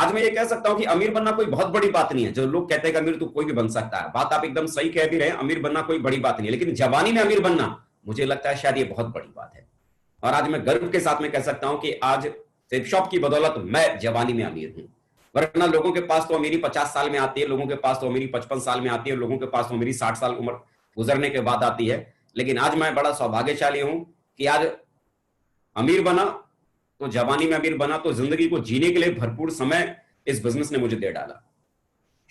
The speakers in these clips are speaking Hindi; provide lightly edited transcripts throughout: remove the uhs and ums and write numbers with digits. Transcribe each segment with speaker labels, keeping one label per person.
Speaker 1: आज मैं ये कह सकता हूं कि अमीर बनना कोई बहुत बड़ी बात नहीं है। जो लोग कहते हैं कि अमीर तो कोई भी बन सकता है, बात आप एकदम सही कह भी रहे हैं, अमीर बनना कोई बड़ी बात नहीं है, लेकिन जवानी में अमीर बनना मुझे लगता है शायद ये बहुत बड़ी बात है। और आज मैं गर्व के साथ में कह सकता हूं कि आज सेफ शॉप की बदौलत मैं जवानी में अमीर हूं। वरना लोगों के पास तो अमीरी 50 साल में आती है, लोगों के पास तो अमीरी 55 साल में आती है, लोगों के पास तो अमीरी 60 साल उम्र गुजरने के बाद आती है। लेकिन आज मैं बड़ा सौभाग्यशाली हूं कि आज अमीर बना तो जवानी में अमीर बना तो जिंदगी को जीने के लिए भरपूर समय इस बिजनेस ने मुझे दे डाला।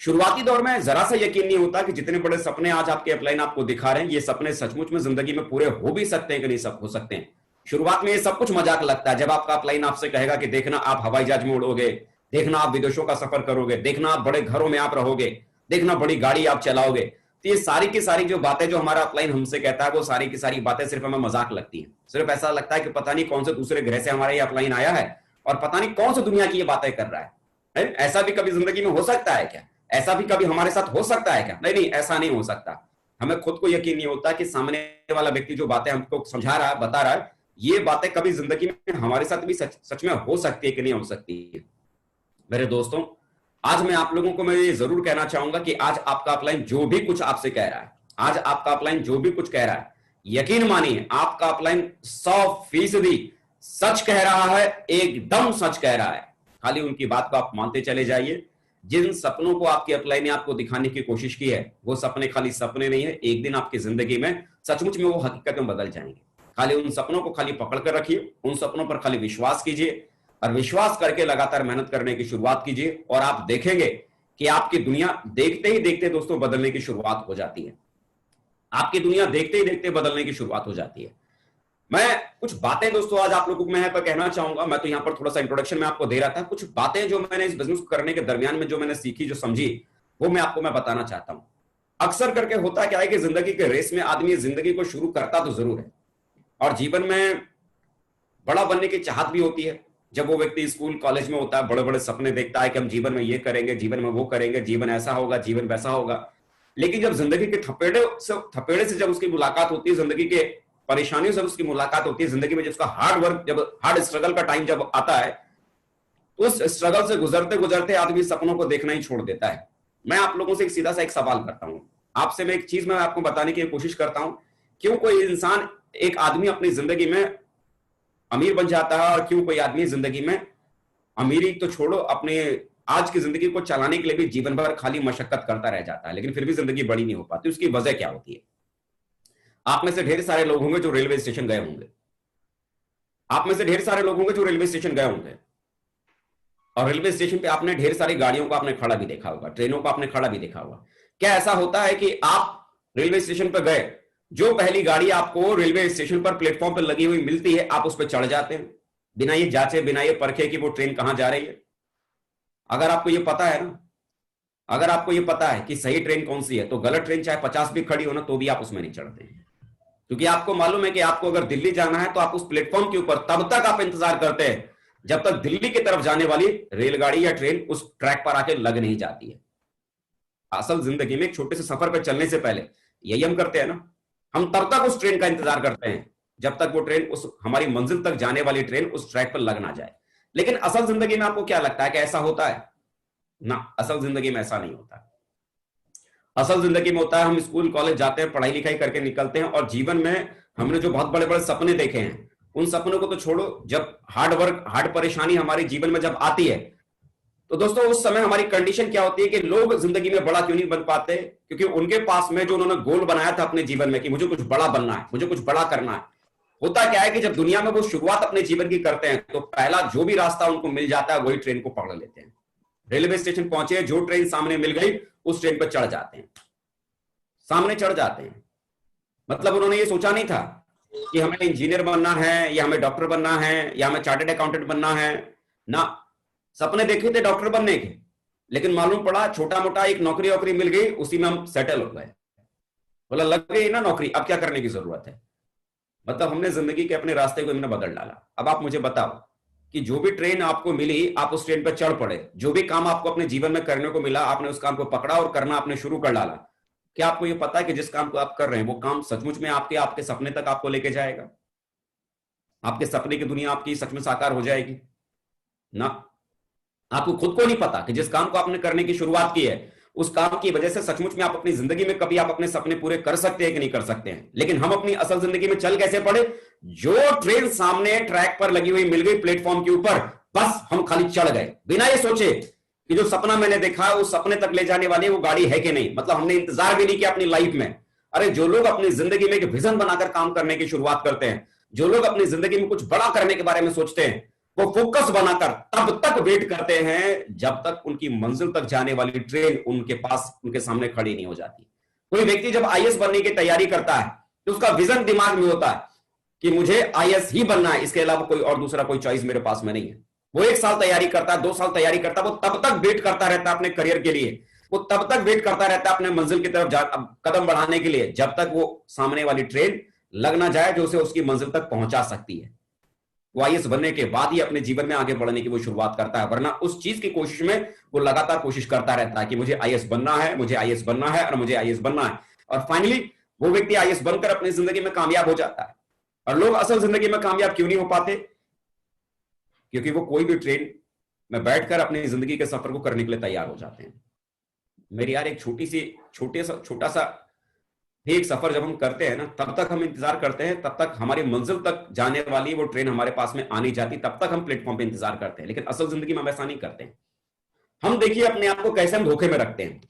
Speaker 1: शुरुआती दौर में जरा सा यकीन नहीं होता कि जितने बड़े सपने आज आपके अपलाइन आपको दिखा रहे हैं, ये सपने सचमुच में जिंदगी में पूरे हो भी सकते हैं कि नहीं सब हो सकते हैं। शुरुआत में ये सब कुछ मजाक लगता है। जब आपका अपलाइन आपसे कहेगा कि देखना आप हवाई जहाज में उड़ोगे, देखना आप विदेशों का सफर करोगे, देखना आप बड़े घरों में आप रहोगे, देखना बड़ी गाड़ी आप चलाओगे, तो ये सारी की सारी जो बातें जो हमारा अपलाइन हमसे कहता है, वो सारी की सारी बातें सिर्फ हमें मजाक लगती है। सिर्फ ऐसा लगता है कि पता नहीं कौन से दूसरे ग्रह से हमारा ये अपलाइन आया है और पता नहीं कौन सी दुनिया की ये बातें कर रहा है। ऐसा भी कभी जिंदगी में हो सकता है क्या? ऐसा भी कभी हमारे साथ हो सकता है क्या? नहीं नहीं, ऐसा नहीं हो सकता। हमें खुद को यकीन नहीं होता कि सामने वाला व्यक्ति जो बातें हमको समझा रहा है, बता रहा है, ये बातें कभी जिंदगी में हमारे साथ भी सच में हो सकती है कि नहीं हो सकती है। मेरे दोस्तों, आज मैं आप लोगों को मैं ये जरूर कहना चाहूंगा कि आज आपका अपलाइन जो भी कुछ आपसे कह रहा है, आज आपका अपलाइन जो भी कुछ कह रहा है, यकीन मानिए आपका अपलाइन 100% सच कह रहा है, एकदम सच कह रहा है। खाली उनकी बात को आप मानते चले जाइए। जिन सपनों को आपके अपलाइन ने आपको दिखाने की कोशिश की है, वो सपने खाली सपने नहीं है, एक दिन आपकी जिंदगी में सचमुच में वो हकीकत में बदल जाएंगे। खाली उन सपनों को खाली पकड़ कर रखिए, उन सपनों पर खाली विश्वास कीजिए और विश्वास करके लगातार मेहनत करने की शुरुआत कीजिए और आप देखेंगे कि आपकी दुनिया देखते ही देखते दोस्तों बदलने की शुरुआत हो जाती है। आपकी दुनिया देखते ही देखते बदलने की शुरुआत हो जाती है। मैं कुछ बातें दोस्तों आज आप लोगों को मैं यहाँ पर कहना चाहूंगा। मैं तो यहाँ पर थोड़ा सा इंट्रोडक्शन में आपको दे रहा था, कुछ बातें जो मैंने इस बिजनेस को करने के दरमियान में जो मैंने सीखी, जो समझी, वो मैं आपको मैं बताना चाहता हूं। अक्सर करके होता क्या है कि जिंदगी के रेस में आदमी जिंदगी को शुरू करता तो जरूर है और जीवन में बड़ा बनने की चाहत भी होती है। जब वो व्यक्ति स्कूल कॉलेज में होता है, बड़े बड़े सपने देखता है कि हम जीवन में ये करेंगे, जीवन में वो करेंगे, जीवन ऐसा होगा, जीवन वैसा होगा। लेकिन जब जिंदगी के थपेड़े से जब उसकी मुलाकात होती है, जिंदगी के परेशानियों से उसकी मुलाकात होती है, जिंदगी में जब उसका हार्ड वर्क, जब हार्ड स्ट्रगल का टाइम जब आता है, तो उस स्ट्रगल से गुजरते गुजरते आदमी सपनों को देखना ही छोड़ देता है। मैं आप लोगों से एक सीधा सा एक सवाल करता हूं, आपसे मैं एक चीज मैं आपको बताने की कोशिश करता हूं, क्यों कोई इंसान, एक आदमी अपनी जिंदगी में अमीर बन जाता है और क्यों कोई आदमी जिंदगी में अमीरी तो छोड़ो, अपने आज की जिंदगी को चलाने के लिए भी जीवन भर खाली मशक्कत करता रह जाता है, लेकिन फिर भी जिंदगी बड़ी नहीं हो पाती। उसकी वजह क्या होती है? आप में से ढेर सारे लोग होंगे जो रेलवे स्टेशन गए होंगे, आप में से ढेर सारे लोग होंगे जो रेलवे स्टेशन गए होंगे और रेलवे स्टेशन पे आपने ढेर सारी गाड़ियों को आपने खड़ा भी देखा होगा, ट्रेनों को आपने खड़ा भी देखा होगा। क्या ऐसा होता है कि आप रेलवे स्टेशन पर गए, जो पहली गाड़ी आपको रेलवे स्टेशन पर प्लेटफॉर्म पर लगी हुई मिलती है, आप उस पर चढ़ जाते हैं बिना ये जांचे, बिना ये परखे कि वो ट्रेन कहां जा रही है? अगर आपको ये पता है ना, अगर आपको ये पता है कि सही ट्रेन कौन सी है, तो गलत ट्रेन चाहे 50 भी खड़ी हो ना, तो भी आप उसमें नहीं चढ़ते हैं, क्योंकि आपको मालूम है कि आपको अगर दिल्ली जाना है तो आप उस प्लेटफॉर्म के ऊपर तब तक आप इंतजार करते हैं जब तक दिल्ली की तरफ जाने वाली रेलगाड़ी या ट्रेन उस ट्रैक पर आके लग नहीं जाती है। असल जिंदगी में एक छोटे से सफर पर चलने से पहले यही हम करते हैं ना, हम तब तक उस ट्रेन का इंतजार करते हैं जब तक वो ट्रेन, उस हमारी मंजिल तक जाने वाली ट्रेन उस ट्रैक पर लग ना जाए। लेकिन असल जिंदगी में आपको क्या लगता है कि ऐसा होता है? ना, असल जिंदगी में ऐसा नहीं होता। असल जिंदगी में होता है, हम स्कूल कॉलेज जाते हैं, पढ़ाई लिखाई करके निकलते हैं और जीवन में हमने जो बहुत बड़े बड़े सपने देखे हैं, उन सपनों को तो छोड़ो, जब हार्ड वर्क, हार्ड परेशानी हमारे जीवन में जब आती है, तो दोस्तों उस समय हमारी कंडीशन क्या होती है कि लोग जिंदगी में बड़ा क्यों नहीं बन पाते? क्योंकि उनके पास में जो उन्होंने गोल बनाया था अपने जीवन में कि मुझे कुछ बड़ा बनना है, मुझे कुछ बड़ा करना है, होता क्या है कि जब दुनिया में वो शुरुआत अपने जीवन की करते हैं, तो पहला जो भी रास्ता उनको मिल जाता है वही ट्रेन को पकड़ लेते हैं। रेलवे स्टेशन पहुंचे, जो ट्रेन सामने मिल गई उस ट्रेन पर चढ़ जाते हैं, सामने चढ़ जाते हैं। मतलब उन्होंने ये सोचा नहीं था कि हमें इंजीनियर बनना है या हमें डॉक्टर बनना है या हमें चार्टर्ड अकाउंटेंट बनना है ना, सपने देखे थे डॉक्टर बनने के, लेकिन मालूम पड़ा छोटा मोटा एक नौकरी वोकरी मिल गई, उसी में हम सेटल हो गए। बोला लग गई ना नौकरी, अब क्या करने की जरूरत है? मतलब हमने जिंदगी के अपने रास्ते को हमने बदल डाला। अब आप मुझे बताओ कि जो भी ट्रेन आपको मिली, आप उस ट्रेन पर चढ़ पड़े, जो भी काम आपको अपने जीवन में करने को मिला, आपने उस काम को पकड़ा और करना आपने शुरू कर डाला। क्या आपको यह पता है कि जिस काम को आप कर रहे हैं वो काम सचमुच में आपके सपने तक आपको लेके जाएगा? आपके सपने की दुनिया आपकी सच में साकार हो जाएगी ना? आपको खुद को नहीं पता कि जिस काम को आपने करने की शुरुआत की है, उस काम की वजह से सचमुच में आप अपनी जिंदगी में कभी आप अपने सपने पूरे कर सकते हैं कि नहीं कर सकते हैं। लेकिन हम अपनी असल जिंदगी में चल कैसे पड़े? जो ट्रेन सामने ट्रैक पर लगी हुई मिल गई प्लेटफॉर्म के ऊपर, बस हम खाली चढ़ गए, बिना ये सोचे कि जो सपना मैंने देखा उस सपने तक ले जाने वाली वो गाड़ी है कि नहीं। मतलब हमने इंतजार भी नहीं किया अपनी लाइफ में। अरे जो लोग अपनी जिंदगी में एक विजन बनाकर काम करने की शुरुआत करते हैं, जो लोग अपनी जिंदगी में कुछ बड़ा करने के बारे में सोचते हैं, वो फोकस बनाकर तब तक वेट करते हैं जब तक उनकी मंजिल तक जाने वाली ट्रेन उनके पास, उनके सामने खड़ी नहीं हो जाती। कोई व्यक्ति जब आईएएस बनने की तैयारी करता है तो उसका विजन दिमाग में होता है कि मुझे आईएएस ही बनना है, इसके अलावा कोई और दूसरा कोई चॉइस मेरे पास में नहीं है। वो 1 साल तैयारी करता है, 2 साल तैयारी करता है, वो तब तक वेट करता रहता है अपने करियर के लिए, वो तब तक वेट करता रहता है अपने मंजिल की तरफ कदम बढ़ाने के लिए, जब तक वो सामने वाली ट्रेन लग ना जाए जो उसे उसकी मंजिल तक पहुंचा सकती है। वो आईएएस बनने के बाद ही अपने जीवन में आगे बढ़ने की वो शुरुआत करता है, वरना उस चीज की कोशिश में वो लगातार कोशिश करता रहता है कि मुझे आईएएस बनना है, मुझे आईएएस बनना है और मुझे आईएएस बनना है। और फाइनली वो व्यक्ति आईएएस बनकर अपनी जिंदगी में कामयाब हो जाता है। और लोग असल जिंदगी में कामयाब क्यों नहीं हो पाते? क्योंकि वो कोई भी ट्रेन में बैठकर अपनी जिंदगी के सफर को करने के लिए तैयार हो जाते हैं। मेरी यार एक छोटा सा एक सफर जब हम करते हैं ना, तब तक हम इंतजार करते हैं, तब तक हमारी मंजिल तक जाने वाली वो ट्रेन हमारे पास में आनी जाती, तब तक हम प्लेटफॉर्म पे इंतजार करते हैं। लेकिन असल जिंदगी में हम ऐसा नहीं करते हैं। हम देखिए अपने आप को कैसे हम धोखे में रखते हैं,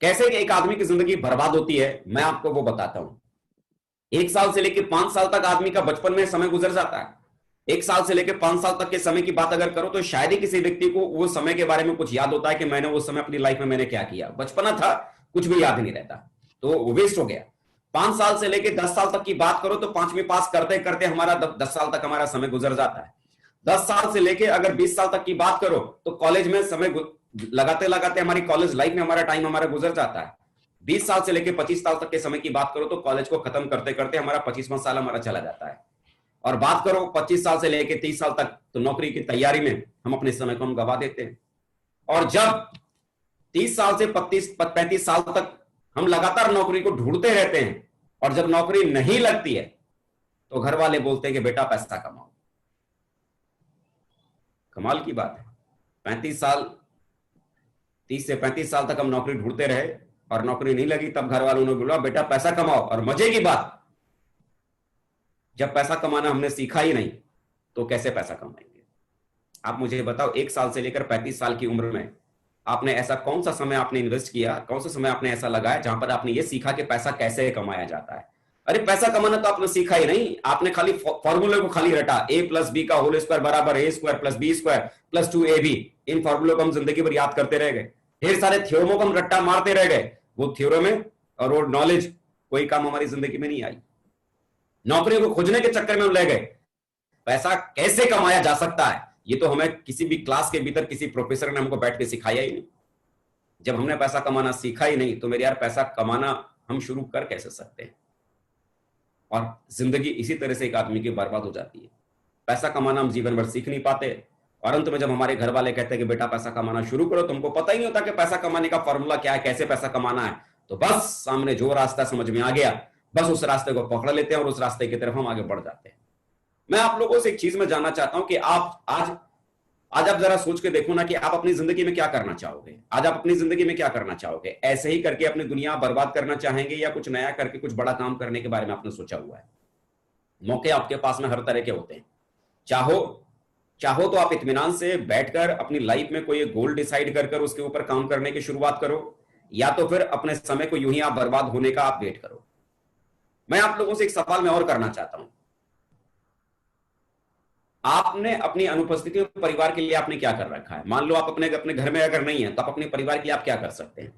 Speaker 1: कैसे एक आदमी की जिंदगी बर्बाद होती है, मैं आपको वो बताता हूं। 1 साल से लेकर 5 साल तक आदमी का बचपन में समय गुजर जाता है। 1 साल से लेकर 5 साल तक के समय की बात अगर करो तो शायद ही किसी व्यक्ति को वो समय के बारे में कुछ याद होता है कि मैंने उस समय अपनी लाइफ में मैंने क्या किया। बचपना था, कुछ भी याद नहीं रहता, तो वो वेस्ट हो गया। 5 साल से लेकर 10 साल तक की बात करो तो 5वीं पास करते करते हमारा 10 साल तक हमारा समय गुजर जाता है। 10 साल से लेकर अगर 20 साल तक की बात करो तो कॉलेज में समय लगाते लगाते हमारी कॉलेज लाइफ में हमारा टाइम हमारा गुजर जाता है। 20 साल से लेकर 25 साल तक के समय की बात करो तो कॉलेज को खत्म करते करते हमारा 25वां साल हमारा चला जाता है। और बात करो 25 साल से लेकर 30 साल तक, तो नौकरी की तैयारी में हम अपने समय को हम गवा देते हैं। और जब 30 साल से 35 साल तक हम लगातार नौकरी को ढूंढते रहते हैं और जब नौकरी नहीं लगती है तो घर वाले बोलते हैं कि बेटा पैसा कमाओ। कमाल की बात है, 30 से 35 साल तक हम नौकरी ढूंढते रहे और नौकरी नहीं लगी, तब घर वालों ने बोला बेटा पैसा कमाओ। और मजे की बात, जब पैसा कमाना हमने सीखा ही नहीं तो कैसे पैसा कमाएंगे? आप मुझे बताओ, 1 साल से लेकर 35 साल की उम्र में आपने ऐसा कौन सा समय आपने इन्वेस्ट किया, कौन सा समय आपने ऐसा लगाया जहां पर आपने ये सीखा कि पैसा कैसे कमाया जाता है? अरे पैसा कमाना तो आपने सीखा ही नहीं, आपने खाली फॉर्मूले को खाली रटा, a+b का होल स्क्वायर बराबर a² + b² + 2ab। इन फॉर्मूलों को हम जिंदगी भर याद करते रह गए, ढेर सारे थ्योरमों को हम रट्टा मारते रह गए। वो थ्योरम और वो नॉलेज कोई काम हमारी जिंदगी में नहीं आई। नौकरियों को खोजने के चक्कर में हम ले गए। पैसा कैसे कमाया जा सकता है ये तो हमें किसी भी क्लास के भीतर किसी प्रोफेसर ने हमको बैठ के सिखाया ही नहीं। जब हमने पैसा कमाना सीखा ही नहीं तो मेरे यार पैसा कमाना हम शुरू कर कैसे सकते हैं? और जिंदगी इसी तरह से एक आदमी की बर्बाद हो जाती है। पैसा कमाना हम जीवन भर सीख नहीं पाते और अंत में जब हमारे घर वाले कहते हैं कि बेटा पैसा कमाना शुरू करो, तुमको पता ही नहीं होता कि पैसा कमाने का फॉर्मूला क्या है, कैसे पैसा कमाना है। तो बस सामने जो रास्ता समझ में आ गया, बस उस रास्ते को पकड़ लेते हैं और उस रास्ते की तरफ हम आगे बढ़ जाते हैं। मैं आप लोगों से एक चीज में जानना चाहता हूं कि आप आज आप जरा सोच के देखो ना कि आप अपनी जिंदगी में क्या करना चाहोगे। आज आप अपनी जिंदगी में क्या करना चाहोगे? ऐसे ही करके अपनी दुनिया बर्बाद करना चाहेंगे या कुछ नया करके कुछ बड़ा काम करने के बारे में आपने सोचा हुआ है? मौके आपके पास में हर तरह के होते हैं। चाहो तो आप इत्मीनान से बैठकर अपनी लाइफ में कोई गोल डिसाइड कर उसके ऊपर काम करने की शुरुआत करो, या तो फिर अपने समय को यूं ही आप बर्बाद होने का आप वेट करो। मैं आप लोगों से एक सवाल मैं और करना चाहता हूं। आपने अपनी अनुपस्थिति में परिवार के लिए आपने क्या कर रखा है? मान लो आप अपने घर में अगर नहीं है तो आप अपने परिवार के लिए आप क्या कर सकते हैं?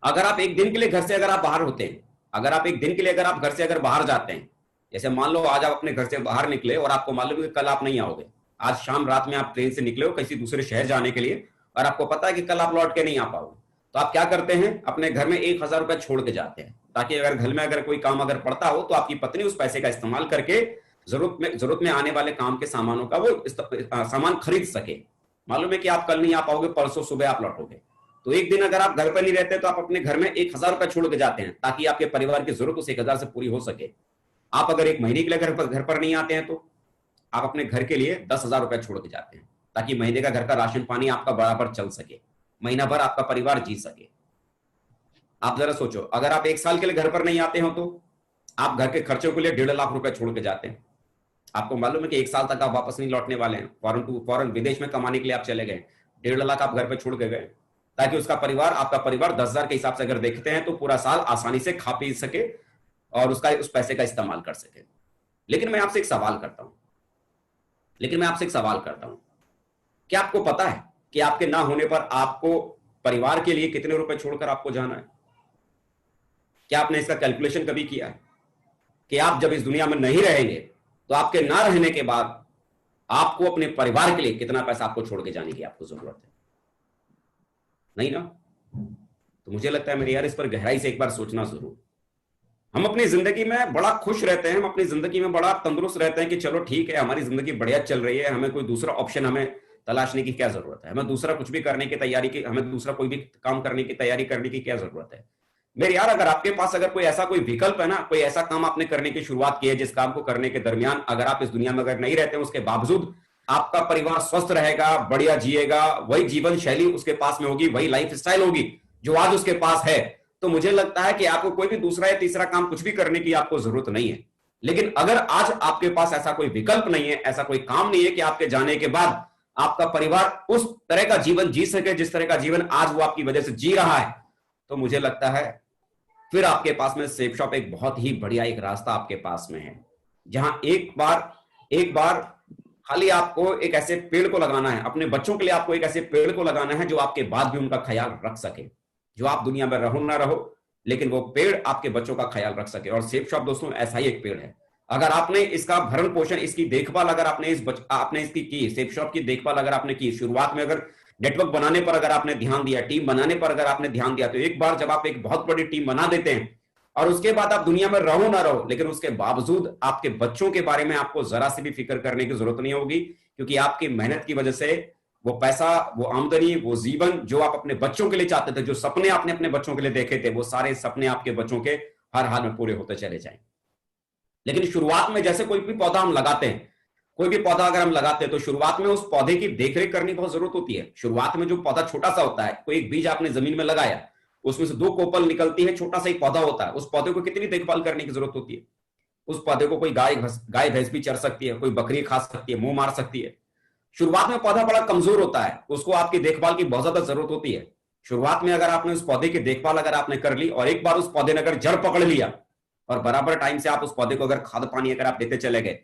Speaker 1: अगर आप एक दिन के लिए घर से अगर आप बाहर होते हैं, अगर आप एक दिन के लिए अगर आप घर से अगर बाहर जाते हैं, जैसे मान लो आज आप अपने घर से बाहर निकले और आपको मालूम है कि कल आप नहीं आओगे, आज शाम रात में आप ट्रेन से निकले हो किसी दूसरे शहर जाने के लिए और आपको पता है कि कल आप लौट के नहीं आ पाओगे, तो आप क्या करते हैं? अपने घर में 1000 रुपए छोड़ के जाते हैं, ताकि अगर घर में अगर कोई काम अगर पड़ता हो तो आपकी पत्नी उस पैसे का इस्तेमाल करके जरूरत में आने वाले काम के सामानों का वो सामान खरीद सके। मालूम है कि आप कल नहीं आ पाओगे, परसों सुबह आप लौटोगे, तो एक दिन अगर आप घर पर नहीं रहते तो आप अपने घर में 1000 रुपए छोड़ के जाते हैं ताकि आपके परिवार की जरूरत उस 1000 से पूरी हो सके। आप अगर एक महीने के लिए घर पर नहीं आते हैं तो आप अपने घर के लिए 10,000 रुपए छोड़ के जाते हैं ताकि महीने का घर का राशन पानी आपका बराबर चल सके, महीना भर आपका परिवार जी सके। आप जरा सोचो, अगर आप 1 साल के लिए घर पर नहीं आते हो तो आप घर के खर्चों के लिए 1.5 लाख रुपए छोड़ के जाते हैं। आपको मालूम है कि 1 साल तक आप वापस नहीं लौटने वाले हैं, फॉरन विदेश में कमाने के लिए आप चले गए, 1.5 लाख आप घर पे छोड़ के गए, ताकि उसका परिवार, आपका परिवार 10,000 के हिसाब से अगर देखते हैं तो पूरा साल आसानी से खा पी सके और उस पैसे का इस्तेमाल कर सके। लेकिन मैं आपसे एक सवाल करता हूं, क्या आपको पता है कि आपके ना होने पर आपको परिवार के लिए कितने रुपए छोड़कर आपको जाना है? क्या आपने इसका कैलकुलेशन कभी किया है कि आप जब इस दुनिया में नहीं रहेंगे तो आपके ना रहने के बाद आपको अपने परिवार के लिए कितना पैसा आपको छोड़ के जाने की आपको जरूरत है? नहीं ना? तो मुझे लगता है मेरे यार, इस पर गहराई से एक बार सोचना जरूर। हम अपनी जिंदगी में बड़ा खुश रहते हैं, हम अपनी जिंदगी में बड़ा तंदुरुस्त रहते हैं कि चलो ठीक है, हमारी जिंदगी बढ़िया चल रही है, हमें कोई दूसरा ऑप्शन हमें तलाशने की क्या जरूरत है, हमें दूसरा कुछ भी करने की तैयारी की, हमें दूसरा कोई भी काम करने की तैयारी करने की क्या जरूरत है? मेरे यार, अगर आपके पास अगर कोई ऐसा कोई विकल्प है ना, कोई ऐसा काम आपने करने की शुरुआत की है जिस काम को करने के दरमियान अगर आप इस दुनिया में अगर नहीं रहते हैं, उसके बावजूद आपका परिवार स्वस्थ रहेगा, बढ़िया जिएगा, वही जीवन शैली उसके पास में होगी, वही लाइफ स्टाइल होगी जो आज उसके पास है, तो मुझे लगता है कि आपको कोई भी दूसरा या तीसरा काम कुछ भी करने की आपको जरूरत नहीं है। लेकिन अगर आज आपके पास ऐसा कोई विकल्प नहीं है, ऐसा कोई काम नहीं है कि आपके जाने के बाद आपका परिवार उस तरह का जीवन जी सके जिस तरह का जीवन आज वो आपकी वजह से जी रहा है, तो मुझे लगता है फिर आपके पास में सेफ शॉप एक बहुत ही बढ़िया एक रास्ता आपके पास में है, जहां एक बार खाली आपको एक ऐसे पेड़ को लगाना है, अपने बच्चों के लिए आपको एक ऐसे पेड़ को लगाना है जो आपके बाद भी उनका ख्याल रख सके, जो आप दुनिया में रहो ना रहो लेकिन वो पेड़ आपके बच्चों का ख्याल रख सके। और सेफ शॉप दोस्तों ऐसा ही एक पेड़ है। अगर आपने इसका भरण पोषण, इसकी देखभाल अगर आपने इसकी की, सेफ शॉप की देखभाल अगर आपने की, शुरुआत में अगर नेटवर्क बनाने पर अगर आपने ध्यान दिया, टीम बनाने पर अगर आपने ध्यान दिया, तो एक बार जब आप एक बहुत बड़ी टीम बना देते हैं और उसके बाद आप दुनिया में रहो ना रहो, लेकिन उसके बावजूद आपके बच्चों के बारे में आपको जरा सी भी फिक्र करने की जरूरत नहीं होगी, क्योंकि आपकी मेहनत की वजह से वो पैसा, वो आमदनी, वो जीवन जो आप अपने बच्चों के लिए चाहते थे, जो सपने आपने अपने बच्चों के लिए देखे थे, वो सारे सपने आपके बच्चों के हर हाल में पूरे होते चले जाएं। लेकिन शुरुआत में जैसे कोई भी पौधा हम लगाते हैं, कोई भी पौधा अगर हम लगाते हैं तो शुरुआत में उस पौधे की देखरेख करनी बहुत जरूरत होती है। शुरुआत में जो पौधा छोटा सा होता है, कोई एक बीज आपने जमीन में लगाया, उसमें से 2 कोपल निकलती है, छोटा सा एक पौधा होता है, उस पौधे को कितनी देखभाल करने की जरूरत होती है? उस पौधे को कोई गाय भैंस भी चर सकती है, कोई बकरी खा सकती है, मुंह मार सकती है। शुरुआत में पौधा बड़ा कमजोर होता है, उसको आपकी देखभाल की बहुत ज्यादा जरूरत होती है। शुरुआत में अगर आपने उस पौधे की देखभाल अगर आपने कर ली और एक बार उस पौधे ने अगर जड़ पकड़ लिया और बराबर टाइम से आप उस पौधे को अगर खाद पानी अगर आप देते चले गए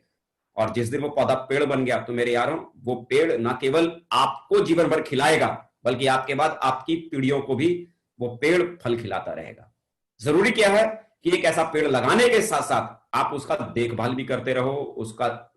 Speaker 1: और जिस दिन वो पौधा पेड़ बन गया, तो मेरे यारों वो पेड़ ना केवल आपको जीवन भर खिलाएगा बल्कि आपके बाद आपकी पीढ़ियों को भी वो पेड़ फल खिलाता रहेगा। जरूरी क्या है कि एक ऐसा पेड़ लगाने के साथ साथ आप उसका देखभाल भी करते रहो,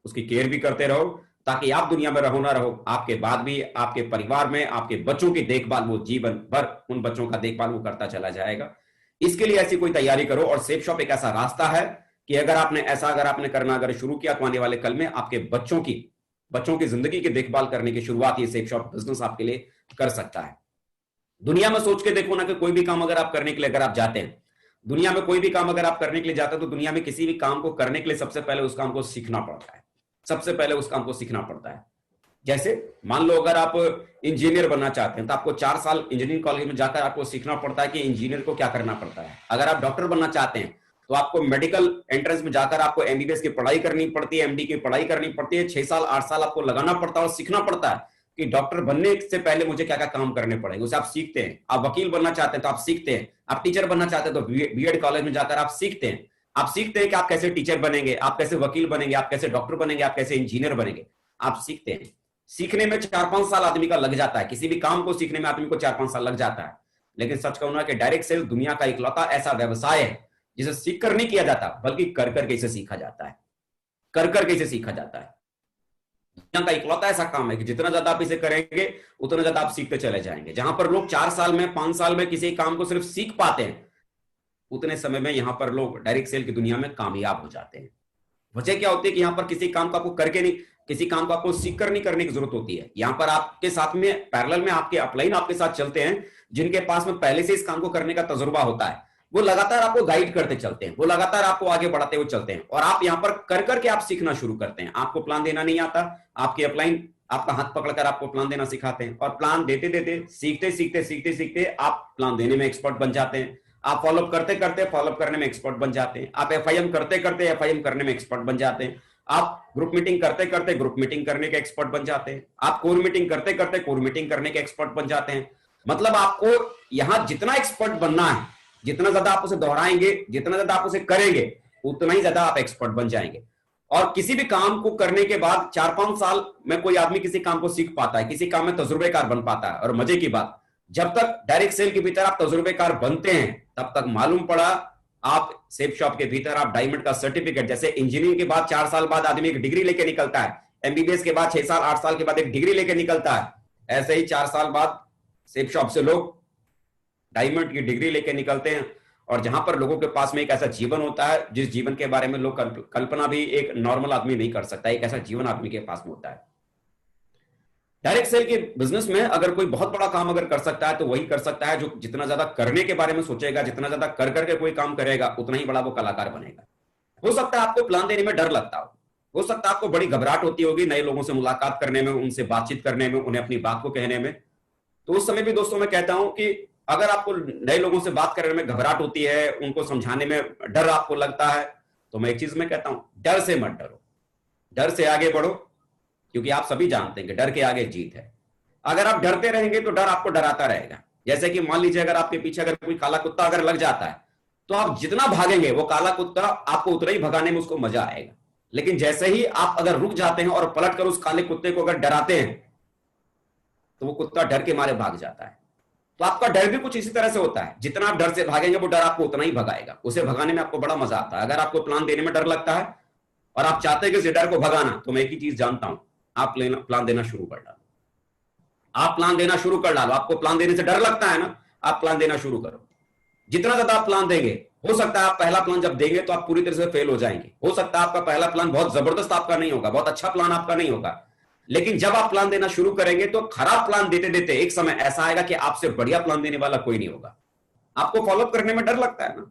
Speaker 1: उसकी केयर भी करते रहो, ताकि आप दुनिया में रहो ना रहो, आपके बाद भी आपके परिवार में आपके बच्चों की देखभाल वो जीवन भर उन बच्चों का देखभाल वो करता चला जाएगा। इसके लिए ऐसी कोई तैयारी करो और सेफ शॉप एक ऐसा रास्ता है कि अगर आपने करना अगर शुरू किया तो आने वाले कल में आपके बच्चों की जिंदगी की देखभाल करने की शुरुआत ये सेफ शॉप बिजनेस आपके लिए कर सकता है। दुनिया में सोच के देखो ना कि कोई भी काम अगर आप करने के लिए अगर आप जाते हैं, दुनिया में कोई भी काम अगर आप करने के लिए जाते हैं तो दुनिया में किसी भी काम को करने के लिए सबसे पहले उस काम को सीखना पड़ता है, सबसे पहले उस काम को सीखना पड़ता है। जैसे मान लो अगर आप इंजीनियर बनना चाहते हैं तो आपको 4 साल इंजीनियरिंग कॉलेज में जाकर आपको सीखना पड़ता है कि इंजीनियर को क्या करना पड़ता है। अगर आप डॉक्टर बनना चाहते हैं तो आपको मेडिकल एंट्रेंस में जाकर आपको एमबीबीएस की पढ़ाई करनी पड़ती है, एमडी की पढ़ाई करनी पड़ती है, 6 साल 8 साल आपको लगाना पड़ता है और सीखना पड़ता है कि डॉक्टर बनने से पहले मुझे क्या क्या काम करने पड़ेंगे, उसे आप सीखते हैं। आप वकील बनना चाहते हैं तो आप सीखते हैं, आप टीचर बनना चाहते हैं तो बीएड कॉलेज में जाकर आप सीखते हैं, आप सीखते हैं कि आप कैसे टीचर बनेंगे, आप कैसे वकील बनेंगे, आप कैसे डॉक्टर बनेंगे, आप कैसे इंजीनियर बनेंगे, आप सीखते हैं। सीखने में 4-5 साल आदमी का लग जाता है, किसी भी काम को सीखने में आदमी को 4-5 साल लग जाता है। लेकिन सच कहूं ना कि डायरेक्ट सेल दुनिया का इकलौता ऐसा व्यवसाय है जिसे सीख कर नहीं किया जाता बल्कि कर करके इसे सीखा जाता है, कर करके इसे सीखा जाता है। दुनिया का इकलौता ऐसा काम है कि जितना ज्यादा आप इसे करेंगे उतना ज्यादा आप सीखते चले जाएंगे। जहां पर लोग 4 साल में 5 साल में किसी काम को सिर्फ सीख पाते हैं, उतने समय में यहां पर लोग डायरेक्ट सेल की दुनिया में कामयाब हो जाते हैं। वजह क्या होती है कि यहां पर किसी काम को आपको करके नहीं, किसी काम को आपको सीख कर नहीं करने की जरूरत होती है। यहां पर आपके साथ में पैरेलल में आपके अपलाइन आपके साथ चलते हैं, जिनके पास में पहले से इस काम को करने का तजुर्बा होता है। वो लगातार आपको गाइड करते चलते हैं, वो लगातार आपको आगे बढ़ाते हुए चलते हैं और आप यहां पर कर करके आप सीखना शुरू करते हैं। आपको प्लान देना नहीं आता, आपके अपलाइन आपका हाथ पकड़कर आपको प्लान देना सिखाते हैं, और प्लान देते देते सीखते सीखते सीखते सीखते आप प्लान देने में एक्सपर्ट बन जाते हैं। आप फॉलोअप करते करते फॉलोअप करने में एक्सपर्ट बन जाते हैं। आप एफआईएम करते करते एफआईएम करने में एक्सपर्ट बन जाते हैं। आप ग्रुप मीटिंग करते करते ग्रुप मीटिंग करने के एक्सपर्ट बन जाते हैं। आप कोर मीटिंग करते करते कोर मीटिंग करने के एक्सपर्ट बन जाते हैं। मतलब आपको यहां जितना एक्सपर्ट बनना है, जितना ज्यादा आप उसे दोहराएंगे, जितना ज्यादा आप उसे करेंगे, उतना ही ज्यादा आप एक्सपर्ट बन जाएंगे। और किसी भी काम को करने के बाद 4-5 साल में कोई आदमी किसी काम को सीख पाता है, किसी काम में तजुर्बेकार बन पाता है। और मजे की बात, जब तक डायरेक्ट सेल के भीतर आप तजुर्बेकार बनते हैं, तब तक मालूम पड़ा आप सेफ शॉप के भीतर आप डायमंड का सर्टिफिकेट, जैसे इंजीनियरिंग के बाद 4 साल बाद आदमी एक डिग्री लेके निकलता है, एमबीबीएस के बाद 6 साल 8 साल के बाद एक डिग्री लेके निकलता है, ऐसे ही 4 साल बाद सेफ शॉप से लोग डायमंड की डिग्री लेके निकलते हैं। और जहां पर लोगों के पास में एक ऐसा जीवन होता है जिस जीवन के बारे में लोग कल्पना भी एक नॉर्मल आदमी नहीं कर सकता, एक ऐसा जीवन आदमी के पास में होता है। डायरेक्ट सेल के बिजनेस में अगर कोई बहुत बड़ा काम अगर कर सकता है तो वही कर सकता है जो जितना ज्यादा करने के बारे में सोचेगा, जितना ज्यादा कर करके कोई काम करेगा, उतना ही बड़ा वो कलाकार बनेगा। हो सकता है आपको प्लान देने में डर लगता हो सकता है आपको बड़ी घबराहट होती होगी नए लोगों से मुलाकात करने में, उनसे बातचीत करने में, उन्हें अपनी बात को कहने में। तो उस समय भी दोस्तों मैं कहता हूं कि अगर आपको नए लोगों से बात करने में घबराहट होती है, उनको समझाने में डर आपको लगता है, तो मैं एक चीज में कहता हूं, डर से मत डरो, डर से आगे बढ़ो, क्योंकि आप सभी जानते हैं कि डर के आगे जीत है। अगर आप डरते रहेंगे तो डर आपको डराता रहेगा। जैसे कि मान लीजिए अगर आपके पीछे अगर कोई काला कुत्ता अगर लग जाता है, तो आप जितना भागेंगे वो काला कुत्ता आपको उतना ही भगाने में उसको मजा आएगा। लेकिन जैसे ही आप अगर रुक जाते हैं और पलट कर उस काले कुत्ते को अगर डराते हैं, तो वो कुत्ता डर के मारे भाग जाता है। तो आपका डर भी कुछ इसी तरह से होता है, जितना आप डर से भागेंगे वो डर आपको उतना ही भगाएगा, उसे भगाने में आपको बड़ा मजा आता है। अगर आपको प्लान देने में डर लगता है और आप चाहते हैं कि उस डर को भगाना, तो मैं एक ही चीज जानता हूं, आप प्लान देना शुरू कर डालो। आप प्लान देना शुरू कर डालो। आपको प्लान देने से डर लगता है ना, आप प्लान देना शुरू करो। जितना ज्यादा आप प्लान देंगे, हो सकता है आप पहला प्लान जब देंगे तो आप पूरी तरह से फेल हो जाएंगे। हो सकता है आपका पहला प्लान बहुत जबरदस्त आपका नहीं होगा, बहुत अच्छा प्लान आपका नहीं होगा, लेकिन जब आप प्लान देना शुरू करेंगे तो खराब प्लान देते देते एक समय ऐसा आएगा कि आपसे बढ़िया प्लान देने वाला कोई नहीं होगा। आपको फॉलोअप करने में डर लगता है ना?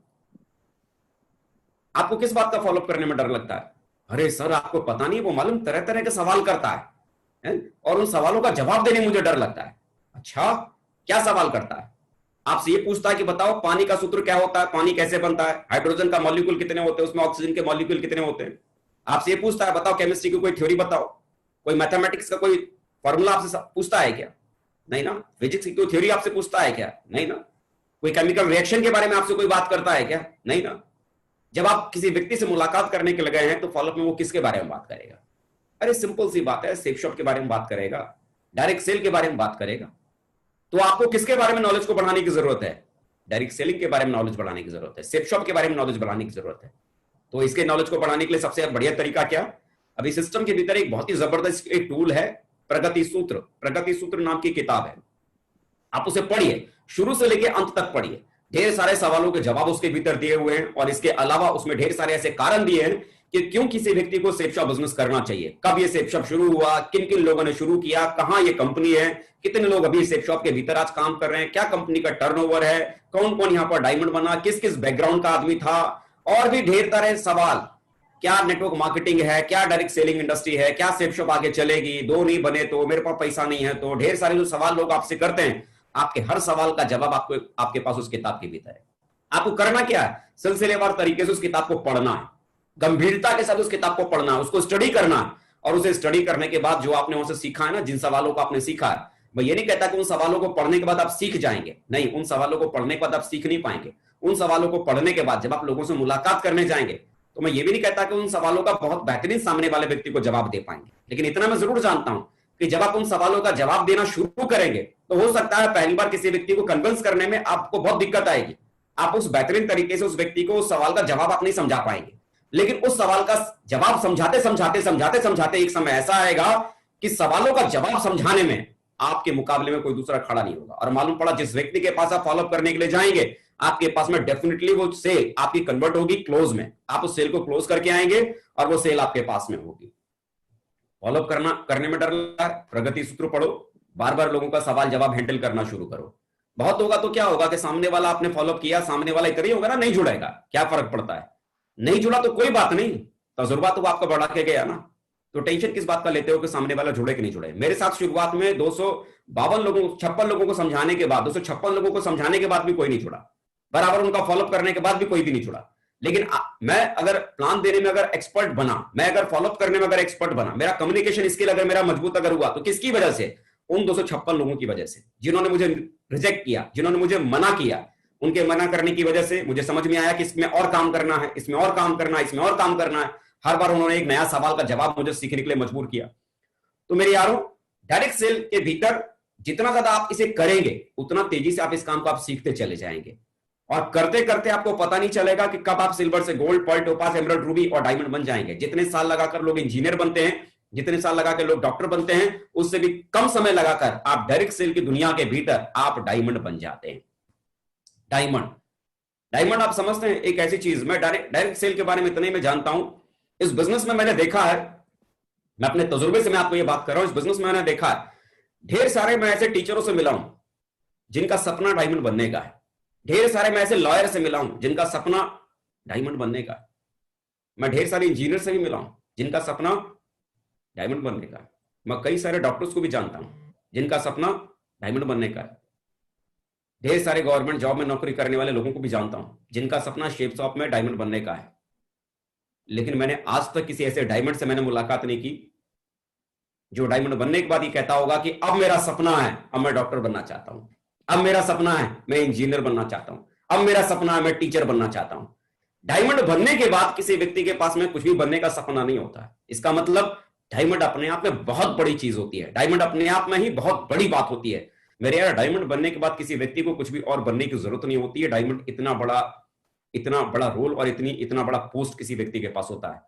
Speaker 1: आपको किस बात का फॉलोअप करने में डर लगता है? अरे सर आपको पता नहीं, वो मालूम तरह तरह के सवाल करता है और उन सवालों का जवाब देने में मुझे डर लगता है। अच्छा, क्या सवाल करता है? आपसे ये पूछता है कि बताओ पानी का सूत्र क्या होता है, पानी कैसे बनता है, हाइड्रोजन का मॉलिक्यूल कितने होते हैं, उसमें ऑक्सीजन के मॉलिक्यूल कितने होते हैं। आपसे ये पूछता है बताओ केमिस्ट्री की कोई थ्योरी बताओ, कोई मैथमेटिक्स का कोई फॉर्मूला आपसे पूछता है क्या? नहीं ना। फिजिक्स की कोई थ्योरी आपसे पूछता है क्या? नहीं ना। कोई केमिकल रिएक्शन के बारे में आपसे कोई बात करता है क्या? नहीं ना। जब आप किसी व्यक्ति से मुलाकात करने के लगे हैं तो फॉलोअप में वो किसके बारे में बात करेगा? अरे सिंपल सी बात है, सेफ शॉप के बारे में बात करेगा, डायरेक्ट सेल के बारे में बात करेगा। तो आपको किसके बारे में नॉलेज को बढ़ाने की जरूरत है? डायरेक्ट सेलिंग के बारे में नॉलेज बढ़ाने की जरूरत है, सेफ शॉप के बारे में नॉलेज बढ़ाने की जरूरत है। तो इसके नॉलेज को बढ़ाने के लिए सबसे बढ़िया तरीका क्या? अभी सिस्टम के भीतर एक बहुत ही जबरदस्त एक टूल है, प्रगति सूत्र। प्रगति सूत्र नाम की किताब है, आप उसे पढ़िए, शुरू से लेकर अंत तक पढ़िए। ढेर सारे सवालों के जवाब उसके भीतर दिए हुए हैं और इसके अलावा उसमें ढेर सारे ऐसे कारण दिए हैं कि क्यों किसी व्यक्ति को सेफ शॉप बिजनेस करना चाहिए, कब ये सेफ शॉप शुरू हुआ, किन किन लोगों ने शुरू किया, कहां ये कंपनी है, कितने लोग अभी सेफ शॉप के भीतर आज काम कर रहे हैं, क्या कंपनी का टर्नओवर है, कौन कौन यहां पर डायमंड बना, किस किस बैकग्राउंड का आदमी था, और भी ढेर सारे सवाल। क्या नेटवर्क मार्केटिंग है, क्या डायरेक्ट सेलिंग इंडस्ट्री है, क्या सेफ शॉप आगे चलेगी, दो नहीं बने तो, मेरे पास पैसा नहीं है तो, ढेर सारे जो सवाल लोग आपसे करते हैं, आपके हर सवाल का जवाब आपको आपके पास उस किताब के भीतर है। आपको करना क्या है? सिलसिलेवार तरीके से उस किताब को पढ़ना है, गंभीरता के साथ उस किताब को पढ़ना है, उसको स्टडी करना है। और उसे स्टडी करने के बाद जो आपने वहां से सीखा है ना, जिन सवालों को आपने सीखा है, मैं ये नहीं कहता कि उन सवालों को पढ़ने के बाद आप सीख जाएंगे, नहीं, उन सवालों को पढ़ने के बाद आप सीख नहीं पाएंगे। उन सवालों को पढ़ने के बाद जब आप लोगों से मुलाकात करने जाएंगे, तो मैं ये भी नहीं कहता कि उन सवालों का बहुत बेहतरीन सामने वाले व्यक्ति को जवाब दे पाएंगे, लेकिन इतना मैं जरूर जानता हूं कि जब आप उन सवालों का जवाब देना शुरू करेंगे तो हो सकता है पहली बार किसी व्यक्ति को कन्विंस करने में आपको बहुत दिक्कत आएगी। आप उस बेहतरीन तरीके से उस व्यक्ति को उस सवाल का जवाब आप नहीं समझा पाएंगे, लेकिन उस सवाल का जवाब समझाते समझाते समझाते समझाते एक समय ऐसा आएगा कि सवालों का जवाब समझाने में आपके मुकाबले में कोई दूसरा खड़ा नहीं होगा। और मालूम पड़ा जिस व्यक्ति के पास आप फॉलोअप करने के लिए जाएंगे, आपके पास में डेफिनेटली वो सेल आपकी कन्वर्ट होगी क्लोज में, आप उस सेल को क्लोज करके आएंगे और वो सेल आपके पास में होगी। फॉलोअप करने में डर लगता है, प्रगति सूत्र पढ़ो, बार बार लोगों का सवाल जवाब हैंडल करना शुरू करो। बहुत होगा तो क्या होगा कि सामने वाला आपने फॉलोअप किया, सामने वाला इतना ही होगा ना, नहीं जुड़ेगा, क्या फर्क पड़ता है? नहीं जुड़ा तो कोई बात नहीं, तजुर्बा तो आपका बढ़ा के गया ना। तो टेंशन किस बात का लेते हो कि सामने वाला जुड़े कि नहीं जुड़े। मेरे साथ शुरुआत में 252 लोगों 56 लोगों को समझाने के बाद 256 लोगों को समझाने के बाद भी कोई नहीं जुड़ा, बराबर उनका फॉलोअप करने के बाद भी कोई भी नहीं जुड़ा। लेकिन मैं अगर प्लान देने में अगर एक्सपर्ट बना, मैं अगर फॉलोअप करने में अगर एक्सपर्ट बना, मेरा कम्युनिकेशन स्किल अगर मेरा मजबूत अगर हुआ, तो किसकी वजह से? उन 256 लोगों की वजह से, जिन्होंने मुझे रिजेक्ट किया, जिन्होंने मुझे मना किया। उनके मना करने की वजह से मुझे समझ में आया कि इसमें और काम करना है, इसमें और काम करना है, इसमें और काम करना है। हर बार उन्होंने एक नया सवाल का जवाब मुझे सीखने के लिए मजबूर किया। तो मेरे यारों, डायरेक्ट सेल के भीतर जितना ज्यादा आप इसे करेंगे, उतना तेजी से आप इस काम को आप सीखते चले जाएंगे, और करते करते आपको पता नहीं चलेगा कि कब आप सिल्वर से gold, pearl, topaz, emerald, ruby और डायमंड बन जाएंगे। जितने साल लगाकर लोग इंजीनियर बनते हैं, जितने साल लगाकर लोग डॉक्टर बनते हैं, उससे भी कम समय लगाकर आप डायरेक्ट सेल की दुनिया के भीतर आप डायमंड बन जाते हैं। डायमंड, डायमंड आप समझते हैं एक ऐसी चीज, मैं डायरेक्ट सेल के बारे में इतने में जानता हूं। इस बिजनेस में मैंने देखा है, मैं अपने तजुर्बे से मैं आपको ये बात कर रहा हूं, इस बिजनेस में मैंने देखा है ढेर सारे मैं ऐसे टीचरों से मिला हूं जिनका सपना डायमंड बनने का है। ढेर सारे मैं ऐसे लॉयर से मिला हूं जिनका सपना डायमंड बनने का है। मैं ढेर सारे इंजीनियर से भी मिला हूं जिनका सपना डायमंड बनने का है। मैं कई सारे डॉक्टर्स को भी जानता हूं जिनका सपना डायमंड बनने का है। ढेर सारे गवर्नमेंट जॉब में नौकरी करने वाले लोगों को भी जानता हूं जिनका सपना शेप शॉप में डायमंड बनने का है। लेकिन मैंने आज तक किसी ऐसे डायमंड से मैंने मुलाकात नहीं की जो डायमंड बनने के बाद ये कहता होगा कि अब मेरा सपना है, अब मैं डॉक्टर बनना चाहता हूं, अब मेरा सपना है मैं इंजीनियर बनना चाहता हूं, अब मेरा सपना है मैं टीचर बनना चाहता हूं। डायमंड बनने के बाद किसी व्यक्ति के पास में कुछ भी बनने का सपना नहीं होता है। इसका मतलब डायमंड अपने आप में बहुत बड़ी चीज होती है, डायमंड अपने आप में ही बहुत बड़ी बात होती है। मेरे यार, डायमंड बनने के बाद किसी व्यक्ति को कुछ भी और बनने की जरूरत नहीं होती है। डायमंड इतना बड़ा रोल और इतना बड़ा पोस्ट किसी व्यक्ति के पास होता है।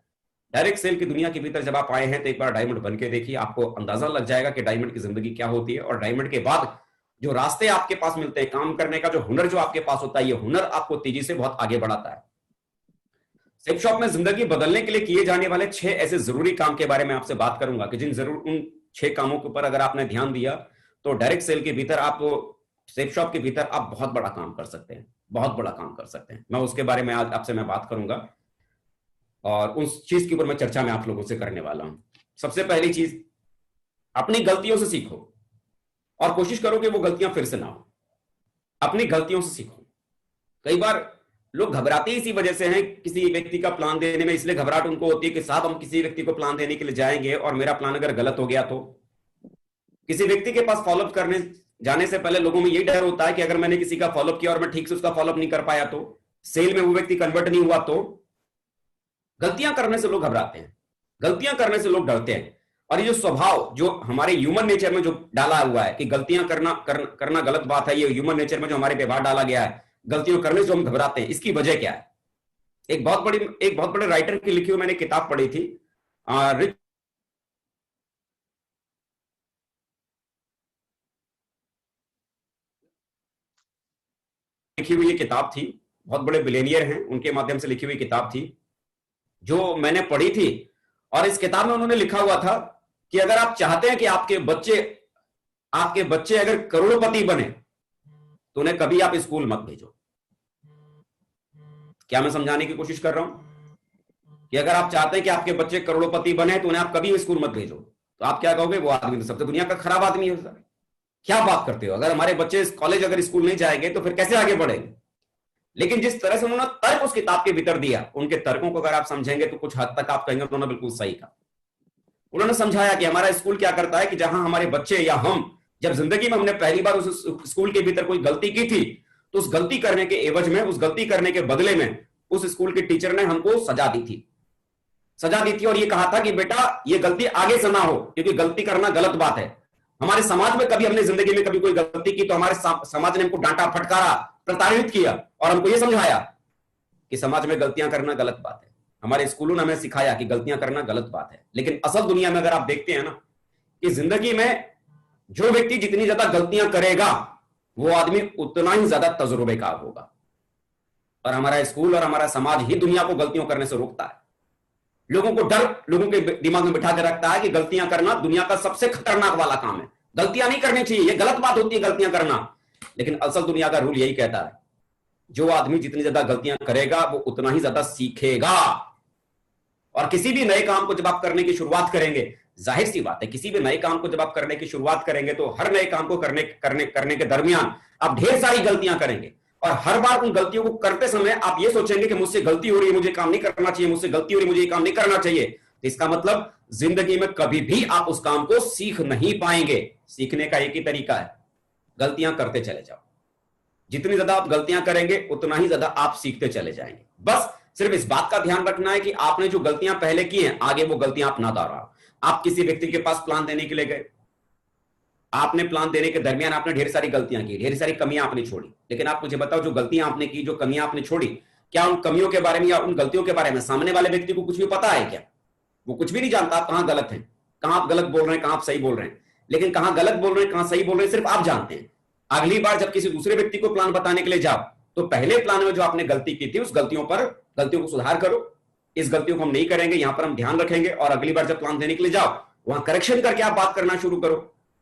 Speaker 1: डायरेक्ट सेल की दुनिया के भीतर जब आप आए हैं तो एक बार डायमंड बन के देखिए, आपको अंदाजा लग जाएगा कि डायमंड की जिंदगी क्या होती है। और डायमंड के बाद जो रास्ते आपके पास मिलते हैं, काम करने का जो हुनर जो आपके पास होता है, ये हुनर आपको तेजी से बहुत आगे बढ़ाता है। सेप शॉप में जिंदगी बदलने के लिए किए जाने वाले 6 ऐसे जरूरी काम के बारे में आपसे बात करूंगा कि उन 6 कामों के ऊपर अगर आपने ध्यान दिया तो डायरेक्ट सेल के भीतर आप, सेप शॉप के भीतर आप बहुत बड़ा काम कर सकते हैं, बहुत बड़ा काम कर सकते हैं। मैं उसके बारे में आज आपसे मैं बात करूंगा और उस चीज के ऊपर मैं चर्चा में आप लोगों से करने वाला हूं। सबसे पहली चीज, अपनी गलतियों से सीखो और कोशिश करो कि वो गलतियां फिर से ना हो। अपनी गलतियों से सीखो। कई बार लोग घबराते इसी वजह से हैं, किसी व्यक्ति का प्लान देने में इसलिए घबराहट उनको होती है कि साहब हम किसी व्यक्ति को प्लान देने के लिए जाएंगे और मेरा प्लान अगर गलत हो गया तो। किसी व्यक्ति के पास फॉलोअप करने जाने से पहले लोगों में यही डर होता है कि अगर मैंने किसी का फॉलोअप किया और मैं ठीक से उसका फॉलोअप नहीं कर पाया तो, सेल में वो व्यक्ति कन्वर्ट नहीं हुआ तो। गलतियां करने से लोग घबराते हैं, गलतियां करने से लोग डरते हैं। और ये जो स्वभाव जो हमारे ह्यूमन नेचर में जो डाला हुआ है कि गलतियां करना गलत बात है, ये ह्यूमन नेचर में जो हमारे व्यवहार डाला गया है, गलतियां करने से हम घबराते हैं, इसकी वजह क्या है? एक बहुत बड़े राइटर की लिखी हुई मैंने किताब पढ़ी थी, लिखी हुई ये किताब थी, बहुत बड़े बिलियनियर हैं उनके माध्यम से लिखी हुई किताब थी जो मैंने पढ़ी थी। और इस किताब में उन्होंने लिखा हुआ था कि अगर आप चाहते हैं कि आपके बच्चे अगर करोड़पति बने तो उन्हें कभी आप स्कूल मत भेजो। क्या मैं समझाने की कोशिश कर रहा हूं कि अगर आप चाहते हैं कि आपके बच्चे करोड़पति बने तो उन्हें आप कभी स्कूल मत भेजो। तो आप क्या कहोगे, वो आदमी तो सबसे दुनिया का खराब आदमी है सर, क्या बात करते हो, अगर हमारे बच्चे कॉलेज अगर स्कूल नहीं जाएंगे तो फिर कैसे आगे बढ़ेंगे। लेकिन जिस तरह से उन्होंने तर्क उस किताब के भीतर दिया, उनके तर्कों को अगर आप समझेंगे तो कुछ हद तक आप कहेंगे उन्होंने बिल्कुल सही कहा। उन्होंने समझाया कि हमारा स्कूल क्या करता है कि जहां हमारे बच्चे या हम जब जिंदगी में हमने पहली बार उस स्कूल के भीतर कोई गलती की थी तो उस गलती करने के एवज में, उस गलती करने के बदले में उस स्कूल के टीचर ने हमको सजा दी थी और ये कहा था कि बेटा ये गलती आगे से ना हो, क्योंकि गलती करना गलत बात है। हमारे समाज में कभी हमने जिंदगी में कभी कोई गलती की तो हमारे समाज ने हमको डांटा, फटकारा, प्रताड़ित किया और हमको ये समझाया कि समाज में गलतियां करना गलत बात है। हमारे स्कूलों ने हमें सिखाया कि गलतियां करना गलत बात है। लेकिन असल दुनिया में अगर आप देखते हैं ना कि जिंदगी में जो व्यक्ति जितनी ज्यादा गलतियां करेगा वो आदमी उतना ही ज्यादा तजुर्बेकार होगा। और हमारा स्कूल और हमारा समाज ही दुनिया को गलतियों करने से रोकता है। लोगों को डर लोगों के दिमाग में बिठा के रखता है कि गलतियां करना दुनिया का सबसे खतरनाक वाला काम है, गलतियां नहीं करनी चाहिए, ये गलत बात होती है गलतियां करना। लेकिन असल दुनिया का रूल यही कहता है, जो आदमी जितनी ज्यादा गलतियां करेगा वो उतना ही ज्यादा सीखेगा। और किसी भी नए काम को जब आप करने की शुरुआत करेंगे, जाहिर सी बात है, किसी भी नए काम को जब आप करने की शुरुआत करेंगे तो हर नए काम को करने के दरमियान आप ढेर सारी गलतियां करेंगे, और हर बार उन गलतियों को करते समय आप ये सोचेंगे कि मुझसे गलती हो रही है, मुझे काम नहीं करना चाहिए, मुझसे गलती हो रही है, मुझे ये काम नहीं करना चाहिए। तो इसका मतलब जिंदगी में कभी भी आप उस काम को सीख नहीं पाएंगे। सीखने का एक ही तरीका है, गलतियां करते चले जाओ। जितनी ज्यादा आप गलतियां करेंगे उतना ही ज्यादा आप सीखते चले जाएंगे। बस सिर्फ इस बात का ध्यान रखना है कि आपने जो गलतियां पहले की हैं, आगे वो गलतियां आप ना दोहराओ। आप किसी व्यक्ति के पास प्लान देने के लिए गए, आपने प्लान देने के दरमियान आपने ढेर सारी गलतियां की, ढेर सारी कमियां आपने छोड़ी, लेकिन आप मुझे बताओ, जो गलतियां आपने की, जो कमियां आपने छोड़ी, क्या उन कमियों के बारे में या उन गलतियों के बारे में सामने वाले व्यक्ति को कुछ भी पता है क्या? वो कुछ भी नहीं जानता आप कहां गलत हैं, कहां आप गलत बोल रहे हैं, कहां आप सही बोल रहे हैं। लेकिन कहां गलत बोल रहे हैं, कहां सही बोल रहे हैं, सिर्फ आप जानते हैं। अगली बार जब किसी दूसरे व्यक्ति को प्लान बताने के लिए जाओ, तो पहले प्लान में जो आपने गलती की थी, उस गलतियों को सुधार करो। इस गलतियों को हम नहीं करेंगे, यहां पर हम ध्यान रखेंगे, और अगली बार जब प्लान देने के लिए जाओ, वहां करेक्शन करके आप बात करना शुरू करो।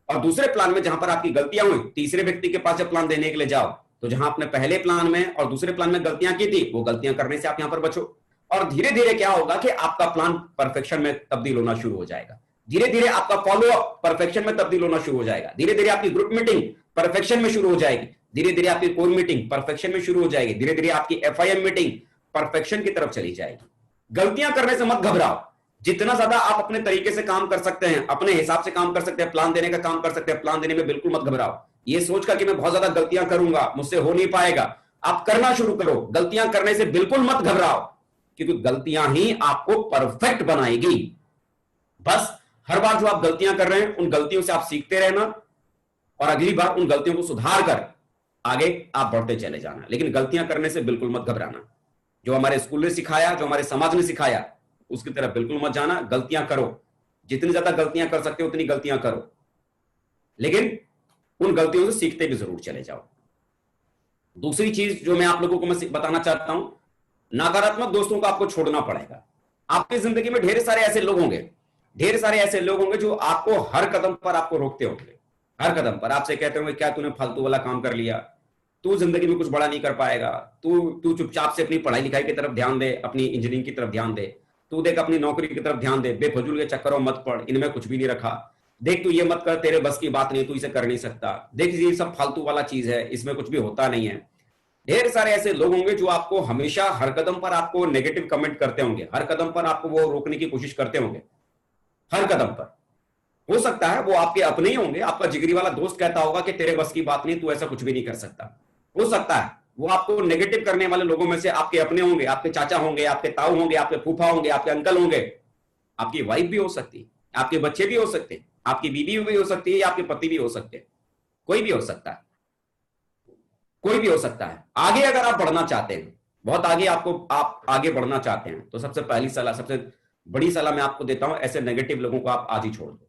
Speaker 1: और दूसरे प्लान में जहां पर आपकी गलतियां हुई, तीसरे व्यक्ति के पास जब प्लान देने के लिए जाओ, तो जहां आपने पहले प्लान में और दूसरे प्लान में गलतियां की थी, वो गलतियां करने से आप यहां पर बचो। और धीरे धीरे क्या होगा कि आपका प्लान परफेक्शन में तब्दील होना शुरू हो जाएगा। धीरे धीरे आपका फॉलोअप परफेक्शन में तब्दील होना शुरू हो जाएगा। धीरे धीरे आपकी ग्रुप मीटिंग परफेक्शन में शुरू हो जाएगी। धीरे धीरे आपकी कोर मीटिंग परफेक्शन में शुरू हो जाएगी। धीरे धीरे आपकी FIM मीटिंग परफेक्शन की तरफ चली जाएगी। गलतियां करने से मत घबराओ। जितना ज्यादा आप अपने तरीके से काम कर सकते हैं, अपने हिसाब से काम कर सकते हैं, प्लान देने का काम कर सकते हैं, प्लान देने में बिल्कुल मत घबराओ। ये सोचकर कि मैं बहुत ज्यादा गलतियां करूंगा, मुझसे हो नहीं पाएगा, आप करना शुरू करो। गलतियां करने से बिल्कुल मत घबराओ, क्योंकि गलतियां ही आपको परफेक्ट बनाएगी। बस हर बार जो आप गलतियां कर रहे हैं, उन गलतियों से आप सीखते रहना, और अगली बार उन गलतियों को सुधार कर आगे आप बढ़ते चले जाना। लेकिन गलतियां करने से बिल्कुल मत घबराना। जो हमारे स्कूल ने सिखाया, जो हमारे समाज ने सिखाया, उसकी तरफ बिल्कुल मत जाना। गलतियां करो, जितनी ज्यादा गलतियां कर सकते हो उतनी गलतियां करो, लेकिन उन गलतियों से सीखते भी जरूर चले जाओ। दूसरी चीज जो मैं आप लोगों को मैं बताना चाहता हूं, नकारात्मक दोस्तों को आपको छोड़ना पड़ेगा। आपकी जिंदगी में ढेर सारे ऐसे लोग होंगे, ढेर सारे ऐसे लोग होंगे जो आपको हर कदम पर आपको रोकते होंगे। हर कदम पर आपसे कहते होंगे, क्या तूने फालतू वाला काम कर लिया, तू जिंदगी में कुछ बड़ा नहीं कर पाएगा, तू चुपचाप से अपनी पढ़ाई लिखाई की तरफ ध्यान दे, अपनी इंजीनियरिंग की तरफ ध्यान दे, तू देख अपनी नौकरी की तरफ ध्यान दे, बेफजूल के चक्करों मत पड़, इनमें कुछ भी नहीं रखा, देख तू ये मत कर, तेरे बस की बात नहीं, तू इसे कर नहीं सकता, देख ये सब फालतू वाला चीज है, इसमें कुछ भी होता नहीं है। ढेर सारे ऐसे लोग होंगे जो आपको हमेशा हर कदम पर आपको नेगेटिव कमेंट करते होंगे, हर कदम पर आपको वो रोकने की कोशिश करते होंगे, हर कदम पर। हो सकता है वो आपके अपने ही होंगे, आपका जिगरी वाला दोस्त कहता होगा कि तेरे बस की बात नहीं, तू ऐसा कुछ भी नहीं कर सकता। हो सकता है वो आपको नेगेटिव करने वाले लोगों में से आपके अपने होंगे, आपके चाचा होंगे, आपके ताऊ होंगे, आपके फूफा होंगे, आपके अंकल होंगे, आपकी वाइफ भी हो सकती है, आपके बच्चे भी हो सकते हैं, आपकी बीवी भी हो सकती है, या आपके पति भी हो सकते हैं, कोई भी हो सकता है, कोई भी हो सकता है। आगे अगर आप बढ़ना चाहते हैं, बहुत आगे आप आगे बढ़ना चाहते हैं, तो सबसे पहली सलाह, सबसे बड़ी सलाह मैं आपको देता हूं, ऐसे नेगेटिव लोगों को आप आज ही छोड़ दो।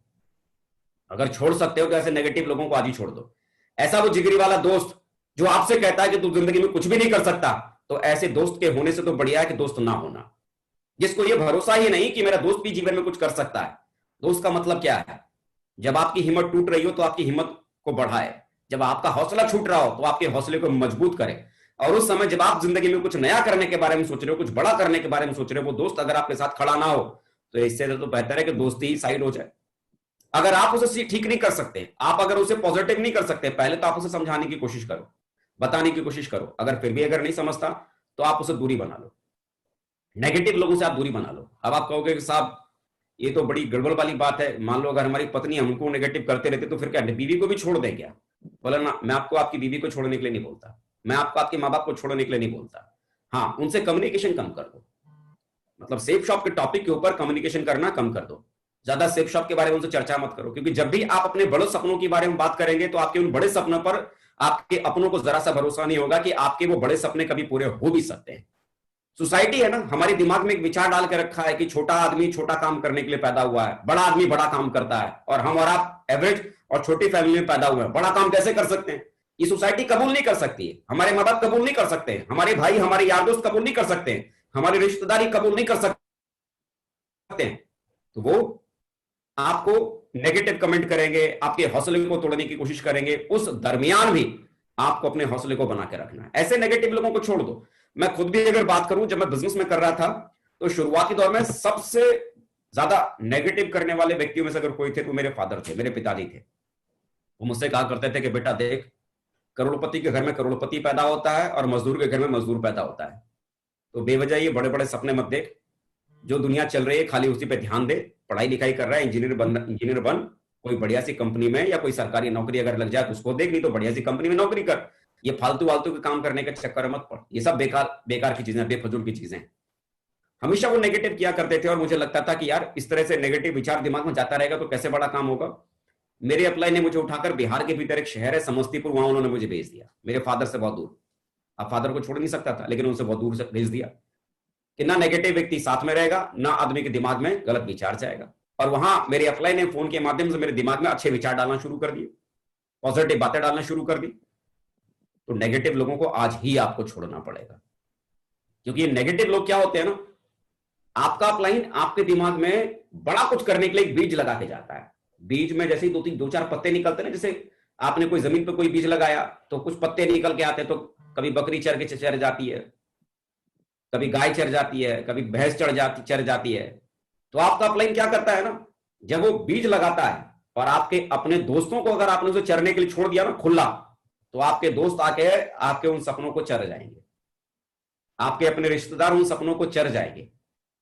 Speaker 1: अगर छोड़ सकते हो तो ऐसे नेगेटिव लोगों को आज ही छोड़ दो। ऐसा वो जिगरी वाला दोस्त जो आपसे कहता है कि तू जिंदगी में कुछ भी नहीं कर सकता, तो ऐसे दोस्त के होने से तो बढ़िया है कि दोस्त ना होना। जिसको ये भरोसा ही नहीं कि मेरा दोस्त भी जीवन में कुछ कर सकता है। दोस्त का मतलब क्या है? जब आपकी हिम्मत टूट रही हो तो आपकी हिम्मत को बढ़ाए, जब आपका हौसला छूट रहा हो तो आपके हौसले को मजबूत करे, और उस समय जब आप जिंदगी में कुछ नया करने के बारे में सोच रहे हो, कुछ बड़ा करने के बारे में सोच रहे हो, वो दोस्त अगर आपके साथ खड़ा ना हो, तो इससे तो बेहतर है कि दोस्ती ही साइड हो जाए। अगर आप उसे ठीक नहीं कर सकते, आप अगर उसे पॉजिटिव नहीं कर सकते, पहले तो आप उसे समझाने की कोशिश करो, बताने की कोशिश करो। अगर फिर भी अगर नहीं समझता तो आप उसे दूरी बना लो, नेगेटिव लोगों से आप दूरी बना लो। अब आप कहोगे कि साहब ये तो बड़ी गड़बड़ वाली बात है, मान लो अगर हमारी पत्नी हमको नेगेटिव करते रहते तो फिर क्या बीवी को भी छोड़ दे क्या? बोला ना, मैं आपको आपकी बीवी को छोड़ने के लिए नहीं बोलता, मैं आपको आपके माँ बाप को छोड़ने के लिए नहीं बोलता। हाँ, उनसे कम्युनिकेशन कम कर दो, मतलब सेफ शॉप के टॉपिक के ऊपर कम्युनिकेशन करना कम कर दो। ज्यादा सेफ शॉप के बारे में उनसे चर्चा मत करो, क्योंकि जब भी आप अपने बड़े सपनों के बारे में बात करेंगे तो आपके उन बड़े सपनों पर आपके अपनों को जरा सा भरोसा नहीं होगा कि आपके वो बड़े सपने कभी पूरे हो भी सकते हैं। सोसाइटी है ना, हमारे दिमाग में एक विचार डाल के रखा है कि छोटा आदमी छोटा काम करने के लिए पैदा हुआ है, बड़ा आदमी बड़ा काम करता है, और हम और आप एवरेज और छोटी फैमिली में पैदा हुए हैं, बड़ा काम कैसे कर सकते हैं? ये सोसाइटी कबूल नहीं कर सकती है, हमारे माँ बाप कबूल नहीं कर सकते हैं, हमारे भाई हमारे यार दोस्त कबूल नहीं कर सकते हैं, हमारी रिश्तेदारी कबूल नहीं कर सकते हैं। तो वो आपको नेगेटिव कमेंट करेंगे, आपके हौसले को तोड़ने की कोशिश करेंगे, उस दरमियान भी आपको अपने हौसले को बना के रखना है। ऐसे नेगेटिव लोगों को छोड़ दो। मैं खुद भी अगर बात करूं, जब मैं बिजनेस में कर रहा था तो शुरुआती दौर में सबसे ज्यादा नेगेटिव करने वाले व्यक्तियों में से अगर कोई थे तो मेरे फादर थे, मेरे पिताजी थे। वो मुझसे कहा करते थे कि बेटा देख, करोड़पति के घर में करोड़पति पैदा होता है और मजदूर के घर में मजदूर पैदा होता है। तो बेवजह ये बड़े बड़े सपने मत देख, जो दुनिया चल रही है खाली उसी पे ध्यान दे। पढ़ाई लिखाई कर रहा है, इंजीनियर बन, कोई बढ़िया सी कंपनी में या कोई सरकारी नौकरी अगर लग जाए तो उसको देख, नहीं तो बढ़िया सी कंपनी में नौकरी कर। ये फालतू वालतू के काम करने के चक्कर में मत पड़, ये सब बेकार बेकार की चीजें, बेफजूल की चीजें। हमेशा वो नेगेटिव किया करते थे और मुझे लगता था कि यार इस तरह से नेगेटिव विचार दिमाग में जाता रहेगा तो कैसे बड़ा काम होगा। मेरे अपलाई ने मुझे उठाकर बिहार के भीतर एक शहर है समस्तीपुर, वहां उन्होंने मुझे भेज दिया, मेरे फादर से बहुत दूर। अब फादर को छोड़ नहीं सकता था, लेकिन उनसे बहुत दूर से भेज दिया कि ना नेगेटिव व्यक्ति साथ में रहेगा, ना आदमी के दिमाग में गलत विचार जाएगा। और वहां मेरे अपलाई ने फोन के माध्यम से मेरे दिमाग में अच्छे विचार डालना शुरू कर दिए, पॉजिटिव बातें डालना शुरू कर दी। तो नेगेटिव लोगों को आज ही आपको छोड़ना पड़ेगा, क्योंकि ये नेगेटिव लोग क्या होते हैं ना, आपका अपलाइन आपके दिमाग में बड़ा कुछ करने के लिए बीज लगा के जाता है। बीज में जैसे ही दो चार पत्ते निकलते हैं, जैसे आपने कोई जमीन पर कोई बीज लगाया तो कुछ पत्ते निकल के आते हैं, तो कभी बकरी चर जाती है, कभी गाय चर जाती है, कभी भैंस चर जाती है। तो आपका अपलाइन क्या करता है ना, जब वो बीज लगाता है और आपके अपने दोस्तों को अगर आपने उसे चरने के लिए छोड़ दिया ना खुला, तो आपके दोस्त आके आपके उन सपनों को चर जाएंगे, आपके अपने रिश्तेदार उन सपनों को चर जाएंगे।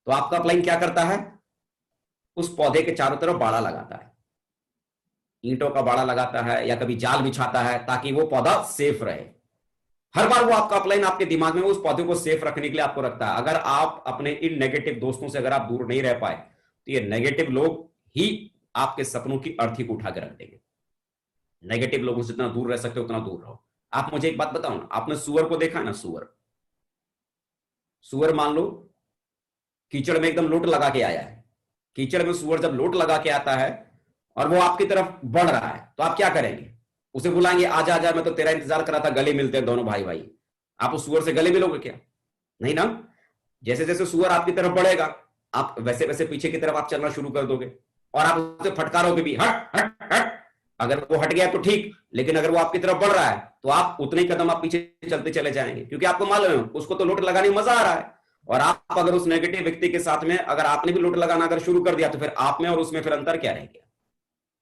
Speaker 1: तो आपका अपलाइन क्या करता है, उस पौधे के चारों तरफ बाड़ा लगाता है, ईंटों का बाड़ा लगाता है या कभी जाल बिछाता है, ताकि वो पौधा सेफ रहे। हर बार वो आपका अपलाइन आपके दिमाग में उस पौधे को सेफ रखने के लिए आपको रखता है। अगर आप अपने इन नेगेटिव दोस्तों से अगर आप दूर नहीं रह पाए, तो ये नेगेटिव लोग ही आपके सपनों की अर्थी को उठा के रख देंगे। नेगेटिव लोगों से जितना दूर रह सकते हो उतना दूर रहो। आप मुझे एक बात बताओ ना, आपने सुअर को देखा है ना, सुअर मान लो कीचड़ में एकदम लोट लगा के आया है। कीचड़ में सुअर जब लोट लगा के आता है और वो आपकी तरफ बढ़ रहा है, तो आप क्या करेंगे, उसे बुलाएंगे, आजा आजा, मैं तो तेरा इंतजार कर रहा था, गले मिलते हैं दोनों भाई भाई। आप उस सुअर से गले मिलोगे क्या? नहीं ना। जैसे जैसे सुअर आपकी तरफ बढ़ेगा, आप वैसे वैसे पीछे की तरफ आप चलना शुरू कर दोगे और आप उसे फटकारोगे भी, हट हट हट। अगर वो हट गया तो ठीक, लेकिन अगर वो आपकी तरफ बढ़ रहा है तो आप उतने ही कदम आप पीछे चलते चले जाएंगे, क्योंकि आपको मालूम है उसको तो लोट लगाने में मजा आ रहा है। और आप अगर उस नेगेटिव व्यक्ति के साथ में अगर आपने भी लोट लगाना अगर शुरू कर दिया, तो फिर आप में और उसमें फिर अंतर क्या रह गया?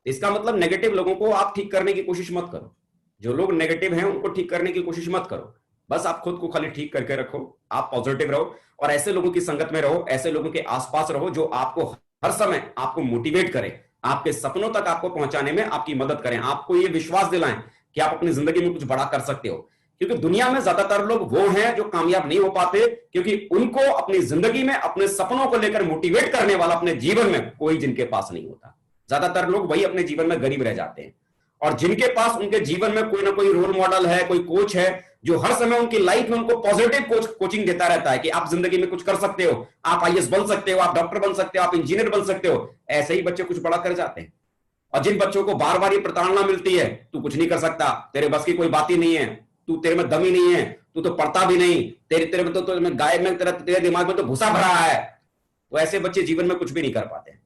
Speaker 1: इसका मतलब नेगेटिव लोगों को आप ठीक करने की कोशिश मत करो। जो लोग नेगेटिव हैं उनको ठीक करने की कोशिश मत करो, बस आप खुद को खाली ठीक करके रखो, आप पॉजिटिव रहो और ऐसे लोगों की संगत में रहो, ऐसे लोगों के आसपास रहो जो आपको हर समय आपको मोटिवेट करें, आपके सपनों तक आपको पहुंचाने में आपकी मदद करें, आपको यह विश्वास दिलाएं कि आप अपनी जिंदगी में कुछ बड़ा कर सकते हो। क्योंकि दुनिया में ज्यादातर लोग वो हैं जो कामयाब नहीं हो पाते, क्योंकि उनको अपनी जिंदगी में अपने सपनों को लेकर मोटिवेट करने वाला अपने जीवन में कोई जिनके पास नहीं होता। ज्यादातर लोग वही अपने जीवन में गरीब रह जाते हैं, और जिनके पास उनके जीवन में कोई ना कोई रोल मॉडल है, कोई कोच है जो हर समय उनकी लाइफ में उनको पॉजिटिव कोचिंग देता रहता है कि आप जिंदगी में कुछ कर सकते हो, आप आईएएस बन सकते हो, आप डॉक्टर बन सकते हो, आप इंजीनियर बन सकते हो, ऐसे ही बच्चे कुछ बड़ा कर जाते हैं। और जिन बच्चों को बार बार ये प्रताड़ना मिलती है, तू कुछ नहीं कर सकता, तेरे बस की कोई बात ही नहीं है, तू तेरे में दम ही नहीं है, तू तो पढ़ता भी नहीं, तेरे में तो गाय में तेरे दिमाग में तो भूसा भरा है, तो ऐसे बच्चे जीवन में कुछ भी नहीं कर पाते।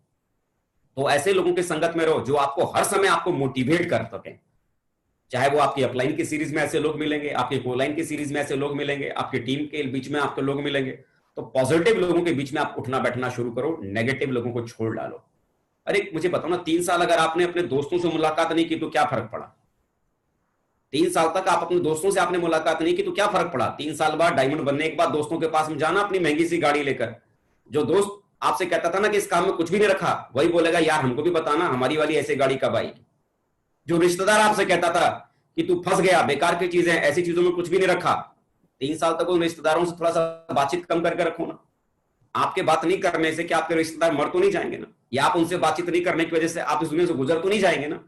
Speaker 1: तो ऐसे लोगों की संगत में रहो जो आपको हर समय आपको मोटिवेट कर सके। चाहे वो आपकी अपलाइन की सीरीज में ऐसे लोग मिलेंगे, आपकी कोलाइन की सीरीज में ऐसे लोग मिलेंगे, आपकी टीम के बीच में आपके लोग मिलेंगे। तो पॉजिटिव लोगों के बीच में आप उठना बैठना शुरू करो, नेगेटिव लोगों को छोड़ डालो। अरे मुझे बताओ ना, 3 साल अगर आपने अपने दोस्तों से मुलाकात नहीं की तो क्या फर्क पड़ा? 3 साल तक आप अपने दोस्तों से आपने मुलाकात नहीं की तो क्या फर्क पड़ा? 3 साल बाद डायमंड बनने के बाद दोस्तों के पास में जाना अपनी महंगी सी गाड़ी लेकर। जो दोस्त आपसे कहता था ना कि इस काम में कुछ भी नहीं रखा, वही बोलेगा यार हमको भी बताना हमारी वाली ऐसी गाड़ी कब आएगी। जो रिश्तेदार आपसे कहता था कि तू फंस गया, बेकार की चीजें, ऐसी चीजों में कुछ भी नहीं रखा, 3 साल तक उन रिश्तेदारों से थोड़ा सा बातचीत कम करके रखो ना। आपके बात नहीं करने से क्या आपके रिश्तेदार मर तो नहीं जाएंगे ना, या आप उनसे बातचीत नहीं करने की वजह से आप इस दुनिया से गुजर तो नहीं जाएंगे ना।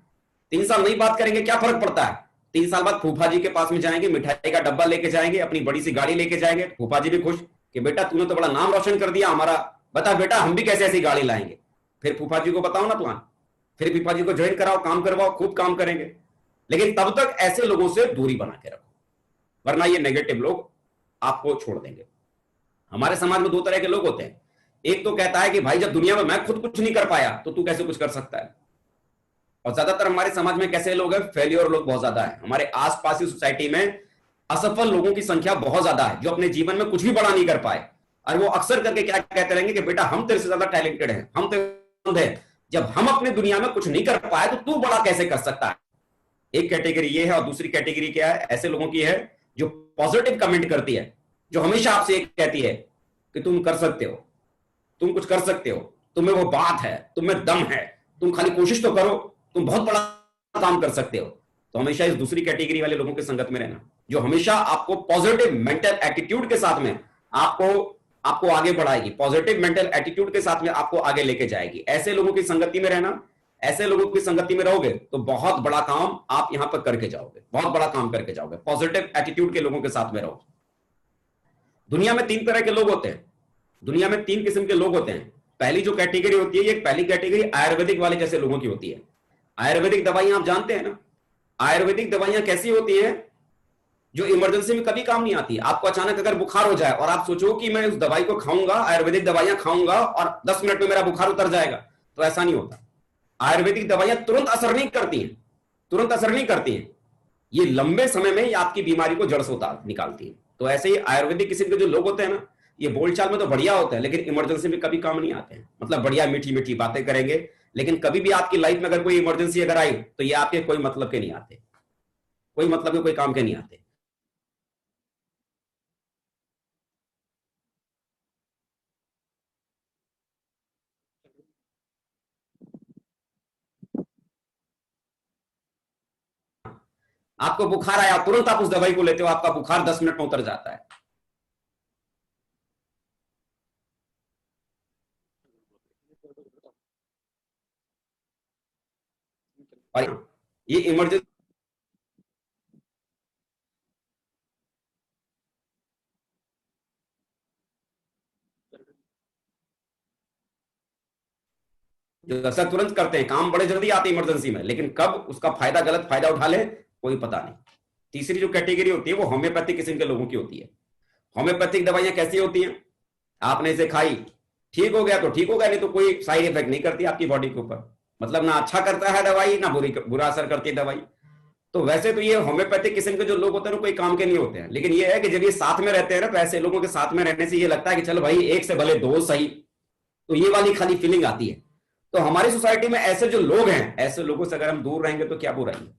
Speaker 1: 3 साल नहीं बात करेंगे, क्या फर्क पड़ता है? 3 साल बाद फूफा जी के पास में जाएंगे, मिठाई का डब्बा लेके जाएंगे, अपनी बड़ी सी गाड़ी लेके जाएंगे, फूफा जी भी खुश कि बेटा तूने तो बड़ा नाम रोशन कर दिया हमारा, बता बेटा हम भी कैसे ऐसी गाड़ी लाएंगे। फिर फूफा जी को बताओ ना प्लान, फिर फूफा जी को ज्वाइन कराओ, काम करवाओ, खूब काम करेंगे। लेकिन तब तक ऐसे लोगों से दूरी बना के रखो, वरना ये नेगेटिव लोग आपको छोड़ देंगे। हमारे समाज में 2 तरह के लोग होते हैं। एक तो कहता है कि भाई जब दुनिया में मैं खुद कुछ नहीं कर पाया तो तू कैसे कुछ कर सकता है। और ज्यादातर हमारे समाज में कैसे लोग हैं, फेलियर लोग बहुत ज्यादा है। हमारे आसपास की सोसाइटी में असफल लोगों की संख्या बहुत ज्यादा है, जो अपने जीवन में कुछ भी बड़ा नहीं कर पाए। और वो अक्सर करके क्या कहते रहेंगे कि बेटा हम तेरे से ज्यादा टैलेंटेड हैं, हम तेरे है, जब हम अपने दुनिया में कुछ नहीं कर पाए तो तू बड़ा कैसे कर सकता है। एक कैटेगरी ये है, और दूसरी कैटेगरी क्या है, ऐसे लोगों की है जो पॉजिटिव कमेंट करती है, जो हमेशा आपसे एक कहती है कि तुम कर सकते हो, तुम कुछ कर सकते हो, तुम्हें वो बात है, तुम्हें दम है, तुम खाली कोशिश तो करो, तुम बहुत बड़ा काम कर सकते हो। तो हमेशा इस दूसरी कैटेगरी वाले लोगों की संगत में रहना, जो हमेशा आपको पॉजिटिव मेंटल एटीट्यूड के साथ में आपको आपको आगे बढ़ाएगी, पॉजिटिव मेंटल एटीट्यूड के साथ में आपको आगे लेके जाएगी। ऐसे लोगों की संगति में रहना, ऐसे लोगों की संगति में रहोगे तो बहुत बड़ा काम आप यहां पर करके जाओगे, बहुत बड़ा काम करके जाओगे। पॉजिटिव एटीट्यूड के लोगों के साथ में रहो। दुनिया में 3 तरह के लोग होते हैं, दुनिया में 3 किस्म के लोग होते हैं। पहली जो कैटेगरी होती है, ये पहली कैटेगरी आयुर्वेदिक वाले जैसे लोगों की होती है। आयुर्वेदिक दवाइयां आप जानते हैं ना, आयुर्वेदिक दवाइयां कैसी होती हैं, जो इमरजेंसी में कभी काम नहीं आती। आपको अचानक अगर बुखार हो जाए और आप सोचो कि मैं उस दवाई को खाऊंगा, आयुर्वेदिक दवाइयां खाऊंगा और 10 मिनट में मेरा बुखार उतर जाएगा, तो ऐसा नहीं होता। आयुर्वेदिक दवाइयां तुरंत असर नहीं करती हैं, तुरंत असर नहीं करती हैं। ये लंबे समय में आपकी बीमारी को जड़ से उतार निकालती है। तो ऐसे ही आयुर्वेदिक किस्म के जो लोग होते हैं ना, ये बोलचाल में तो बढ़िया होते हैं, लेकिन इमरजेंसी में कभी काम नहीं आते हैं। मतलब बढ़िया मीठी मीठी बातें करेंगे, लेकिन कभी भी आपकी लाइफ में अगर कोई इमरजेंसी अगर आई तो ये आपके कोई मतलब के नहीं आते, कोई मतलब के, कोई काम के नहीं आते। आपको बुखार आया, तुरंत आप उस दवाई को लेते हो, आपका बुखार 10 मिनट में उतर जाता है। और ये इमरजेंसी जो असर तुरंत करते हैं, काम बड़े जल्दी आते हैं इमरजेंसी में, लेकिन कब उसका फायदा, गलत फायदा उठा ले कोई पता नहीं। तीसरी जो कैटेगरी होती है वो होम्योपैथिक किस्म के लोगों की होती है। होम्योपैथिक दवाइयां कैसी होती हैं, आपने इसे खाई, ठीक हो गया तो ठीक हो गया, नहीं तो कोई साइड इफेक्ट नहीं करती आपकी बॉडी के ऊपर। मतलब ना अच्छा करता है दवाई, ना बुरा असर करती है दवाई। तो वैसे तो ये होम्योपैथिक किस्म के जो लोग होते हैं ना, कोई काम के नहीं होते हैं, लेकिन ये है कि जब ये साथ में रहते हैं ना, तो ऐसे लोगों के साथ में रहने से ये लगता है कि चलो भाई एक से भले दो सही, तो ये वाली खाली फीलिंग आती है। तो हमारी सोसाइटी में ऐसे जो लोग हैं, ऐसे लोगों से अगर हम दूर रहेंगे तो क्या बुराई है।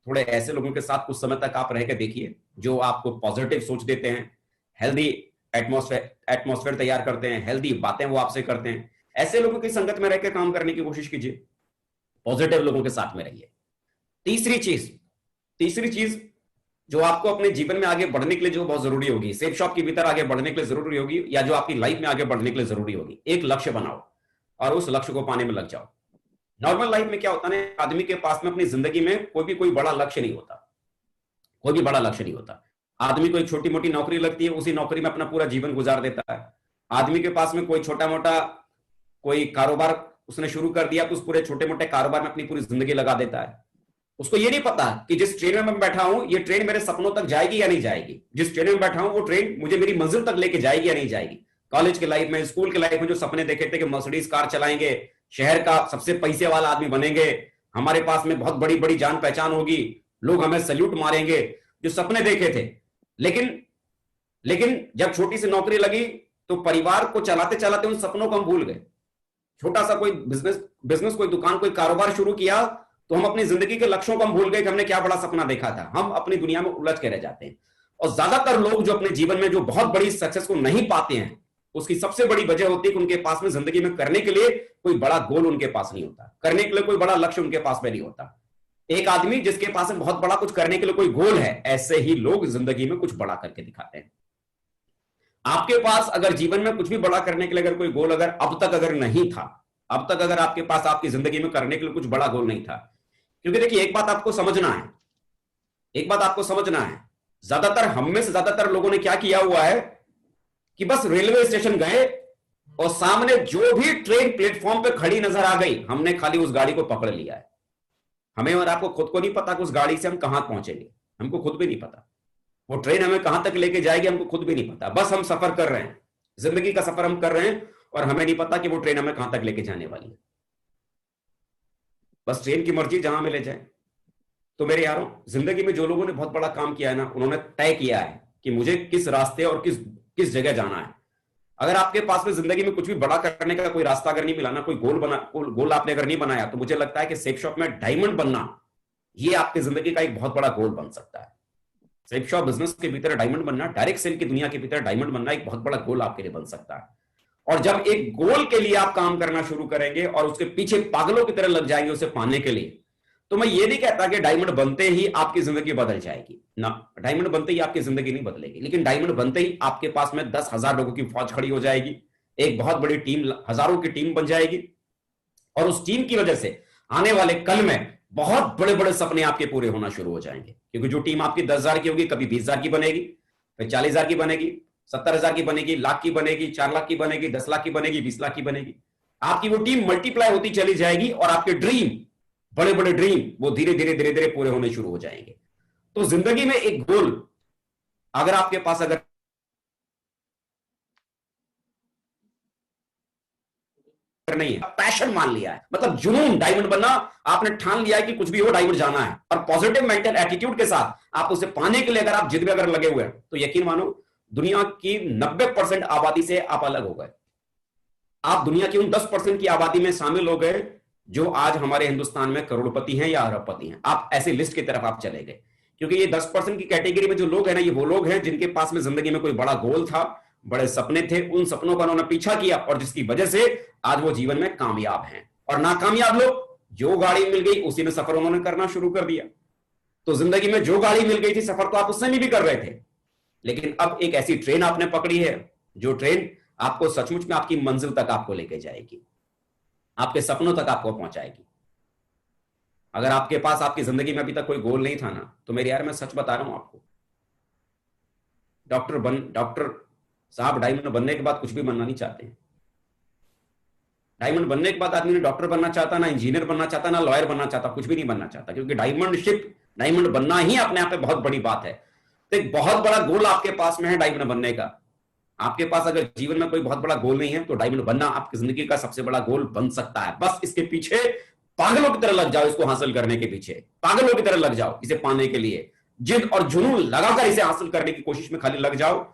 Speaker 1: थोड़े ऐसे लोगों के साथ कुछ समय तक आप रह के देखिए, जो आपको पॉजिटिव सोच देते हैं, हेल्दी एटमॉस्फेयर तैयार करते हैं, हेल्दी बातें वो आपसे करते हैं। ऐसे लोगों की संगत में रहकर काम करने की कोशिश कीजिए, पॉजिटिव लोगों के साथ में रहिए। तीसरी चीज जो आपको अपने जीवन में आगे बढ़ने के लिए जो बहुत जरूरी होगी, सेफ शॉप के भीतर आगे बढ़ने के लिए जरूरी होगी, या जो आपकी लाइफ में आगे बढ़ने के लिए जरूरी होगी, एक लक्ष्य बनाओ और उस लक्ष्य को पाने में लग जाओ। नॉर्मल लाइफ में क्या होता है, आदमी के पास में अपनी जिंदगी में कोई बड़ा लक्ष्य नहीं होता, कोई भी बड़ा लक्ष्य नहीं होता। आदमी को एक छोटी मोटी नौकरी लगती है, उसी नौकरी में अपना पूरा जीवन गुजार देता है। आदमी के पास में कोई छोटा मोटा कोई कारोबार उसने शुरू कर दिया, तो उस पूरे छोटे मोटे कारोबार में अपनी पूरी जिंदगी लगा देता है। उसको ये नहीं पता कि जिस ट्रेन में मैं बैठा हूं, ये ट्रेन मेरे सपनों तक जाएगी या नहीं जाएगी, जिस ट्रेन में बैठा हूं वो ट्रेन मुझे मेरी मंजिल तक लेके जाएगी या नहीं जाएगी। कॉलेज की लाइफ में, स्कूल की लाइफ में जो सपने देखे थे कि मर्सिडीज कार चलाएंगे, शहर का सबसे पैसे वाला आदमी बनेंगे, हमारे पास में बहुत बड़ी बड़ी जान पहचान होगी, लोग हमें सल्यूट मारेंगे, जो सपने देखे थे। लेकिन लेकिन जब छोटी सी नौकरी लगी तो परिवार को चलाते चलाते उन सपनों को हम भूल गए। छोटा सा कोई बिजनेस कोई दुकान, कोई कारोबार शुरू किया तो हम अपनी जिंदगी के लक्ष्यों को हम भूल गए कि हमने क्या बड़ा सपना देखा था। हम अपनी दुनिया में उलझ के रह जाते हैं। और ज्यादातर लोग जो अपने जीवन में जो बहुत बड़ी सक्सेस को नहीं पाते हैं, उसकी सबसे बड़ी वजह होती है कि उनके पास में जिंदगी में करने के लिए कोई बड़ा गोल उनके पास नहीं होता, करने के लिए कोई बड़ा लक्ष्य उनके पास में नहीं होता। एक आदमी जिसके पास में बहुत बड़ा कुछ करने के लिए कोई गोल है, ऐसे ही लोग जिंदगी में कुछ बड़ा करके दिखाते हैं। आपके पास अगर जीवन में कुछ भी बड़ा करने के लिए अगर कोई गोल अगर अब तक अगर नहीं था, अब तक अगर आपके पास आपकी जिंदगी में करने के लिए कुछ बड़ा गोल नहीं था, क्योंकि देखिए एक बात आपको समझना है, एक बात आपको समझना है, ज्यादातर हम में से ज्यादातर लोगों ने क्या किया हुआ है कि बस रेलवे स्टेशन गए और सामने जो भी ट्रेन प्लेटफॉर्म पे खड़ी नजर आ गई, हमने खाली उस गाड़ी को पकड़ लिया है। हमें और आपको खुद को नहीं पता कि उस गाड़ी से हम कहां पहुंचेंगे, हमको खुद भी नहीं पता वो ट्रेन हमें कहां तक लेके जाएगी, हमको खुद भी नहीं पता। बस हम सफर कर रहे हैं, जिंदगी का सफर हम कर रहे हैं और हमें नहीं पता कि वो ट्रेन हमें कहां तक लेके जाने वाली है। बस ट्रेन की मर्जी जहां में ले जाए। तो मेरे यारों, जिंदगी में जो लोगों ने बहुत बड़ा काम किया है ना, उन्होंने तय किया है कि मुझे किस रास्ते और किस किस जगह जाना है। अगर आपके पास में जिंदगी में कुछ भी बड़ा करने का कोई रास्ता अगर नहीं मिला ना, कोई गोल आपने अगर नहीं बनाया, तो मुझे लगता है कि सेफ शॉप में डायमंड बनना, ये आपकी जिंदगी का एक बहुत बड़ा गोल बन सकता है। सेफ शॉप बिजनेस के भीतर डायमंड बनना, डायरेक्ट सेल की दुनिया के भीतर डायमंड बनना एक बहुत बड़ा गोल आपके लिए बन सकता है। और जब एक गोल के लिए आप काम करना शुरू करेंगे और उसके पीछे पागलों की तरह लग जाएंगे उसे पाने के लिए, तो मैं ये नहीं कहता कि डायमंड बनते ही आपकी जिंदगी बदल जाएगी ना, डायमंड बनते ही आपकी जिंदगी नहीं बदलेगी, लेकिन डायमंड बनते ही आपके पास में 10,000 लोगों की फौज खड़ी हो जाएगी, एक बहुत बड़ी टीम, हजारों की टीम बन जाएगी। और उस टीम की वजह से आने वाले कल में बहुत बड़े बड़े सपने आपके पूरे होना शुरू हो जाएंगे, क्योंकि जो टीम आपकी 10,000 की होगी, कभी 20,000 की बनेगी, फिर 40,000 की बनेगी, 70,000 की बनेगी, लाख की बनेगी, 4 लाख की बनेगी, 10 लाख की बनेगी, 20 लाख की बनेगी। आपकी वो टीम मल्टीप्लाई होती चली जाएगी और आपके ड्रीम, बड़े बड़े ड्रीम, वो धीरे धीरे धीरे धीरे पूरे होने शुरू हो जाएंगे। तो जिंदगी में एक गोल अगर आपके पास अगर नहीं है, पैशन मान लिया है, मतलब जुनून डायमंड बनना, आपने ठान लिया है कि कुछ भी हो डायमंड जाना है, और पॉजिटिव मेंटल एटीट्यूड के साथ आप उसे पाने के लिए अगर आप जिद में अगर लगे हुए हैं, तो यकीन मानो दुनिया की 90% आबादी से आप अलग हो गए। आप दुनिया की उन 10% की आबादी में शामिल हो गए जो आज हमारे हिंदुस्तान में करोड़पति हैं या अरबपति हैं। आप ऐसी लिस्ट की तरफ आप चले गए, क्योंकि ये 10% की कैटेगरी में जो लोग हैं ना, ये वो लोग हैं जिनके पास में जिंदगी में कोई बड़ा गोल था, बड़े सपने थे, उन सपनों का उन्होंने पीछा किया और जिसकी वजह से आज वो जीवन में कामयाब हैं। और नाकामयाब लोग, जो गाड़ी मिल गई उसी में सफर उन्होंने करना शुरू कर दिया। तो जिंदगी में जो गाड़ी मिल गई थी, सफर तो आप उससे भी कर रहे थे, लेकिन अब एक ऐसी ट्रेन आपने पकड़ी है जो ट्रेन आपको सचमुच में आपकी मंजिल तक आपको लेके जाएगी, आपके सपनों तक आपको पहुंचाएगी। अगर आपके पास आपकी जिंदगी में अभी तक कोई गोल नहीं था ना, तो मेरे यार मैं सच बता रहा हूं आपको, डॉक्टर साहब डायमंड बनने के बाद कुछ भी बनना नहीं चाहते हैं। डायमंड बनने के बाद आदमी ने डॉक्टर बनना चाहता, ना इंजीनियर बनना चाहता, ना लॉयर बनना चाहता, कुछ भी नहीं बनना चाहता, क्योंकि डायमंड बनना ही अपने आप में बहुत बड़ी बात है। तो एक बहुत बड़ा गोल आपके पास में है डायमंड बनने का। आपके पास अगर जीवन में कोई बहुत बड़ा गोल नहीं है, तो डायमंड बनना आपकी जिंदगी का सबसे बड़ा गोल बन सकता है। बस इसके पीछे पागलों की तरह लग जाओ, इसको हासिल करने के पीछे पागलों की तरह लग जाओ, इसे पाने के लिए जिद और जुनून लगाकर इसे हासिल करने की कोशिश में खाली लग जाओ,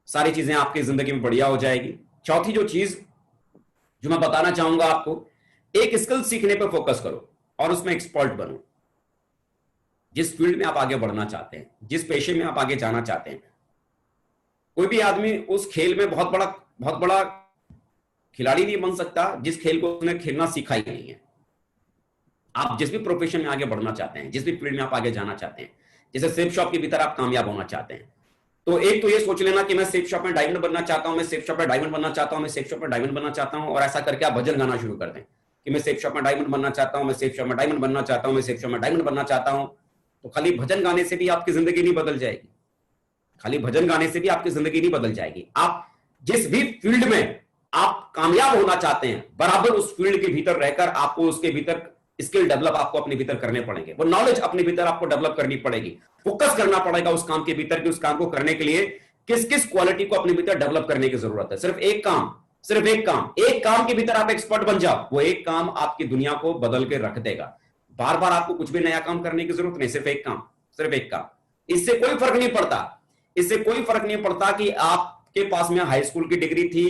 Speaker 1: सारी चीजें आपकी जिंदगी में बढ़िया हो जाएगी। चौथी जो चीज जो मैं बताना चाहूंगा आपको, एक स्किल सीखने पर फोकस करो और उसमें एक्सपर्ट बनो। जिस फील्ड में आप आगे बढ़ना चाहते हैं, जिस पेशे में आप आगे जाना चाहते हैं, कोई भी आदमी उस खेल में बहुत बड़ा खिलाड़ी नहीं बन सकता जिस खेल को उसने खेलना सीखा ही नहीं है। आप जिस भी प्रोफेशन में आगे बढ़ना चाहते हैं, जिस भी फील्ड में आप आगे जाना चाहते हैं, जैसे सेफ शॉप के भीतर आप कामयाब होना चाहते हैं, तो एक तो ये सोच लेना कि मैं सेफ शॉप में डायमंड बनना चाहता हूं, मैं सेफ शॉप में डायमंड बनना चाहता हूं, मैं सेफ शॉप में डायमंड बनना चाहता हूं, और ऐसा करके आप भजन गाना शुरू कर दें कि मैं सेफ शॉप में डायमंड बनना चाहता हूं, मैं सेफ शॉप में डायमंड बनना चाहता हूं, मैं सेफ शॉप में डायमंड बनना चाहता हूं। तो खाली भजन गाने से भी आपकी जिंदगी नहीं बदल जाएगी, खाली भजन गाने से भी आपकी जिंदगी नहीं बदल जाएगी। आप जिस भी फील्ड में आप कामयाब होना चाहते हैं, बराबर उस फील्ड के भीतर रहकर आपको उसके भीतर स्किल डेवलप आपको अपने भीतर करने पड़ेंगे, वो नॉलेज अपने भीतर आपको डेवलप करनी पड़ेगी, फोकस करना पड़ेगा उस काम के भीतर कि उस काम को करने के लिए किस किस क्वालिटी को अपने भीतर डेवलप करने की जरूरत है। सिर्फ एक काम के भीतर आप एक्सपर्ट बन जाओ, वो एक काम आपकी दुनिया को बदल के रख देगा। बार बार आपको कुछ भी नया काम करने की जरूरत नहीं, सिर्फ एक काम। इससे कोई फर्क नहीं पड़ता कि आपके पास में हाई स्कूल की डिग्री थी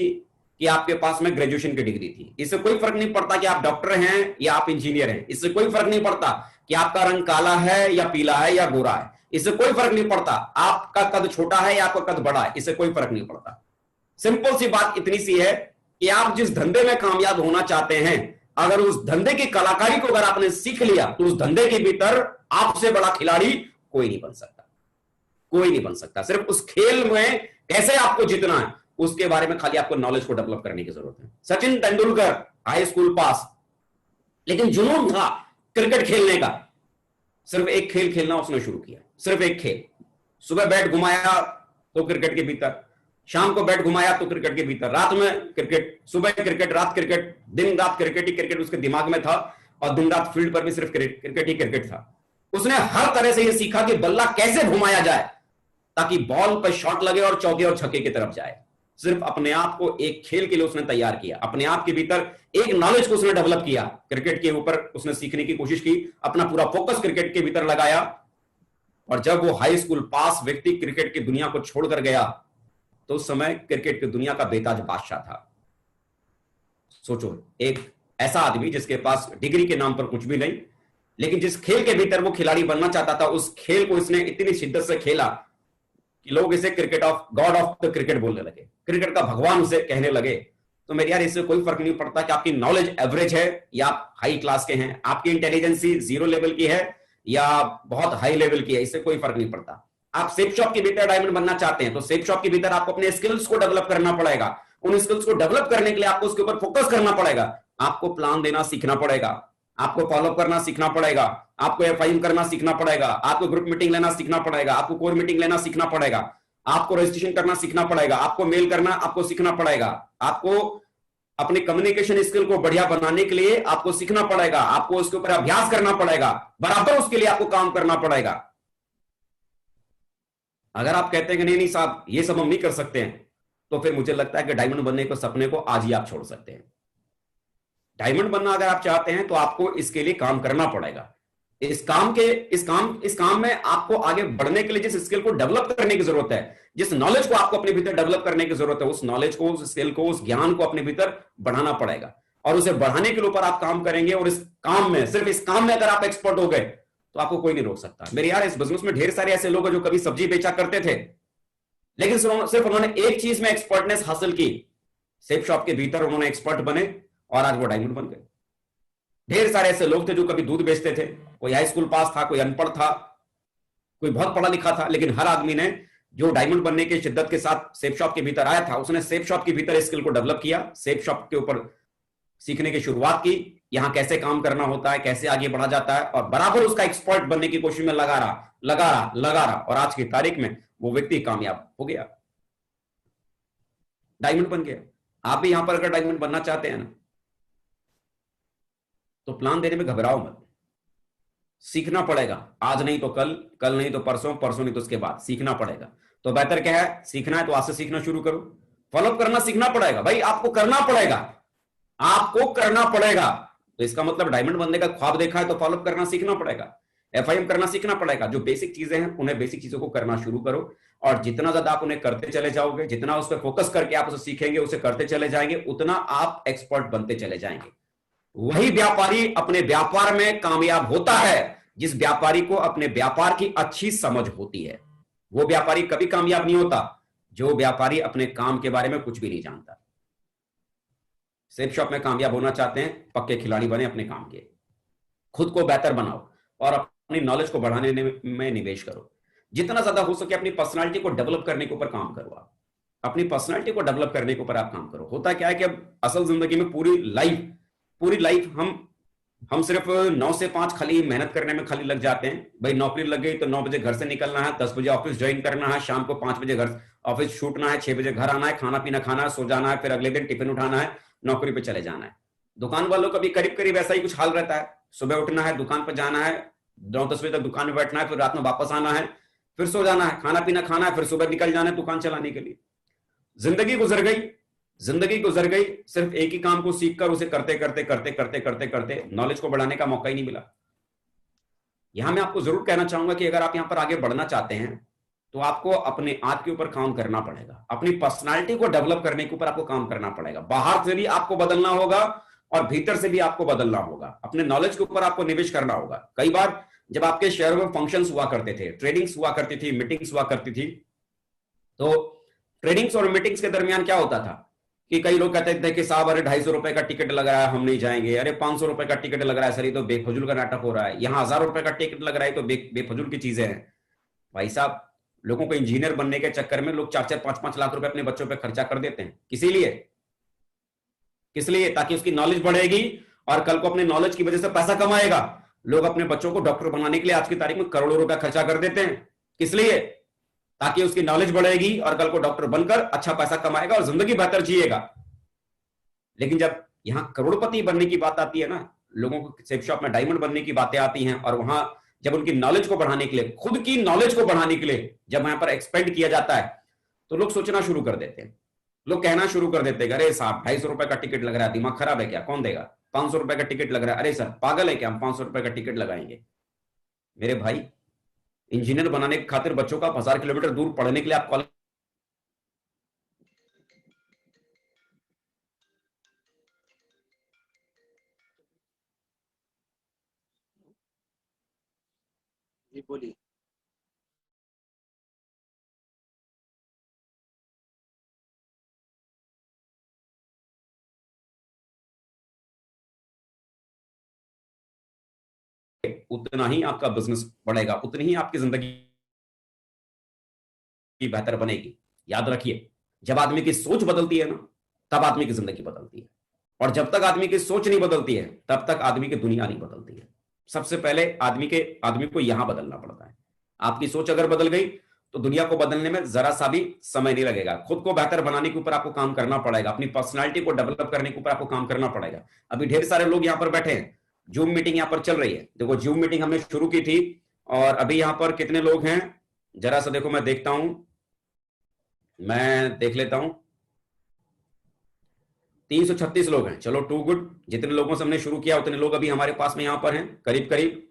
Speaker 1: कि आपके पास में ग्रेजुएशन की डिग्री थी। इससे कोई फर्क नहीं पड़ता कि आप डॉक्टर हैं या आप इंजीनियर हैं। इससे कोई फर्क नहीं पड़ता कि आपका रंग काला है या पीला है या गोरा है। इससे कोई फर्क नहीं पड़ता आपका कद छोटा है या आपका कद बड़ा है। इससे कोई फर्क नहीं पड़ता। सिंपल सी बात इतनी सी है कि आप जिस धंधे में कामयाब होना चाहते हैं, अगर उस धंधे की कलाकारी को अगर आपने सीख लिया, तो उस धंधे के भीतर आपसे बड़ा खिलाड़ी कोई नहीं बन सकता। सिर्फ उस खेल में कैसे आपको जीतना है, उसके बारे में खाली आपको नॉलेज को डेवलप करने की जरूरत है। सचिन तेंदुलकर हाई स्कूल पास, लेकिन जुनून था क्रिकेट खेलने का। सिर्फ एक खेल खेलना उसने शुरू किया, सिर्फ एक खेल। सुबह बैट घुमाया तो क्रिकेट के भीतर, शाम को बैट घुमाया तो क्रिकेट के भीतर, रात में क्रिकेट, सुबह क्रिकेट, रात क्रिकेट, दिन रात क्रिकेट ही क्रिकेट उसके दिमाग में था, और दिन रात फील्ड पर भी सिर्फ क्रिकेट ही क्रिकेट था। उसने हर तरह से यह सीखा कि बल्ला कैसे घुमाया जाए ताकि बॉल पर शॉट लगे और चौके और छक्के की तरफ जाए। सिर्फ अपने आप को एक खेल के लिए उसने तैयार किया, अपने आप के भीतर एक नॉलेज को उसने डेवलप किया, क्रिकेट के ऊपर उसने सीखने की कोशिश की, अपना पूरा फोकस क्रिकेट के भीतर लगाया। और जब वो हाई स्कूल पास व्यक्ति क्रिकेट की दुनिया को छोड़कर गया, तो उस समय क्रिकेट की दुनिया का बेताज बादशाह था। सोचो, एक ऐसा आदमी जिसके पास डिग्री के नाम पर कुछ भी नहीं, लेकिन जिस खेल के भीतर वो खिलाड़ी बनना चाहता था, उस खेल को इसने इतनी शिद्दत से खेला कि लोग इसे cricket of God of the cricket बोलने लगे, क्रिकेट का भगवान उसे कहने लगे। तो मेरे यार, इससे कोई फर्क नहीं पड़ता कि आपकी नॉलेज एवरेज है या आप हाई क्लास के हैं, आपकी इंटेलिजेंसी जीरो लेवल की है या बहुत हाई लेवल की है, इससे कोई फर्क नहीं पड़ता। आप सेफ शॉप के भीतर डायमंड बनना चाहते हैं तो सेफ शॉप के भीतर आपको अपने स्किल्स को डेवलप करना पड़ेगा। उन स्किल्स को डेवलप करने के लिए आपको उसके ऊपर फोकस करना पड़ेगा। आपको प्लान देना सीखना पड़ेगा, आपको फॉलोअप करना सीखना पड़ेगा, आपको एफआईएम करना सीखना पड़ेगा, आपको ग्रुप मीटिंग लेना सीखना पड़ेगा, आपको कोर मीटिंग लेना सीखना पड़ेगा, आपको रजिस्ट्रेशन करना सीखना पड़ेगा, आपको मेल करना आपको सीखना पड़ेगा, आपको अपने कम्युनिकेशन स्किल को बढ़िया बनाने के लिए आपको सीखना पड़ेगा, आपको उसके ऊपर अभ्यास करना पड़ेगा, बराबर उसके लिए आपको काम करना पड़ेगा। अगर आप कहते हैं कि नहीं नहीं साहब ये सब हम नहीं कर सकते हैं, तो फिर मुझे लगता है कि डायमंड बनने के सपने को आज ही आप छोड़ सकते हैं। डायमंड बनना अगर आप चाहते हैं तो आपको इसके लिए काम करना पड़ेगा। इस काम में आपको आगे बढ़ने के लिए जिस स्किल को डेवलप करने की जरूरत है, जिस नॉलेज को आपको अपने भीतर डेवलप करने की जरूरत है, उस नॉलेज को, उस स्किल को, उस ज्ञान को अपने भीतर बढ़ाना पड़ेगा और उसे बढ़ाने के ऊपर आप काम करेंगे। और इस काम में, सिर्फ इस काम में अगर आप एक्सपर्ट हो गए तो आपको कोई नहीं रोक सकता। मेरे यार, इस बिजनेस में ढेर सारे ऐसे लोग हैं जो कभी सब्जी बेचा करते थे, लेकिन सिर्फ उन्होंने एक चीज में एक्सपर्टनेस हासिल की, सेफ शॉप के भीतर उन्होंने एक्सपर्ट बने और आज वो डायमंड बन गए। ढेर सारे ऐसे लोग थे जो कभी दूध बेचते थे, कोई हाई स्कूल पास था, कोई अनपढ़ था, कोई बहुत पढ़ा लिखा था, लेकिन हर आदमी ने जो डायमंड बनने की शिद्दत के साथ सेफ शॉप के भीतर आया था, उसने सेफ शॉप के भीतर स्किल को डेवलप किया, सेफ शॉप के ऊपर सीखने की शुरुआत की, यहां कैसे काम करना होता है, कैसे आगे बढ़ा जाता है, और बराबर उसका एक्सपर्ट बनने की कोशिश में लगा रहा और आज की तारीख में वो व्यक्ति कामयाब हो गया, डायमंड बन गया। आप भी यहां पर अगर डायमंड बनना चाहते हैं ना, तो प्लान देने में घबराओ मत, सीखना पड़ेगा। आज नहीं तो कल, कल नहीं तो परसों, परसों नहीं तो उसके बाद सीखना पड़ेगा। तो बेहतर क्या है, सीखना है तो आज से सीखना शुरू करो, फॉलोअप करना सीखना पड़ेगा भाई, आपको करना पड़ेगा, आपको करना पड़ेगा। तो इसका मतलब डायमंड बनने का ख्वाब देखा है तो फॉलोअप करना सीखना पड़ेगा, एफआईएम करना सीखना पड़ेगा। जो बेसिक चीजें हैं उन्हें बेसिक चीजों को करना शुरू करो, और जितना ज्यादा आप उन्हें करते चले जाओगे, जितना उस पर फोकस करके आप उसे सीखेंगे, उसे करते चले जाएंगे, उतना आप एक्सपर्ट बनते चले जाएंगे। वही व्यापारी अपने व्यापार में कामयाब होता है जिस व्यापारी को अपने व्यापार की अच्छी समझ होती है। वो व्यापारी कभी कामयाब नहीं होता जो व्यापारी अपने काम के बारे में कुछ भी नहीं जानता। सेफ शॉप में कामयाब होना चाहते हैं, पक्के खिलाड़ी बने, अपने काम के, खुद को बेहतर बनाओ और अपनी नॉलेज को बढ़ाने में निवेश करो। जितना ज्यादा हो सके अपनी पर्सनालिटी को डेवलप करने के ऊपर काम करो। आप अपनी पर्सनालिटी को डेवलप करने के ऊपर आप काम करो। होता क्या है कि अब असल जिंदगी में पूरी लाइफ हम सिर्फ 9 से 5 खाली मेहनत करने में खाली लग जाते हैं। भाई नौकरी लग गई तो 9 बजे घर से निकलना है, 10 बजे ऑफिस ज्वाइन करना है, शाम को 5 बजे घर ऑफिस छूटना है, 6 बजे घर आना है, खाना पीना खाना है, सो जाना है, फिर अगले दिन टिफिन उठाना है, नौकरी पे चले जाना है। दुकान वालों का भी करीब करीब ऐसा ही कुछ हाल रहता है। सुबह उठना है, दुकान पर जाना है, 9-10 बजे तक दुकान में बैठना है, फिर रात में वापस आना है, फिर सो जाना है, खाना पीना खाना है, फिर सुबह निकल जाना है दुकान चलाने के लिए। जिंदगी गुजर गई सिर्फ एक ही काम को सीखकर उसे करते नॉलेज को बढ़ाने का मौका ही नहीं मिला। यहां मैं आपको जरूर कहना चाहूंगा कि अगर आप यहां पर आगे बढ़ना चाहते हैं तो आपको अपने आप के ऊपर काम करना पड़ेगा, अपनी पर्सनालिटी को डेवलप करने के ऊपर आपको काम करना पड़ेगा। बाहर से भी आपको बदलना होगा और भीतर से भी आपको बदलना होगा। अपने नॉलेज के ऊपर आपको निवेश करना होगा। कई बार जब आपके शहरों में फंक्शंस हुआ करते थे, ट्रेडिंग्स हुआ करती थी, मीटिंग्स हुआ करती थी, तो ट्रेडिंग्स और मीटिंग्स के दरमियान क्या होता था कि कई लोग कहते थे कि साहब अरे 250 रुपए का टिकट लग रहा है, हम नहीं जाएंगे। अरे 500 रुपए का टिकट लग रहा है, सर ये तो बेफजूल का नाटक हो रहा है। यहाँ 1000 रुपए का टिकट लग रहा है तो बेफजूल की चीजें हैं। भाई साहब, लोगों को इंजीनियर बनने के चक्कर में लोग 4-4, 5-5 लाख रुपए अपने बच्चों पर खर्चा कर देते हैं। किस लिए? ताकि उसकी नॉलेज बढ़ेगी और कल को अपने नॉलेज की वजह से पैसा कमाएगा। लोग अपने बच्चों को डॉक्टर बनाने के लिए आज की तारीख में करोड़ों रुपया खर्चा कर देते हैं। किस लिए? ताकि उसकी नॉलेज बढ़ेगी और कल को डॉक्टर बनकर अच्छा पैसा कमाएगा और जिंदगी बेहतर जिएगा। लेकिन जब यहां करोड़पति बनने की बात आती है ना, लोगों को सेफ शॉप में डायमंड बनने की बातें आती हैं, और वहां जब उनकी नॉलेज को बढ़ाने के लिए, खुद की नॉलेज को बढ़ाने के लिए जब वहां पर एक्सपेंड किया जाता है, तो लोग सोचना शुरू कर देते हैं। लोग कहना शुरू कर देते हैं, अरे साहब 250 रुपए का टिकट लग रहा है, दिमाग खराब है क्या, कौन देगा? 500 रुपए का टिकट लग रहा है, अरे सर पागल है क्या, हम 500 रुपए का टिकट लगाएंगे? मेरे भाई, इंजीनियर बनाने की खातिर बच्चों का 1000 किलोमीटर दूर पढ़ने के लिए आप कॉलेज उतना ही आपका बिजनेस बढ़ेगा, उतनी ही आपकी जिंदगी बेहतर बनेगी। याद रखिए, जब आदमी की सोच बदलती है ना, तब आदमी की जिंदगी बदलती है। और जब तक आदमी की सोच नहीं बदलती है, तब तक आदमी की दुनिया नहीं बदलती है। सबसे पहले आदमी को यहां बदलना पड़ता है। आपकी सोच अगर बदल गई तो दुनिया को बदलने में जरा सा भी समय नहीं लगेगा। खुद को बेहतर बनाने के ऊपर आपको काम करना पड़ेगा, अपनी पर्सनालिटी को डेवलप करने के ऊपर आपको काम करना पड़ेगा। अभी ढेर सारे लोग यहां पर बैठे हैं, जूम मीटिंग यहां पर चल रही है। देखो, जूम मीटिंग हमने शुरू की थी और अभी यहां पर कितने लोग हैं जरा सा देखो, मैं देखता हूं, मैं देख लेता हूं। 336 लोग हैं। चलो, टू गुड। जितने लोगों से हमने शुरू किया उतने लोग अभी हमारे पास में यहां पर हैं, करीब करीब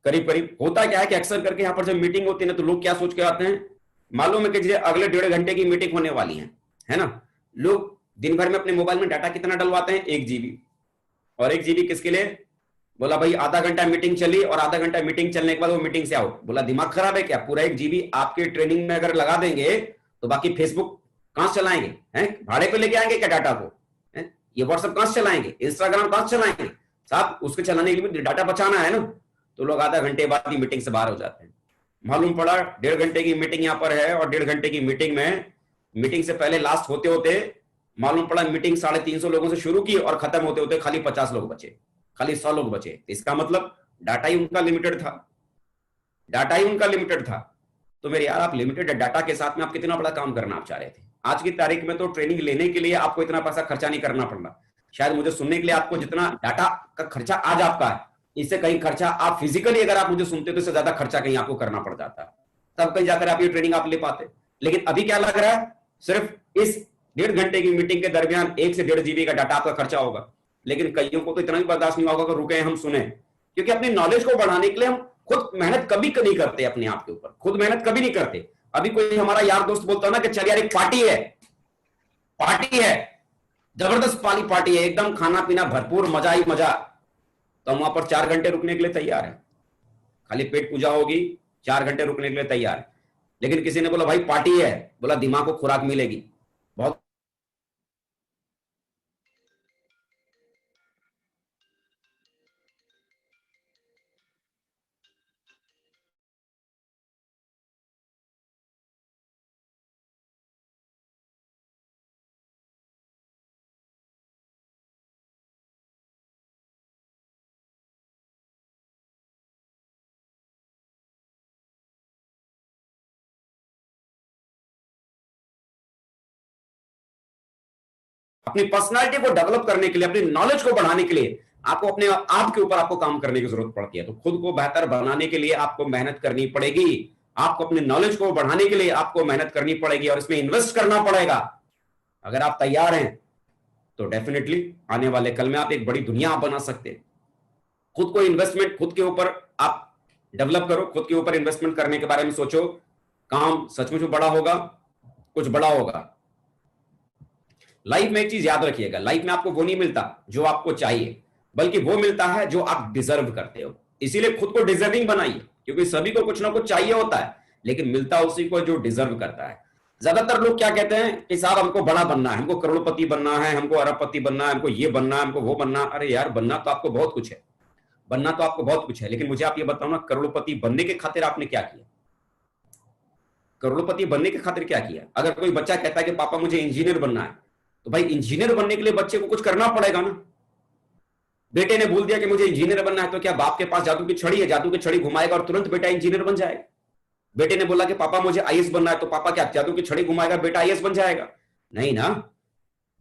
Speaker 1: करीब करीब। होता क्या है कि अक्सर करके यहां पर जब मीटिंग होती है ना, तो लोग क्या सोच के आते हैं, मालूम है कि अगले 1.5 घंटे की मीटिंग होने वाली है ना। लोग दिन भर में अपने मोबाइल में डाटा कितना डलवाते हैं, 1 GB। और 1 GB किसके लिए? बोला भाई आधा घंटा मीटिंग चली और आधा घंटा मीटिंग चलने के बाद वो मीटिंग से आओ। बोला दिमाग खराब है क्या? पूरा 1 GB आपके ट्रेनिंग में अगर लगा देंगे तो बाकी फेसबुक कहां से चलाएंगे? हैं, भाड़े पे लेके आएंगे क्या डाटा को? ये व्हाट्सएप कहां से चलाएंगे? इंस्टाग्राम कहां से चलाएंगे? साहब, उसके चलाने के लिए डाटा बचाना है ना। तो लोग आधा घंटे बाद ही मीटिंग से बाहर हो जाते हैं। मालूम पड़ा 1.5 घंटे की मीटिंग यहां पर है और 1.5 घंटे की मीटिंग में, मीटिंग से पहले लास्ट होते होते मालूम पड़ा मीटिंग 350 लोगों से शुरू की और खत्म होते होते खाली 50 लोग बचे, खाली 100 लोग बचे। इसका मतलब डाटा ही उनका लिमिटेड था, डाटा ही उनका लिमिटेड था। तो मेरे यार, आप लिमिटेड डाटा के साथ में आप कितना बड़ा काम करना आप चाह रहे थे? आज की तारीख में तो ट्रेनिंग लेने के लिए आपको इतना पैसा खर्चा नहीं करना पड़ना। शायद मुझे सुनने के लिए आपको जितना डाटा का खर्चा आज आपका है, इससे कहीं खर्चा आप फिजिकली अगर आप मुझे सुनते तो इससे ज्यादा खर्चा कहीं आपको करना पड़ जाता, तब कहीं जाकर आप ये ट्रेनिंग आप ले पाते। लेकिन अभी क्या लग रहा है, सिर्फ इस 1.5 घंटे की मीटिंग के दरमियान 1 से 1.5 GB का डाटा आपका खर्चा होगा। लेकिन कईयों को तो इतना भी बर्दाश्त नहीं होगा कि रुके हम सुने, क्योंकि अपनी नॉलेज को बढ़ाने के लिए हम खुद मेहनत कभी नहीं करते, अपने आप के ऊपर खुद मेहनत कभी नहीं करते। अभी कोई हमारा यार दोस्त बोलता है ना कि चल यार एक पार्टी है, पार्टी है, जबरदस्त पार्टी है, एकदम खाना पीना भरपूर, मजा ही मजा, तो हम वहां पर 4 घंटे रुकने के लिए तैयार है। खाली पेट पूजा होगी, 4 घंटे रुकने के लिए तैयार है। लेकिन किसी ने बोला भाई पार्टी है, बोला दिमाग को खुराक मिलेगी। बहुत अपनी पर्सनालिटी को डेवलप करने के लिए, अपनी नॉलेज को बढ़ाने के लिए आपको अपने आप के ऊपर आपको काम करने की जरूरत पड़ती है। तो खुद को बेहतर बनाने के लिए आपको मेहनत करनी पड़ेगी, आपको अपने नॉलेज को बढ़ाने के लिए आपको मेहनत करनी पड़ेगी और इसमें इन्वेस्ट करना पड़ेगा। अगर आप तैयार हैं तो डेफिनेटली आने वाले कल में आप एक बड़ी दुनिया आप बना सकते हैं। खुद को इन्वेस्टमेंट, खुद के ऊपर आप डेवलप करो, खुद के ऊपर इन्वेस्टमेंट करने के बारे में सोचो। काम सचमुच बड़ा होगा, कुछ बड़ा होगा। लाइफ में एक चीज याद रखिएगा, लाइफ में आपको वो नहीं मिलता जो आपको चाहिए, बल्कि वो मिलता है जो आप डिजर्व करते हो। इसीलिए खुद को डिजर्विंग बनाइए, क्योंकि सभी को कुछ ना कुछ चाहिए होता है, लेकिन मिलता उसी को जो डिजर्व करता है। ज्यादातर लोग क्या कहते हैं कि साहब हमको बड़ा बनना है, हमको करोड़पति बनना है, हमको अरबपति बनना है, हमको ये बनना है, हमको वो बनना। अरे यार, बनना तो आपको बहुत कुछ है, बनना तो आपको बहुत कुछ है, लेकिन मुझे आप ये बताओ ना, करोड़पति बनने के खातिर आपने क्या किया? करोड़पति बनने के खातिर क्या किया? अगर कोई बच्चा कहता है कि पापा मुझे इंजीनियर बनना है, तो भाई इंजीनियर बनने के लिए बच्चे को कुछ करना पड़ेगा ना। बेटे ने बोल दिया कि मुझे इंजीनियर बनना है, तो क्या बाप के पास जादू की छड़ी है, जादू की छड़ी घुमाएगा और तुरंत बेटा इंजीनियर बन जाएगा? बेटे ने बोला कि पापा मुझे आईएएस बनना है, तो पापा क्या जादू की छड़ी घुमाएगा, बेटा आईएएस बन जाएगा? नहीं ना।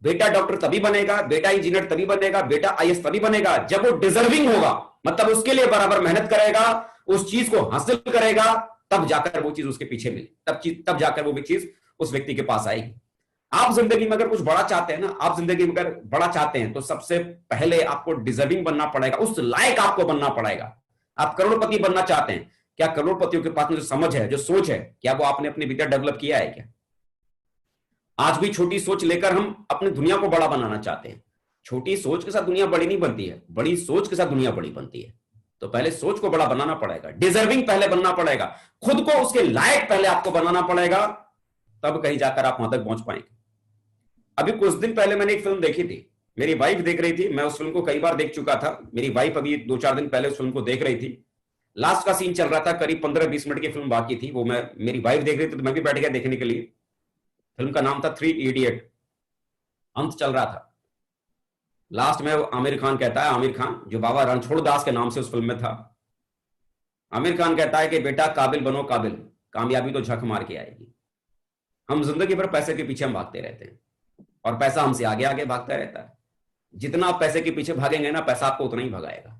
Speaker 1: बेटा डॉक्टर तभी बनेगा, बेटा इंजीनियर तभी बनेगा, बेटा आईएएस तभी बनेगा जब वो डिजर्विंग होगा, मतलब उसके लिए बराबर मेहनत करेगा, उस चीज को हासिल करेगा, तब जाकर वो चीज उसके पीछे मिले, तब जाकर वो चीज उस व्यक्ति के पास आएगी। आप जिंदगी में अगर कुछ बड़ा चाहते हैं ना, आप जिंदगी में अगर बड़ा चाहते हैं, तो सबसे पहले आपको डिजर्विंग बनना पड़ेगा, उस लायक आपको बनना पड़ेगा। आप करोड़पति बनना चाहते हैं, क्या करोड़पतियों के पास में जो समझ है, जो सोच है, क्या वो आपने अपने भीतर डेवलप किया है क्या? आज भी छोटी सोच लेकर हम अपनी दुनिया को बड़ा बनाना चाहते हैं। छोटी सोच के साथ दुनिया बड़ी नहीं बनती है, बड़ी सोच के साथ दुनिया बड़ी बनती है। तो पहले सोच को बड़ा बनाना पड़ेगा, डिजर्विंग पहले बनना पड़ेगा, खुद को उसके लायक पहले आपको बनाना पड़ेगा, तब कहीं जाकर आप वहां तक पहुंच पाएंगे। अभी कुछ दिन पहले मैंने एक फिल्म देखी थी, मेरी वाइफ देख रही थी, मैं उस फिल्म को कई बार देख चुका था। मेरी वाइफ अभी 2-4 दिन पहले उस फिल्म को देख रही थी। लास्ट का सीन चल रहा था, करीब 15-20 मिनट की फिल्म बाकी थी, वो मैं मेरी वाइफ देख रही थी तो मैं भी बैठ गया देखने के लिए। फिल्म का नाम था 3 इडियट। अंत चल रहा था। लास्ट में आमिर खान कहता है, आमिर खान जो बाबा रणछोड़ दास के नाम से उस फिल्म में था, आमिर खान कहता है कि बेटा काबिल बनो काबिल, कामयाबी तो झक मार के आएगी। हम जिंदगी भर पैसे के पीछे हम भागते रहते हैं और पैसा हमसे आगे आगे भागता रहता है। जितना आप पैसे के पीछे भागेंगे ना, पैसा आपको उतना ही भगाएगा।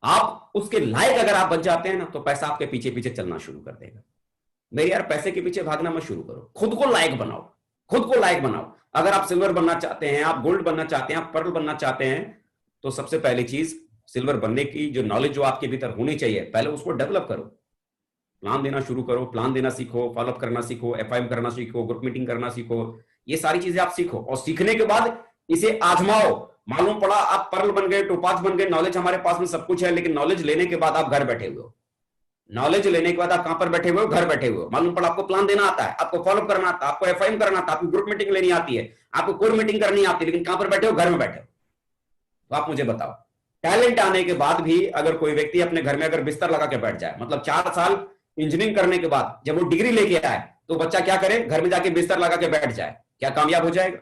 Speaker 1: आप उसके लायक अगर आप बन जाते हैं ना, तो पैसा आपके पीछे पीछे चलना शुरू कर देगा। मेरे यार, पैसे के पीछे भागना मत शुरू करो, खुद को लायक बनाओ, खुद को लायक बनाओ। अगर आप सिल्वर बनना चाहते हैं, आप गोल्ड बनना चाहते हैं, आप पर्ल बनना चाहते हैं, तो सबसे पहली चीज सिल्वर बनने की जो नॉलेज जो आपके भीतर होनी चाहिए, पहले उसको डेवलप करो। प्लान देना शुरू करो, प्लान देना सीखो, फॉलोअप करना सीखो, एफआईएम करना सीखो, ग्रुप मीटिंग करना सीखो। ये सारी चीजें आप सीखो और सीखने के बाद इसे आजमाओ। मालूम पड़ा आप पर्ल बन गए, टोपाज बन गए, नॉलेज हमारे पास में सब कुछ है, लेकिन नॉलेज लेने के बाद आप घर बैठे हुए हो। नॉलेज लेने के बाद आप कहां पर बैठे हुए हो? घर बैठे हुए हो। मालूम पड़ा आपको प्लान देना आता है, आपको फॉलोअप करना आता है, आपको एफआईएम करना आता है, आपको ग्रुप मीटिंग लेनी आती है, आपको कोर मीटिंग करनी आती है, लेकिन कहां पर बैठे हो? घर में बैठे हो। तो आप मुझे बताओ, टैलेंट आने के बाद भी अगर कोई व्यक्ति अपने घर में अगर बिस्तर लगा के बैठ जाए, मतलब 4 साल इंजीनियरिंग करने के बाद जब वो डिग्री लेके आए, तो बच्चा क्या करे? घर में जाके बिस्तर लगा के बैठ जाए, क्या कामयाब हो जाएगा?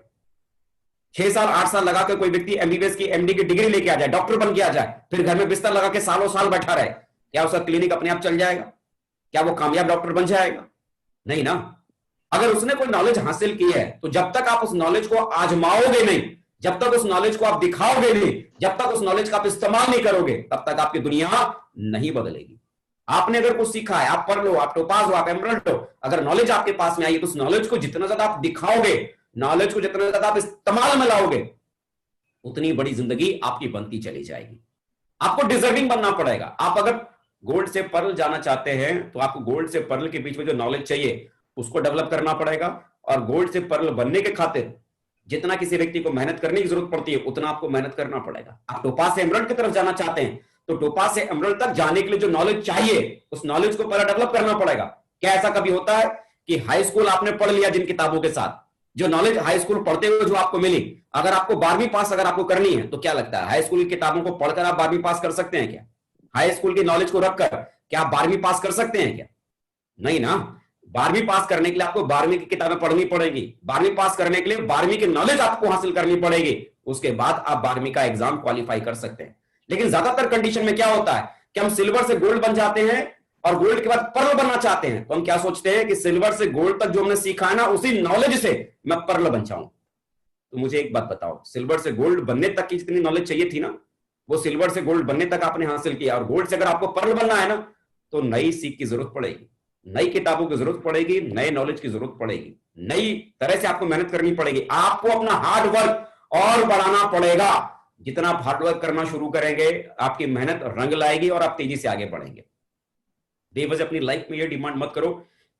Speaker 1: 6 साल 8 साल लगा के कोई व्यक्ति एमबीबीएस की एमडी की डिग्री लेके आ जाए, डॉक्टर बन के आ जाए, फिर घर में बिस्तर लगा के सालों साल बैठा रहे, क्या उसका क्लिनिक अपने आप चल जाएगा? क्या वो कामयाब डॉक्टर बन जाएगा? नहीं ना। अगर उसने कोई नॉलेज हासिल की है, तो जब तक आप उस नॉलेज को आजमाओगे नहीं, जब तक उस नॉलेज को आप दिखाओगे नहीं, जब तक उस नॉलेज का आप इस्तेमाल नहीं करोगे, तब तक आपकी दुनिया नहीं बदलेगी। आपने अगर कुछ सीखा है, आप पढ़ लो, आप टोपाज हो, आप एमरल्ड हो, अगर नॉलेज आपके पास में आई है, तो उस नॉलेज को जितना ज्यादा आप दिखाओगे, नॉलेज को जितना ज्यादा आप इस्तेमाल में लाओगे, उतनी बड़ी जिंदगी आपकी बनती चली जाएगी। आपको डिजर्विंग बनना पड़ेगा। आप अगर गोल्ड से पर्ल जाना चाहते हैं, तो आपको गोल्ड से पर्ल के बीच में जो नॉलेज चाहिए उसको डेवलप करना पड़ेगा। और गोल्ड से पर्ल बनने के खातिर जितना किसी व्यक्ति को मेहनत करने की जरूरत पड़ती है, उतना आपको मेहनत करना पड़ेगा। आप टोपाज से एमरल्ड की तरफ जाना चाहते हैं, तो टोपाज से एमरल्ड तक जाने के लिए जो नॉलेज चाहिए, उस नॉलेज को पहले डेवलप करना पड़ेगा। क्या ऐसा कभी होता है कि हाई स्कूल आपने पढ़ लिया जिन किताबों के साथ, जो नॉलेज हाई स्कूल पढ़ते हुए जो आपको मिली, अगर आपको 12वीं पास अगर आपको करनी है, तो क्या लगता है हाई स्कूल की किताबों को पढ़कर आप 12वीं पास कर सकते हैं क्या? हाई स्कूल की नॉलेज को रखकर क्या आप 12वीं पास कर सकते हैं क्या? नहीं ना। 12वीं पास करने के लिए आपको 12वीं की किताबें पढ़नी पड़ेगी। 12वीं पास करने के लिए 12वीं की नॉलेज आपको हासिल करनी पड़ेगी। उसके बाद आप 12वीं का एग्जाम क्वालिफाई कर सकते हैं। लेकिन ज्यादातर कंडीशन में क्या होता है कि हम सिल्वर से गोल्ड बन जाते हैं और गोल्ड के बाद पर्ल बनना चाहते हैं, तो हम क्या सोचते हैं कि सिल्वर से गोल्ड तक जो हमने सीखा है ना, उसी नॉलेज से मैं पर्ल बन जाऊं। तो मुझे एक बात बताओ, सिल्वर से गोल्ड बनने तक की जितनी नॉलेज चाहिए थी ना, वो सिल्वर से गोल्ड बनने तक आपने हासिल किया। और गोल्ड से अगर आपको पर्ल बनना है ना, तो नई सीख की जरूरत पड़ेगी, नई किताबों की जरूरत पड़ेगी, नए नॉलेज की जरूरत पड़ेगी, नई तरह से आपको मेहनत करनी पड़ेगी। आपको अपना हार्ड वर्क और बढ़ाना पड़ेगा। जितना आप हार्ड वर्क करना शुरू करेंगे, आपकी मेहनत रंग लाएगी और आप तेजी से आगे बढ़ेंगे। बेवजह अपनी लाइफ में ये डिमांड मत करो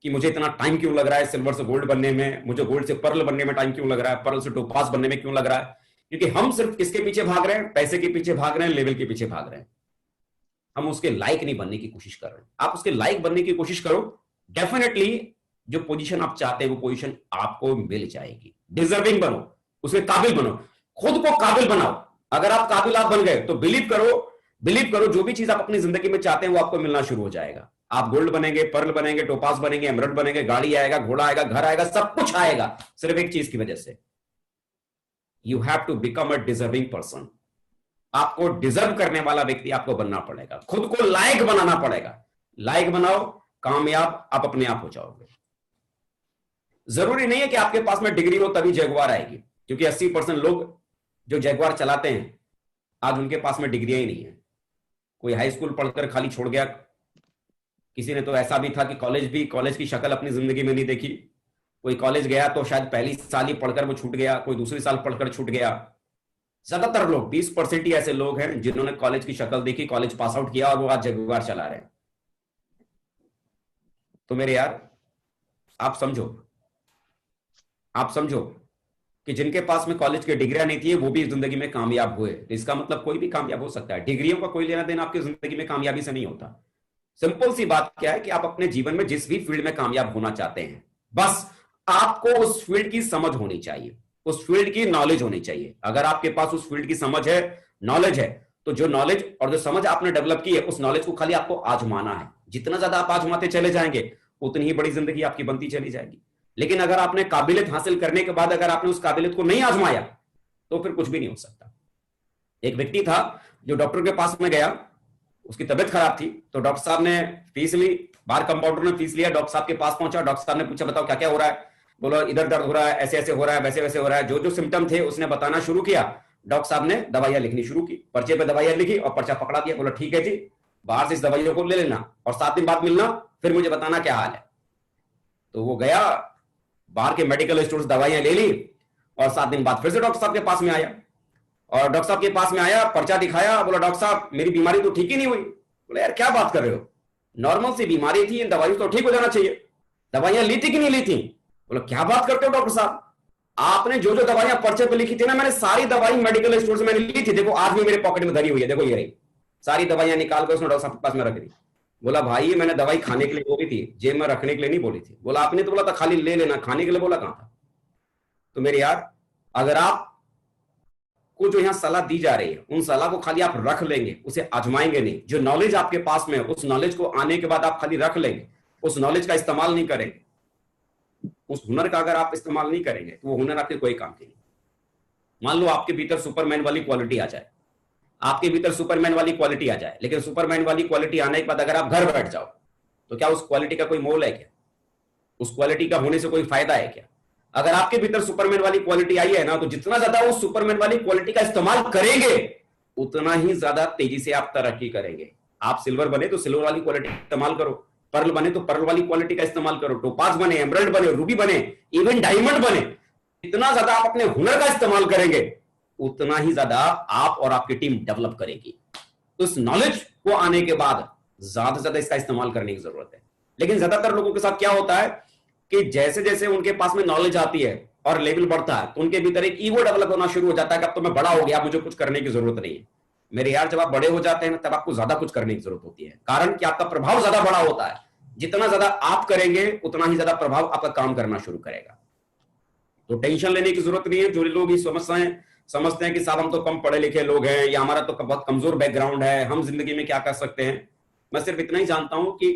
Speaker 1: कि मुझे इतना टाइम क्यों लग रहा है सिल्वर से गोल्ड बनने में, मुझे गोल्ड से पर्ल बनने में टाइम क्यों लग रहा है, पर्ल से टोपाज बनने में क्यों लग रहा है। क्योंकि हम सिर्फ किसके पीछे भाग रहे हैं? पैसे के पीछे भाग रहे हैं, लेवल के पीछे भाग रहे हैं। हम उसके लायक नहीं बनने की कोशिश कर रहे हैं। आप उसके लायक बनने की कोशिश करो, डेफिनेटली जो पोजीशन आप चाहते हैं वो पोजीशन आपको मिल जाएगी। डिजर्विंग बनो, उसके काबिल बनो, खुद को काबिल बनाओ। अगर आप काबिल आप बन गए, तो बिलीव करो जो भी चीज आप अपनी जिंदगी में चाहते हैं वो आपको मिलना शुरू हो जाएगा। आप गोल्ड बनेंगे, पर्ल बनेंगे, टोपास बनेंगे, एमरल्ड बनेंगे, गाड़ी आएगा, घोड़ा आएगा, घर आएगा, सब कुछ आएगा, सिर्फ एक चीज की वजह से, you have to become a deserving person. आपको डिजर्व करने वाला व्यक्ति आपको बनना पड़ेगा, खुद को लायक बनाना पड़ेगा। लायक बनाओ, कामयाब आप अपने आप हो जाओगे। जरूरी नहीं है कि आपके पास में डिग्री हो तभी जगुआर आएगी, क्योंकि 80% लोग जो जगुआर चलाते हैं आज उनके पास में डिग्रियां ही नहीं है। कोई हाई स्कूल पढ़कर खाली छोड़ गया, किसी ने तो ऐसा भी था कि कॉलेज की शक्ल अपनी जिंदगी में नहीं देखी। कोई कॉलेज गया तो शायद पहली साल ही पढ़कर वो छूट गया, कोई दूसरी साल पढ़कर छूट गया। ज्यादातर लोग 20% ही ऐसे लोग हैं जिन्होंने कॉलेज की शक्ल देखी, कॉलेज पास आउट किया और वो आज जगुआर चला रहे हैं। तो मेरे यार, आप समझो कि जिनके पास में कॉलेज की डिग्रियां नहीं थी वो भी जिंदगी में कामयाब हुए। इसका मतलब कोई भी कामयाब हो सकता है। डिग्रियों का कोई लेना देना आपकी जिंदगी में कामयाबी से नहीं होता। सिंपल सी बात क्या है कि आप अपने जीवन में जिस भी फील्ड में कामयाब होना चाहते हैं, बस आपको उस फील्ड की समझ होनी चाहिए, उस फील्ड की नॉलेज होनी चाहिए। अगर आपके पास उस फील्ड की समझ है, नॉलेज है, तो जो नॉलेज और जो समझ आपने डेवलप की है, उस नॉलेज को खाली आपको आजमाना है। जितना ज्यादा आप आजमाते चले जाएंगे, उतनी ही बड़ी जिंदगी आपकी बनती चली जाएगी। लेकिन अगर आपने काबिलियत हासिल करने के बाद अगर आपने उस काबिलियत को नहीं आजमाया, तो फिर कुछ भी नहीं हो सकता। एक व्यक्ति था जो डॉक्टर के पास में गया, उसकी तबीयत खराब थी, तो डॉक्टर साहब ने फीस ली, बार कंपाउंडर ने फीस लिया, डॉक्टर साहब के पास पहुंचा, डॉक्टर साहब ने पूछा बताओ क्या क्या हो रहा है। बोला इधर दर्द हो रहा है, ऐसे ऐसे हो रहा है, वैसे वैसे हो रहा है। जो जो सिम्टम थे उसने बताना शुरू किया। डॉक्टर साहब ने दवाइयां लिखनी शुरू की, पर्चे पे दवाइयां लिखी और पर्चा पकड़ा दिया। बोला ठीक है जी, बाहर से इस दवाइयों को ले लेना और 7 दिन बाद मिलना, फिर मुझे बताना क्या हाल है। तो वो गया, बाहर के मेडिकल स्टोर से दवाइयां ले ली और 7 दिन बाद फिर से डॉक्टर साहब के पास में आया। और डॉक्टर साहब के पास में आया, पर्चा दिखाया, बोला डॉक्टर साहब मेरी बीमारी तो ठीक ही नहीं हुई। बोला यार क्या बात कर रहे हो, नॉर्मल सी बीमारी थी, इन दवाइयों तो ठीक हो जाना चाहिए, दवाइयां ली थी कि नहीं ली थी। बोला क्या बात करते हो डॉक्टर साहब, आपने जो जो दवाइयां पर्चे पे लिखी थी ना, मैंने सारी दवाई मेडिकल स्टोर से मैंने ली थी, देखो आज भी मेरे पॉकेट में धरी हुई है, देखो ये रही सारी दवाइयां निकाल कर उसने डॉक्टर साहब के पास में रख दी। बोला भाई मैंने दवाई खाने के लिए बोली थी, जेब में रखने के लिए नहीं बोली थी। बोला आपने तो बोला था खाली ले लेना, खाने के लिए बोला कहां था। तो मेरे यार, अगर आप को जो यहां सलाह दी जा रही है, उन सलाह को खाली आप रख लेंगे, उसे आजमाएंगे नहीं, जो नॉलेज आपके पास में है उस नॉलेज को आने के बाद आप खाली रख लेंगे, उस नॉलेज का इस्तेमाल नहीं करेंगे, उस हुनर का अगर आप इस्तेमाल नहीं करेंगे, तो वो हुनर आपके कोई काम की नहीं। मान लो आपके भीतर सुपरमैन वाली क्वालिटी आ जाए, आपके भीतर सुपरमैन वाली क्वालिटी आ जाए, लेकिन सुपरमैन वाली क्वालिटी आने के बाद अगर आप घर बैठ जाओ, तो क्या उस क्वालिटी का कोई मोल है क्या? उस क्वालिटी का होने से कोई फायदा है क्या? अगर आपके भीतर सुपरमैन वाली क्वालिटी आई है ना, तो जितना ज्यादा उस सुपरमैन वाली क्वालिटी का इस्तेमाल करेंगे, उतना ही ज्यादा तेजी से आप तरक्की करेंगे। आप सिल्वर बने तो सिल्वर वाली क्वालिटी इस्तेमाल करो, पर्ल बने तो पर्ल वाली क्वालिटी का इस्तेमाल करो, टोपाज बने, एमराल्ड बने, रूबी बने, इवन डायमंड बने, इतना ज्यादा आप अपने हुनर का इस्तेमाल करेंगे, उतना ही ज्यादा आप और आपकी टीम डेवलप करेगी। उस नॉलेज को आने के बाद ज्यादा से ज्यादा इसका इस्तेमाल करने की जरूरत है। लेकिन ज्यादातर लोगों के साथ क्या होता है कि जैसे जैसे उनके पास में नॉलेज आती है और लेवल बढ़ता है, तो उनके भीतर एक ईगो डेवलप होना शुरू हो जाता है कि अब तो मैं बड़ा हो गया, मुझे कुछ करने की जरूरत नहीं है। मेरे यार, जब आप बड़े हो जाते हैं ना, तब आपको ज्यादा कुछ करने की जरूरत होती है, कारण कि आपका प्रभाव ज्यादा बड़ा होता है। जितना ज्यादा आप करेंगे, उतना ही ज्यादा प्रभाव आपका काम करना शुरू करेगा। तो टेंशन लेने की जरूरत नहीं है। जो लोग ये समझते हैं कि साहब हम तो कम पढ़े लिखे लोग हैं, या हमारा तो बहुत कमजोर बैकग्राउंड है, हम जिंदगी में क्या कर सकते हैं। मैं सिर्फ इतना ही जानता हूं कि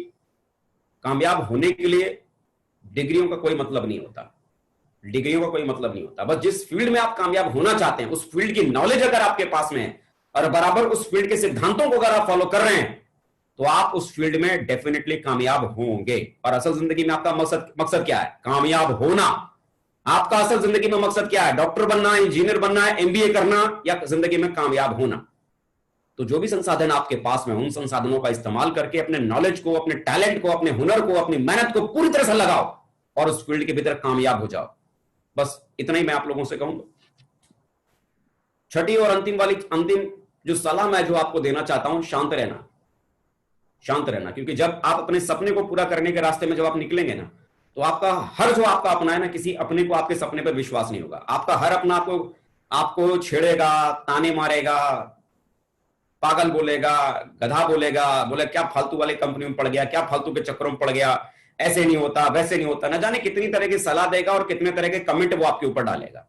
Speaker 1: कामयाब होने के लिए डिग्रियों का कोई मतलब नहीं होता, डिग्रियों का कोई मतलब नहीं होता। बस जिस फील्ड में आप कामयाब होना चाहते हैं, उस फील्ड की नॉलेज अगर आपके पास में है और बराबर उस फील्ड के सिद्धांतों को अगर आप फॉलो कर रहे हैं, तो आप उस फील्ड में डेफिनेटली कामयाब होंगे। और असल जिंदगी में आपका मकसद क्या है? कामयाब होना। आपका असल जिंदगी में मकसद क्या है? डॉक्टर बनना, इंजीनियर बनना है, एमबीए करना, या जिंदगी में कामयाब होना? तो जो भी संसाधन आपके पास में, उन संसाधनों का इस्तेमाल करके अपने नॉलेज को, अपने टैलेंट को, अपने हुनर को, अपनी मेहनत को पूरी तरह से लगाओ और उस फील्ड के भीतर कामयाब हो जाओ। बस इतना ही मैं आप लोगों से कहूंगा। छठी और अंतिम जो सलाह मैं जो आपको देना चाहता हूं, शांत रहना, शांत रहना। क्योंकि जब आप अपने सपने को पूरा करने के रास्ते में जब आप निकलेंगे ना, तो आपका हर जो आपका अपना है ना, किसी अपने को आपके सपने पर विश्वास नहीं होगा। आपका हर अपना आपको छेड़ेगा, ताने मारेगा, पागल बोलेगा, गधा बोलेगा, बोले क्या फालतू वाले कंपनी में पड़ गया, क्या फालतू के चक्करों में पड़ गया, ऐसे नहीं होता, वैसे नहीं होता, न जाने कितनी तरह की सलाह देगा और कितने तरह के कमेंट वो आपके ऊपर डालेगा,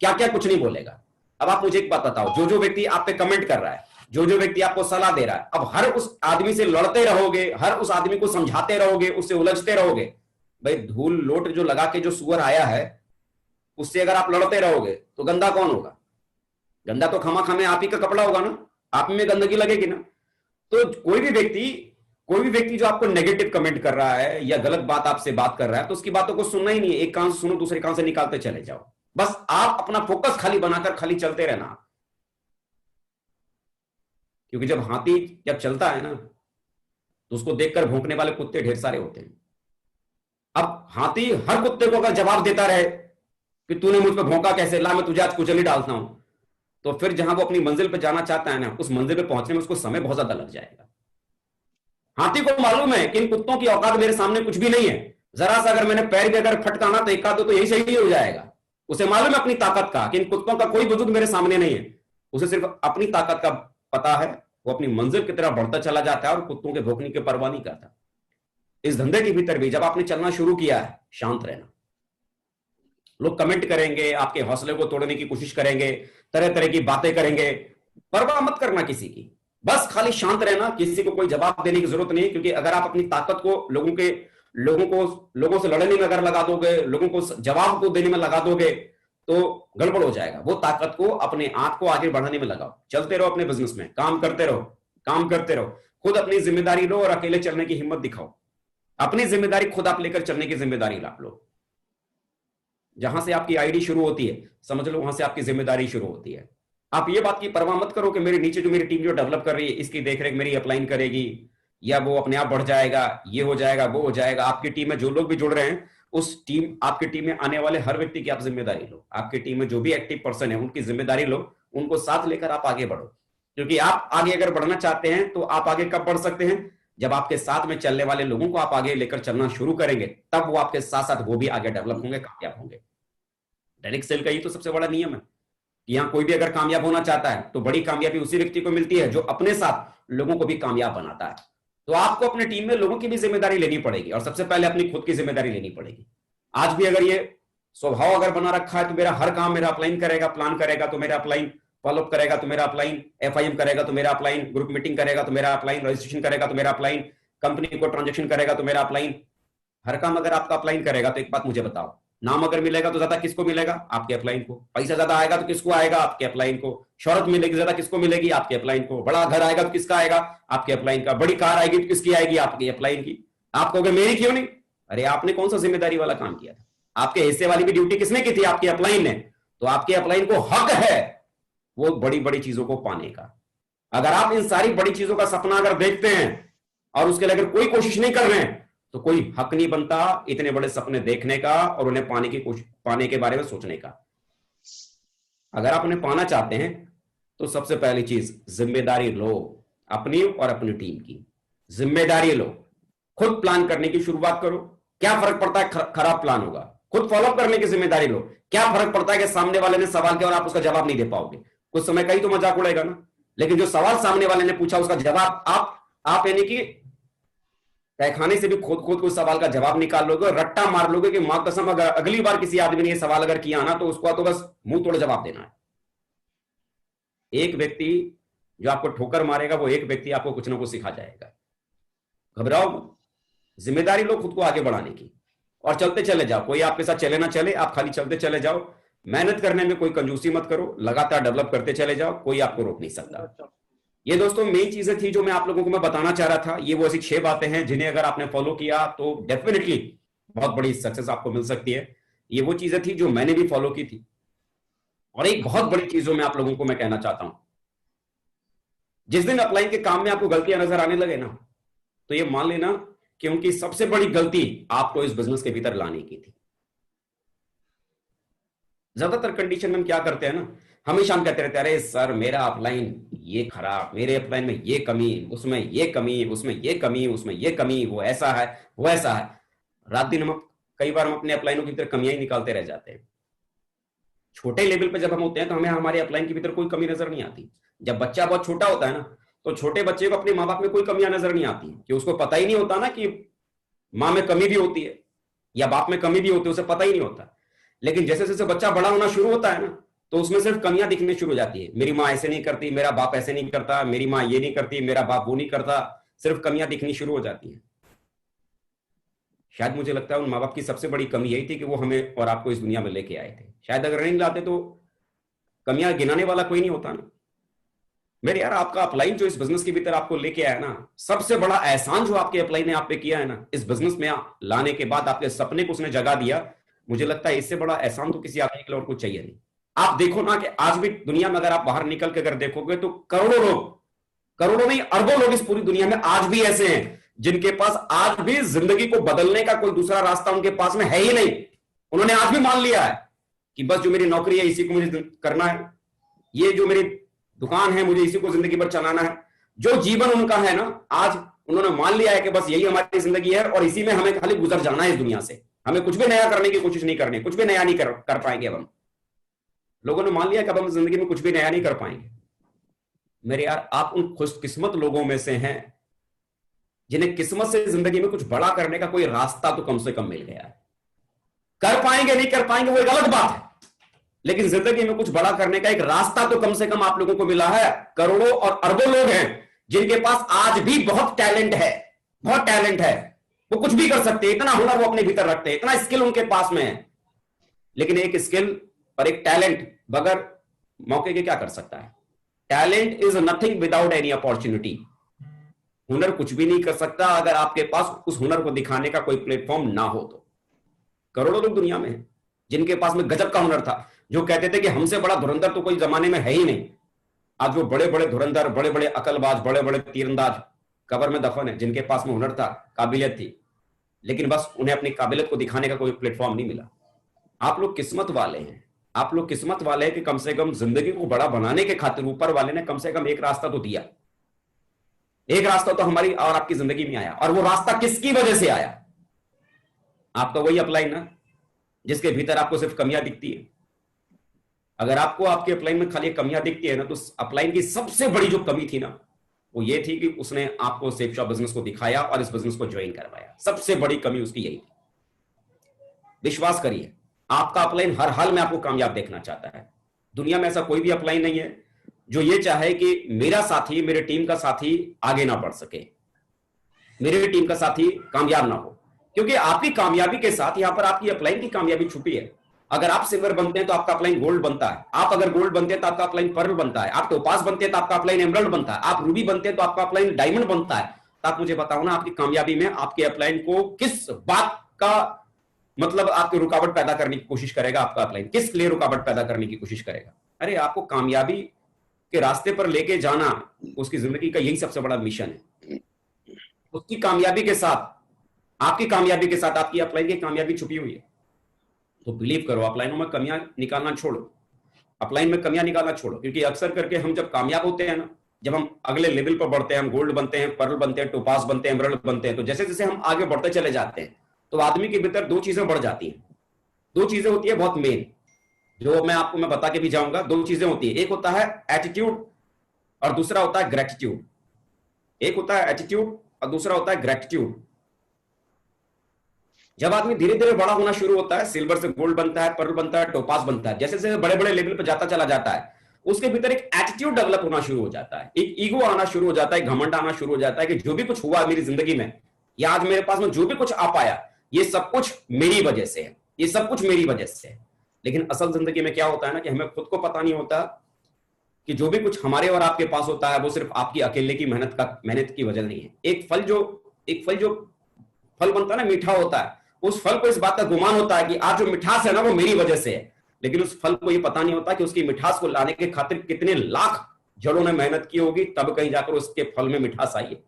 Speaker 1: क्या क्या कुछ नहीं बोलेगा। अब आप मुझे एक बात बताओ, जो जो व्यक्ति आप पे कमेंट कर रहा है, जो जो व्यक्ति आपको सलाह दे रहा है, अब हर उस आदमी से लड़ते रहोगे, हर उस आदमी को समझाते रहोगे, उससे उलझते रहोगे, भाई धूल लोट जो लगा के जो सुअर आया है, उससे अगर आप लड़ते रहोगे तो गंदा कौन होगा? गंदा तो खमा खामे आप ही का कपड़ा होगा ना, आप में गंदगी लगेगी ना। तो कोई भी व्यक्ति जो आपको नेगेटिव कमेंट कर रहा है या गलत बात आपसे बात कर रहा है, तो उसकी बातों को सुनना ही नहीं है। एक कान से सुनो, दूसरे कान से निकालते चले जाओ। बस आप अपना फोकस खाली बनाकर खाली चलते रहना। क्योंकि जब हाथी जब चलता है ना, तो उसको देखकर भौंकने वाले कुत्ते ढेर सारे होते हैं। अब हाथी हर कुत्ते को अगर जवाब देता रहे कि तूने मुझ पर भौंका कैसे, ला मैं तुझे आज कुचल ही डालता हूं, तो फिर जहां वो अपनी मंजिल पर जाना चाहता है ना, उस मंजिल पर पहुंचने में उसको समय बहुत ज्यादा लग जाएगा। हाथी को मालूम है कि इन कुत्तों की औकात मेरे सामने कुछ भी नहीं है, जरा सा अगर मैंने पैर भी अगर फटकाना तो एक आध तो यही सही हो जाएगा। उसे मालूम है अपनी ताकत का कि इन कुत्तों का कोई वजूद मेरे सामने नहीं है। उसे सिर्फ अपनी ताकत का पता है, वो अपनी मंजिल की तरफ बढ़ता चला जाता है और कुत्तों के भौंकने की परवाह नहीं करता। इस धंधे के भीतर भी जब आपने चलना शुरू किया है, शांत रहना। लोग कमेंट करेंगे, आपके हौसले को तोड़ने की कोशिश करेंगे, तरह तरह की बातें करेंगे। परवाह मत करना किसी की, बस खाली शांत रहना, किसी को कोई जवाब देने की जरूरत नहीं। क्योंकि अगर आप अपनी ताकत को लोगों से लड़ने में अगर लगा दोगे, लोगों को जवाब को देने में लगा दोगे, तो गड़बड़ हो जाएगा। वो ताकत को अपने आप को आगे बढ़ाने में लगाओ, चलते रहो अपने बिजनेस में, काम करते रहो, काम करते रहो, खुद अपनी जिम्मेदारी लो और अकेले चलने की हिम्मत दिखाओ। अपनी जिम्मेदारी खुद आप लेकर चलने की जिम्मेदारी ला लो। जहां से आपकी आईडी शुरू होती है, समझ लो वहां से आपकी जिम्मेदारी शुरू होती है। आप ये बात की परवाह मत करो कि मेरे नीचे जो मेरी टीम जो डेवलप कर रही है, इसकी देखरेख मेरी अपलाइन करेगी, या वो अपने आप बढ़ जाएगा, ये हो जाएगा, वो हो जाएगा। आपकी टीम में जो लोग भी जुड़ रहे हैं, आपकी टीम में आने वाले हर व्यक्ति की आप जिम्मेदारी लो। आपकी टीम में जो भी एक्टिव पर्सन है, उनकी जिम्मेदारी लो, उनको साथ लेकर आप आगे बढ़ो। क्योंकि आप आगे अगर बढ़ना चाहते हैं, तो आप आगे कब बढ़ सकते हैं? जब आपके साथ में चलने वाले लोगों को आप आगे लेकर चलना शुरू करेंगे, तब वो आपके साथ साथ वो भी आगे डेवलप होंगे, कामयाब होंगे। डायरेक्ट सेल का ये तो सबसे बड़ा नियम है कि यहां कोई भी अगर कामयाब होना चाहता है, तो बड़ी कामयाबी उसी व्यक्ति को मिलती है जो अपने साथ लोगों को भी कामयाब बनाता है। तो आपको अपने टीम में लोगों की भी जिम्मेदारी लेनी पड़ेगी, और सबसे पहले अपनी खुद की जिम्मेदारी लेनी पड़ेगी। आज भी अगर ये स्वभाव अगर बना रखा है, तो मेरा हर काम मेरा अपलाइन करेगा, प्लान करेगा तो मेरा अपलाइन, फॉलोअप करेगा तो मेरा अपलाइन, FIM करेगा तो मेरा अपलाइन, ग्रुप मीटिंग करेगा तो मेरा अपलाइन, रजिस्ट्रेशन करेगा तो मेरा अपलाइन, कंपनी को ट्रांजेक्शन करेगा तो मेरा अपलाइन, हर काम अगर आपका अपलाइन करेगा, तो एक बात मुझे बताओ, नाम अगर मिलेगा तो ज्यादा किसको मिलेगा? आपके अपलाइन को। पैसा ज्यादा आएगा तो किसको आएगा? आपके अपलाइन को। शोहरत मिलेगी ज्यादा, किसको मिलेगी? आपके अपलाइन को। बड़ा घर आएगा तो किसका आएगा? आपके अपलाइन का। बड़ी कार आएगी तो किसकी आएगी? आपके अपलाइन की। आप कहोगे मेरी क्यों नहीं? अरे आपने कौन सा जिम्मेदारी वाला काम किया था? आपके हिस्से वाली भी ड्यूटी किसने की थी? आपके अपलाइन ने। तो आपके अपलाइन को हक है वो बड़ी बड़ी चीजों को पाने का। अगर आप इन सारी बड़ी चीजों का सपना अगर देखते हैं और उसके लिए अगर कोई कोशिश नहीं कर रहे हैं, तो कोई हक नहीं बनता इतने बड़े सपने देखने का और उन्हें पाने के बारे में सोचने का। अगर आप उन्हें पाना चाहते हैं, तो सबसे पहली चीज जिम्मेदारी लो, अपनी और अपनी टीम की जिम्मेदारी लो। खुद प्लान करने की शुरुआत करो। क्या फर्क पड़ता है खराब प्लान होगा? खुद फॉलो करने की जिम्मेदारी लो। क्या फर्क पड़ता है कि सामने वाले ने सवाल किया और आप उसका जवाब नहीं दे पाओगे? कुछ समय का ही तो मजाक उड़ेगा ना। लेकिन जो सवाल सामने वाले ने पूछा, उसका जवाब आप यानी कि तहखाने से भी खुद कोई सवाल का जवाब निकाल लोगे और रट्टा मार लोगे कि मां कसम अगर अगली बार किसी आदमी ने ये सवाल अगर किया ना, तो उसको तो बस मुंह तोड़ जवाब देना है। एक व्यक्ति जो आपको ठोकर मारेगा, वो एक व्यक्ति आपको कुछ ना कुछ सिखा जाएगा। घबराओ मत, जिम्मेदारी लो खुद को आगे बढ़ाने की, और चलते चले जाओ। कोई आपके साथ चले ना चले, आप खाली चलते चले जाओ। मेहनत करने में कोई कंजूसी मत करो, लगातार डेवलप करते चले जाओ, कोई आपको रोक नहीं सकता। ये दोस्तों मेन चीजें थी जो मैं आप लोगों को मैं बताना चाह रहा था। ये वो ऐसी 6 बातें हैं जिन्हें अगर आपने फॉलो किया तो डेफिनेटली बहुत बड़ी सक्सेस आपको मिल सकती है। ये वो चीजें थी जो मैंने भी फॉलो की थी। और एक बहुत बड़ी चीज जो मैं आप लोगों को मैं कहना चाहता हूं, जिस दिन अपलाइन के काम में आपको गलतियां नजर आने लगे ना, तो ये मान लेना कि उनकी सबसे बड़ी गलती आपको इस बिजनेस के भीतर लाने की थी। ज्यादातर कंडीशन में हम क्या करते हैं ना, हमेशा हम कहते रहते हैं अरे सर मेरा अपलाइन ये खराब, मेरे अपलाइन में ये कमी, उसमें ये कमी, उसमें ये कमी, उसमें ये कमी, वो ऐसा है, वो ऐसा है। रात दिन हम कई बार हम अपने अपलाइनों की भीतर कमियां ही निकालते रह जाते हैं। छोटे लेवल पे जब हम होते हैं तो हमें हमारे अपलाइन के भीतर कोई कमी नजर नहीं आती। जब बच्चा बहुत छोटा होता है ना, तो छोटे बच्चे को अपने माँ बाप में कोई कमियां नजर नहीं आती, कि उसको पता ही नहीं होता ना कि माँ में कमी भी होती है या बाप में कमी भी होती है, उसे पता ही नहीं होता। लेकिन जैसे जैसे बच्चा बड़ा होना शुरू होता है ना, तो उसमें सिर्फ कमियां दिखने शुरू हो जाती है। मेरी माँ ऐसे नहीं करती, मेरा बाप ऐसे नहीं करता, मेरी माँ ये नहीं करती, मेरा बाप वो नहीं करता, सिर्फ कमियां दिखनी शुरू हो जाती हैं। शायद मुझे लगता है उन माँ बाप की सबसे बड़ी कमी यही थी कि वो हमें और आपको इस दुनिया में लेके आए थे। शायद अगर नहीं लाते तो कमियां गिनाने वाला कोई नहीं होता ना। मेरे यार, आपका अपलाइन जो इस बिजनेस के भीतर आपको लेके आया ना, सबसे बड़ा एहसान जो आपके अपलाइन ने आप पे किया है ना, इस बिजनेस में लाने के बाद आपके सपने को उसने जगा दिया। मुझे लगता है इससे बड़ा एहसान तो किसी आदमी के लिए और कुछ चाहिए नहीं। आप देखो ना कि आज भी दुनिया में अगर आप बाहर निकल के अगर देखोगे तो करोड़ों लोग, करोड़ों नहीं अरबों लोग इस पूरी दुनिया में आज भी ऐसे हैं जिनके पास आज भी जिंदगी को बदलने का कोई दूसरा रास्ता उनके पास में है ही नहीं। उन्होंने आज भी मान लिया है कि बस जो मेरी नौकरी है इसी को मुझे करना है, ये जो मेरी दुकान है मुझे इसी को जिंदगी भर चलाना है। जो जीवन उनका है ना, आज उन्होंने मान लिया है कि बस यही हमारी जिंदगी है और इसी में हमें खाली गुजर जाना है इस दुनिया से। हमें कुछ भी नया करने की कोशिश नहीं करनी, कुछ भी नया नहीं कर पाएंगे अब हम। लोगों ने मान लिया कि अब हम जिंदगी में कुछ भी नया नहीं कर पाएंगे। मेरे यार, आप उन खुशकिस्मत लोगों में से हैं जिन्हें किस्मत से जिंदगी में कुछ बड़ा करने का कोई रास्ता तो कम से कम मिल गया है। कर पाएंगे नहीं कर पाएंगे वो एक अलग बात है, लेकिन जिंदगी में कुछ बड़ा करने का एक रास्ता तो कम से कम आप लोगों को मिला है। करोड़ों और अरबों लोग हैं जिनके पास आज भी बहुत टैलेंट है, बहुत टैलेंट है, वो कुछ भी कर सकते हैं, इतना हुनर वो अपने भीतर रखते हैं, इतना स्किल उनके पास में है, लेकिन एक स्किल और एक टैलेंट बगैर मौके के क्या कर सकता है? Talent is nothing without any opportunity. हुनर कुछ भी नहीं कर सकता अगर आपके पास उस हुनर को दिखाने का कोई प्लेटफॉर्म ना हो तो। करोड़ों लोग दुनिया में हैं जिनके पास में गजब का हुनर था, जो कहते थे कि हमसे बड़ा धुरंधर तो कोई जमाने में है ही नहीं। आज वो बड़े बड़े धुरंधर, बड़े बड़े अकलबाज, बड़े बड़े तीरंदाज कब्र में दफन है, जिनके पास में हुनर था, काबिलियत थी, लेकिन बस उन्हें अपनी काबिलियत को दिखाने का कोई प्लेटफॉर्म नहीं मिला। आप लोग किस्मत वाले हैं, आप लोग किस्मत वाले हैं कि कम से कम जिंदगी को बड़ा बनाने के खातिर ऊपर वाले ने कम से कम एक रास्ता तो दिया, एक रास्ता तो हमारी और आपकी जिंदगी में आया। और वो रास्ता किसकी वजह से आया? आपका वही अपलाइन ना, जिसके भीतर आपको सिर्फ कमियां दिखती है। अगर आपको आपके अपलाइन में खाली कमियां दिखती है ना, तो अपलाइन की सबसे बड़ी जो कमी थी ना, वो ये थी कि उसने आपको सेफ शॉप बिजनेस को दिखाया और इस बिजनेस को ज्वाइन करवाया। सबसे बड़ी कमी उसकी यही थी। विश्वास करिए, आपका अपलाइन हर हाल में आपको कामयाब देखना चाहता है। दुनिया में ऐसा कोई भी अपलाइन नहीं है जो ये चाहे कि मेरा साथी, मेरे टीम का साथी आगे ना बढ़ सके, मेरे टीम का साथी कामयाब ना हो, क्योंकि आपकी कामयाबी के साथ यहां पर आपकी अपलाइन की कामयाबी छुपी है। अगर आप सिल्वर बनते हैं तो आपका अपलाइन गोल्ड बनता है, आप अगर गोल्ड बनते हैं तो आपका अपलाइन पर्ल बनता है, आप टोपास बनते हैं तो आपका अपलाइन एमरल्ड बनता है, आप रूबी बनते हैं तो आपका अपलाइन डायमंड बनता है। तो आप मुझे बताओ ना, आपकी कामयाबी में आपके अपलाइन को किस बात का मतलब आपकी रुकावट पैदा करने की कोशिश करेगा? आपका अपलाइन किस लिए रुकावट पैदा करने की कोशिश करेगा? अरे आपको कामयाबी के रास्ते पर लेके जाना उसकी जिंदगी का यही सबसे बड़ा मिशन है। उसकी कामयाबी के साथ, आपकी कामयाबी के साथ आपकी अपलाइन की कामयाबी छुपी हुई है। तो बिलीव करो, अपलाइनों में कमियां निकालना छोड़ो, अपलाइन में कमियां निकालना छोड़ो, क्योंकि अक्सर करके हम जब कामयाब होते हैं ना, जब हम अगले लेवल पर बढ़ते हैं, हम गोल्ड बनते हैं, पर्ल बनते हैं, टोपास बनते हैं, एमरल्ड बनते हैं, तो जैसे जैसे हम आगे बढ़ते चले जाते हैं तो आदमी के भीतर दो चीजें बढ़ जाती हैं। दो चीजें होती है बहुत मेन, जो मैं बता के भी जाऊंगा। दो चीजें होती है, एक होता है एटीट्यूड और दूसरा होता है ग्रेटिट्यूड। एक होता है एटीट्यूड और दूसरा होता है ग्रेटिट्यूड। जब आदमी धीरे धीरे बड़ा होना शुरू होता है, सिल्वर से गोल्ड बनता है, पर्ल बनता है, टोपास बनता है, जैसे जैसे बड़े बड़े लेवल पर जाता चला जाता है, उसके भीतर एक एटीट्यूड डेवलप होना शुरू हो जाता है, एक ईगो आना शुरू हो जाता है, एक घमंड आना शुरू हो जाता है कि जो भी कुछ हुआ मेरी जिंदगी में, या आज मेरे पास में जो भी कुछ आ पाया, ये सब कुछ मेरी वजह से है, ये सब कुछ मेरी वजह से है। लेकिन असल जिंदगी में क्या होता है ना, कि हमें खुद को पता नहीं होता कि जो भी कुछ हमारे और आपके पास होता है वो सिर्फ आपकी अकेले की मेहनत की वजह नहीं है। एक फल जो फल बनता है ना, मीठा होता है, उस फल को इस बात का गुमान होता है कि आज जो मिठास है ना वो मेरी वजह से है, लेकिन उस फल को ये पता नहीं होता कि उसकी मिठास को लाने के खातिर कितने लाख जड़ों ने मेहनत की होगी, तब कहीं जाकर उसके फल में मिठास आई है।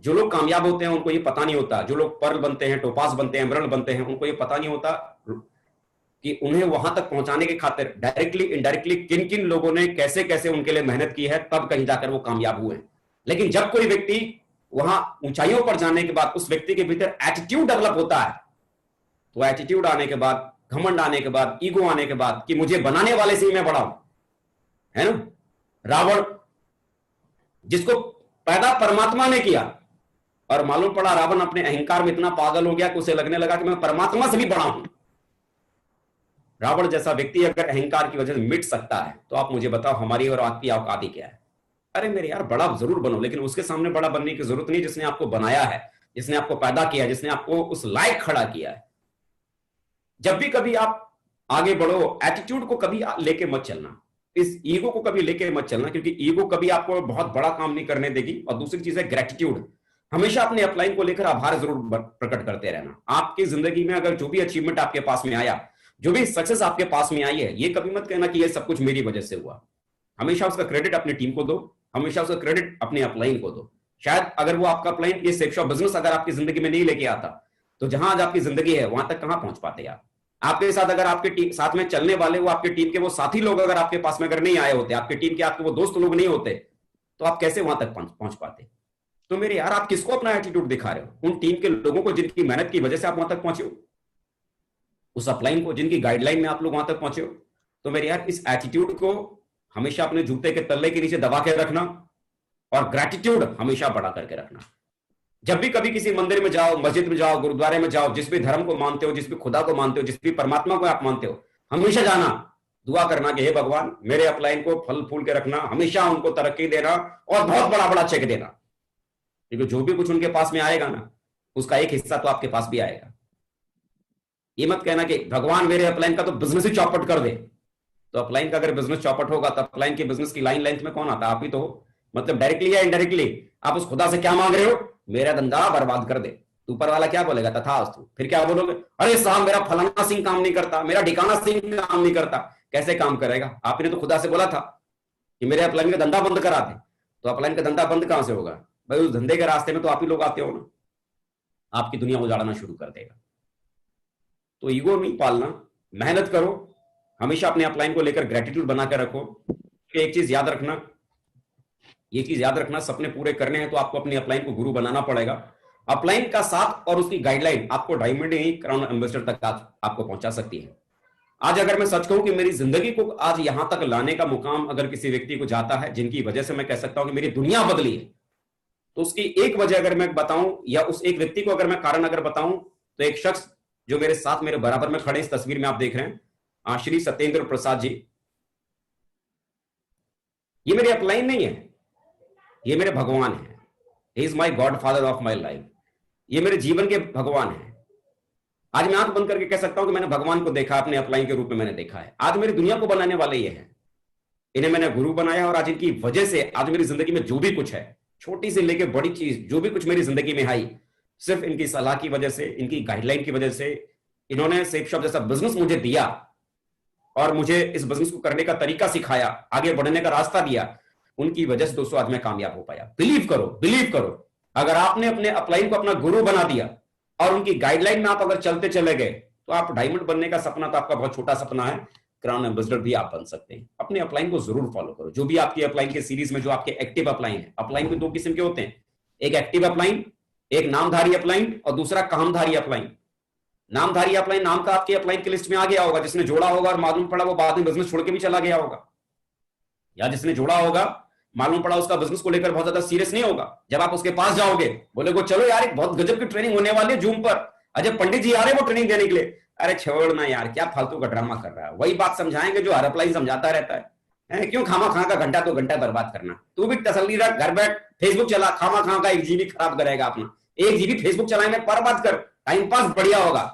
Speaker 1: जो लोग कामयाब होते हैं उनको ये पता नहीं होता, जो लोग पर्ल बनते हैं, टोपास बनते हैं, एमरल्ड बनते हैं, उनको ये पता नहीं होता कि उन्हें वहां तक पहुंचाने के खातिर डायरेक्टली इनडायरेक्टली किन किन लोगों ने कैसे कैसे उनके लिए मेहनत की है, तब कहीं जाकर वो कामयाब हुए। लेकिन जब कोई व्यक्ति वहां ऊंचाइयों पर जाने के बाद उस व्यक्ति के भीतर एटीट्यूड डेवलप होता है, तो एटीट्यूड आने के बाद, घमंड आने के बाद, ईगो आने के बाद कि मुझे बनाने वाले से ही मैं बड़ा हूं, है ना। रावण जिसको पैदा परमात्मा ने किया, और मालूम पड़ा रावण अपने अहंकार में इतना पागल हो गया कि उसे लगने लगा कि मैं परमात्मा से भी बड़ा हूं। रावण जैसा व्यक्ति अगर अहंकार की वजह से मिट सकता है, तो आप मुझे बताओ हमारी और आपकी औकात क्या है। अरे मेरे यार, बड़ा जरूर बनो, लेकिन उसके सामने बड़ा बनने की जरूरत नहीं जिसने आपको बनाया है, जिसने आपको पैदा किया है, जिसने आपको उस लायक खड़ा किया है। जब भी कभी आप आगे बढ़ो, एटीट्यूड को कभी लेके मत चलना, इस ईगो को कभी लेके मत चलना, क्योंकि ईगो कभी आपको बहुत बड़ा काम नहीं करने देगी। और दूसरी चीज है ग्रेटिट्यूड। हमेशा अपने अपलाइन को लेकर आभार जरूर प्रकट करते रहना। आपकी जिंदगी में अगर जो भी अचीवमेंट आपके पास में आया, जो भी सक्सेस आपके पास में आई है, ये कभी मत कहना कि ये सब कुछ मेरी वजह से हुआ। हमेशा उसका क्रेडिट अपनी टीम को दो, हमेशा उसका क्रेडिट अपने अपलाइन को दो। शायद अगर वो आपका अपलाइन ये सेफ शॉप बिजनेस अगर आपकी जिंदगी में नहीं लेके आता, तो जहां आज आपकी जिंदगी है वहां तक कहां पहुंच पाते आप। आपके साथ अगर आपके साथ में चलने वाले वो आपके टीम के वो साथी लोग अगर आपके पास में अगर नहीं आए होते, आपके टीम के आपके वो दोस्त लोग नहीं होते, तो आप कैसे वहां तक पहुंच पाते। तो मेरे यार, आप किसको अपना एटीट्यूड दिखा रहे हो? उन टीम के लोगों को जिनकी मेहनत की वजह से आप वहां तक पहुंचे हो, उस अपलाइन को जिनकी गाइडलाइन में आप लोग वहां तक पहुंचे हो। तो मेरे यार, इस एटीट्यूड को हमेशा अपने जूते के तल्ले के नीचे दबा के रखना और ग्रेटिट्यूड हमेशा बड़ा करके रखना। जब भी कभी किसी मंदिर में जाओ, मस्जिद में जाओ, गुरुद्वारे में जाओ, जिस भी धर्म को मानते हो, जिस भी खुदा को मानते हो, जिस भी परमात्मा को आप मानते हो, हमेशा जाना, दुआ करना कि हे भगवान मेरे अपलाइन को फल फूल के रखना, हमेशा उनको तरक्की देना और बहुत बड़ा बड़ा चेक देना, क्योंकि जो भी कुछ उनके पास में आएगा ना, उसका एक हिस्सा तो आपके पास भी आएगा। ये मत कहना कि भगवान मेरे अपलाइन का तो बिजनेस ही चौपट कर दे। तो अपलाइन का अगर बिजनेस चौपट होगा तो अपलाइन के बिजनेस की लाइन लेंथ में कौन आता है? आप ही तो हो। मतलब डायरेक्टली या इनडायरेक्टली आप उस खुदा से क्या मांग रहे हो? मेरा धंधा बर्बाद कर दे। ऊपर वाला क्या बोलेगा? तथास्तु। फिर क्या बोलोगे? अरे साहब मेरा फलाना सिंह काम नहीं करता, मेरा ढिकाना सिंह काम नहीं करता। कैसे काम करेगा? आपने तो खुदा से बोला था कि मेरे अपलाइन का धंधा बंद करा दे। तो अपलाइन का धंधा बंद कहां से होगा भाई? उस धंधे के रास्ते में तो आप ही लोग आते हो ना, आपकी दुनिया उजाड़ना शुरू कर देगा। तो ईगो नहीं पालना, मेहनत करो, हमेशा अपने अपलाइन को लेकर ग्रेटिट्यूड बनाकर रखो। एक चीज याद रखना, ये चीज याद रखना, सपने पूरे करने हैं तो आपको अपने अपलाइन को गुरु बनाना पड़ेगा। अपलाइन का साथ और उसकी गाइडलाइन आपको डायमंड ही क्राउन एम्बेसडर तक आपको पहुंचा सकती है। आज अगर मैं सच कहूं कि मेरी जिंदगी को आज यहां तक लाने का मुकाम अगर किसी व्यक्ति को जाता है जिनकी वजह से मैं कह सकता हूं कि मेरी दुनिया बदली है, तो उसकी एक वजह अगर मैं बताऊं या उस एक व्यक्ति को अगर मैं कारण अगर बताऊं, तो एक शख्स जो मेरे साथ मेरे बराबर में खड़े, इस तस्वीर में आप देख रहे हैं, श्री सत्येंद्र प्रसाद जी। ये मेरे अपलाइन नहीं है, ये मेरे भगवान है। He is my God father of my life. ये मेरे जीवन के भगवान है। आज मैं आंख बंद करके कह सकता हूं कि मैंने भगवान को देखा, अपने अपलाइन के रूप में मैंने देखा है। आज मेरी दुनिया को बनाने वाले ये हैं, इन्हें मैंने गुरु बनाया और आज इनकी वजह से आज मेरी जिंदगी में जो भी कुछ है, छोटी से लेकर बड़ी चीज जो भी कुछ मेरी जिंदगी में आई, सिर्फ इनकी सलाह की वजह से, इनकी गाइडलाइन की वजह से। इन्होंने सेफ शॉप जैसा बिजनेस मुझे दिया और मुझे इस बिजनेस को करने का तरीका सिखाया, आगे बढ़ने का रास्ता दिया। उनकी वजह से दोस्तों आज मैं कामयाब हो पाया। बिलीव करो, बिलीव करो, अगर आपने अपने अपलाइन को अपना गुरु बना दिया और उनकी गाइडलाइन में आप अगर चलते चले गए, तो आप डायमंड बनने का सपना तो आपका बहुत छोटा सपना है, क्राउन एम्बेसडर भी आप बन सकते हैं। अपने अपलाइन को जरूर फॉलो करो। जो भी आपकी अपलाइन के सीरीज में जो आपके एक्टिव अपलाइन है, अपलाइन के दो किस्म के होते हैं, एक एक्टिव अपलाइन, एक नामधारी अपलाइन और दूसरा कामधारी अपलाइन। नामधारी अपलाइन नाम का आपके अपलाइन की लिस्ट में आ गया होगा, जिसने जोड़ा होगा और मालूम पड़ा वो बाद में बिजनेस छोड़ के भी चला गया होगा, या जिसने जोड़ा होगा मालूम पड़ा उसका बिजनेस को लेकर बहुत ज्यादा सीरियस नहीं होगा। जब आप उसके पास जाओगे, बोले को चलो यार एक बहुत गजब की ट्रेनिंग होने वाली है जूम पर, अजय पंडित जी आ रहे हैं वो ट्रेनिंग देने के लिए। अरे छोड़ना यार, क्या फालतू का ड्रामा कर रहा है। वही बात समझाएंगे जो हर अपलाइन समझाता रहता है। क्यों खामा खां का घंटा तो घंटा बर्बाद करना? तू भी तसल्ली रख, घर बैठ फेसबुक चला, खामा खां का 1 GB खराब करेगा अपना। 1 GB फेसबुक चलाने में बर्बाद कर, टाइम पास बढ़िया होगा।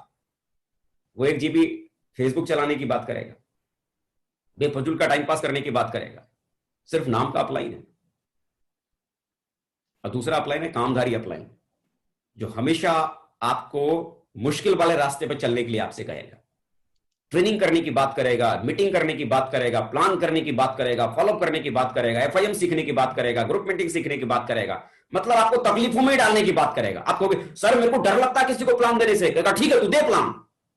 Speaker 1: वो 1 GB फेसबुक चलाने की बात करेगा, बेफजूल का टाइम पास करने की बात करेगा। सिर्फ नाम का अपलाइन है। और दूसरा अपलाइन है कामधारी अपलाइन, जो हमेशा आपको मुश्किल वाले रास्ते पर चलने के लिए आपसे कहेगा, ट्रेनिंग करने की बात करेगा, मीटिंग करने की बात करेगा, प्लान करने की बात करेगा, फॉलोअप करने की बात करेगा, FIM सीखने की बात करेगा, ग्रुप मीटिंग सीखने की बात करेगा। मतलब आपको तकलीफों में डालने की बात करेगा। आपको सर मेरे को डर लगता है किसी को प्लान देने से, कहा ठीक है तू दे प्लान।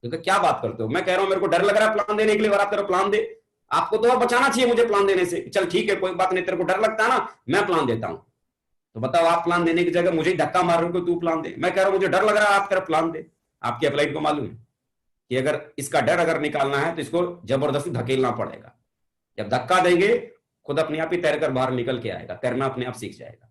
Speaker 1: तो क्या बात करते हो? मैं कह रहा हूं मेरे को डर लग रहा है प्लान देने के लिए और आप तेरा प्लान दे। आपको तो और बचाना चाहिए मुझे प्लान देने से। चल ठीक है कोई बात नहीं, तेरे को डर लगता है ना, मैं प्लान देता हूं। तो बताओ, आप प्लान देने की जगह मुझे धक्का मार रहे हो, तू प्लान दे। मैं कह रहा हूं मुझे डर लग रहा है, आप तेरा प्लान दे। आपके अपलाइन को मालूम है कि अगर इसका डर अगर निकालना है तो इसको जबरदस्ती धकेलना पड़ेगा। जब धक्का देंगे खुद अपने आप ही तैरकर बाहर निकल के आएगा, तैरना अपने आप सीख जाएगा।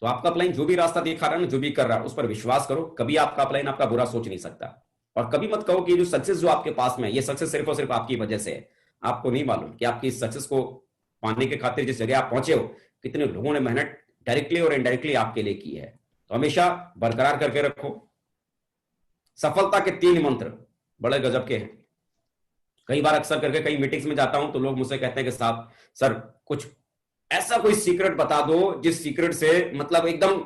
Speaker 1: तो आपका अपलाइन जो भी रास्ता दिखा रहा है ना, जो भी कर रहा है, उस पर विश्वास करो। कभी आपका अपलाइन आपका बुरा सोच नहीं सकता। और कभी मत कहो कि जो सक्सेस जो आपके पास में, ये सक्सेस सिर्फ और सिर्फ आपकी वजह से है। आपको नहीं मालूम कि आपकी इस सक्सेस को पाने के खातिर जिस जगह आप पहुंचे हो, कितने लोगों ने मेहनत डायरेक्टली और इनडायरेक्टली आपके लिए की है। तो हमेशा बरकरार करके रखो। सफलता के 3 मंत्र बड़े गजब के हैं। कई बार अक्सर करके कई मीटिंग्स में जाता हूं तो लोग मुझसे कहते हैं कि साहब सर कुछ ऐसा कोई सीक्रेट बता दो जिस सीक्रेट से मतलब एकदम